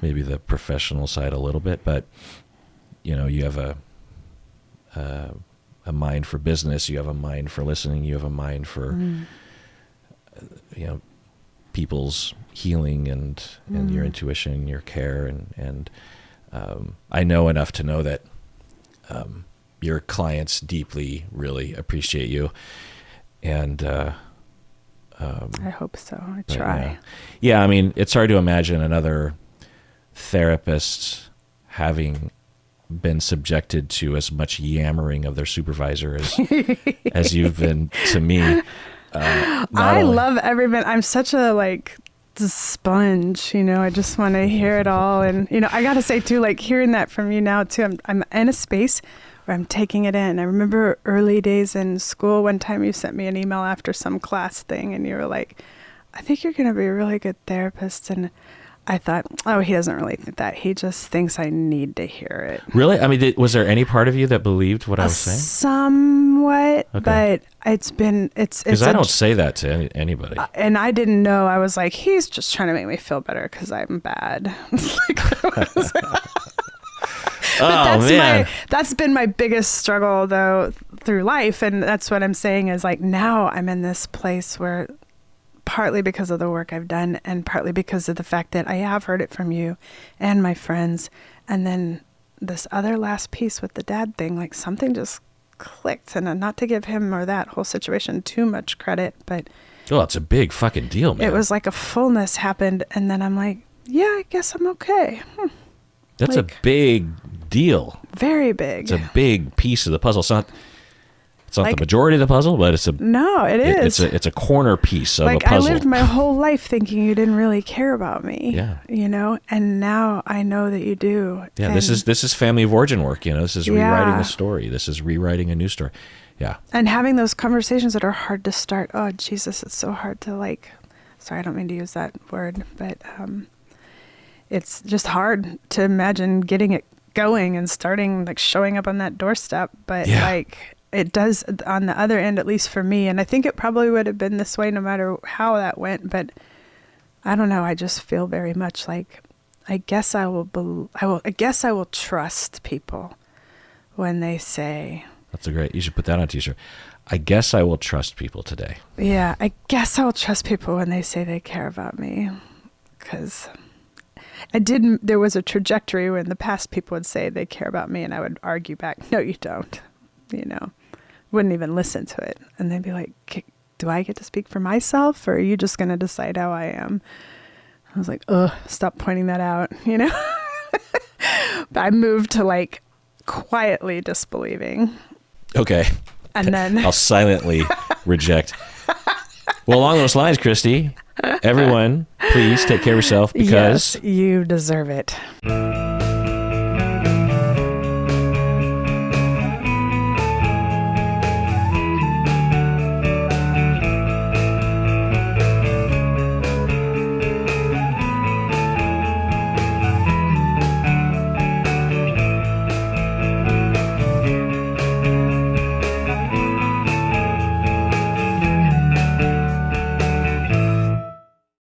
maybe the professional side a little bit. But, you have a mind for business. You have a mind for listening. You have a mind for, people's healing and your intuition, your care. And I know enough to know that your clients deeply, really appreciate you. And I hope so. I try. Yeah, I mean, it's hard to imagine another therapist having been subjected to as much yammering of their supervisor as you've been to me. I love every minute. I'm such a sponge, I just want to hear it all. And, I got to say too, hearing that from you now too, I'm in a space where I'm taking it in. I remember early days in school, one time you sent me an email after some class thing and you were like, I think you're going to be a really good therapist. And I thought, oh, he doesn't really think that. He just thinks I need to hear it. Really? I mean, was there any part of you that believed what I was saying? Somewhat, but it's because I don't say that to anybody. And I didn't know. I was like, he's just trying to make me feel better because I'm bad. That's been my biggest struggle though through life, and that's what I'm saying is like now I'm in this place where, partly because of the work I've done and partly because of the fact that I have heard it from you and my friends, and then this other last piece with the dad thing, like something just clicked, and not to give him or that whole situation too much credit, but it's a big fucking deal, man. It was like a fullness happened, and then I'm like, yeah, I guess I'm okay. That's like, a big deal. Very big. It's a big piece of the puzzle. It's not like, the majority of the puzzle, but it is. It's a corner piece of a puzzle. I lived my whole life thinking you didn't really care about me. Yeah. And now I know that you do. Yeah. This is family of origin work. This is rewriting a story. This is rewriting a new story. Yeah. And having those conversations that are hard to start. Oh, Jesus, it's so hard to sorry, I don't mean to use that word, but it's just hard to imagine getting it going and starting, showing up on that doorstep. But it does on the other end, at least for me. And I think it probably would have been this way no matter how that went. But I don't know. I just feel very much like I guess I will trust people when they say. That's you should put that on a t-shirt. I guess I will trust people today. Yeah, I guess I will trust people when they say they care about me, because there was a trajectory where in the past people would say they care about me and I would argue back, no, you don't, wouldn't even listen to it. And they'd be like, do I get to speak for myself, or are you just going to decide how I am? I was like, stop pointing that out, But I moved to quietly disbelieving. Okay. And then I'll silently reject. Well, along those lines, Christy, everyone, please take care of yourself because yes, you deserve it.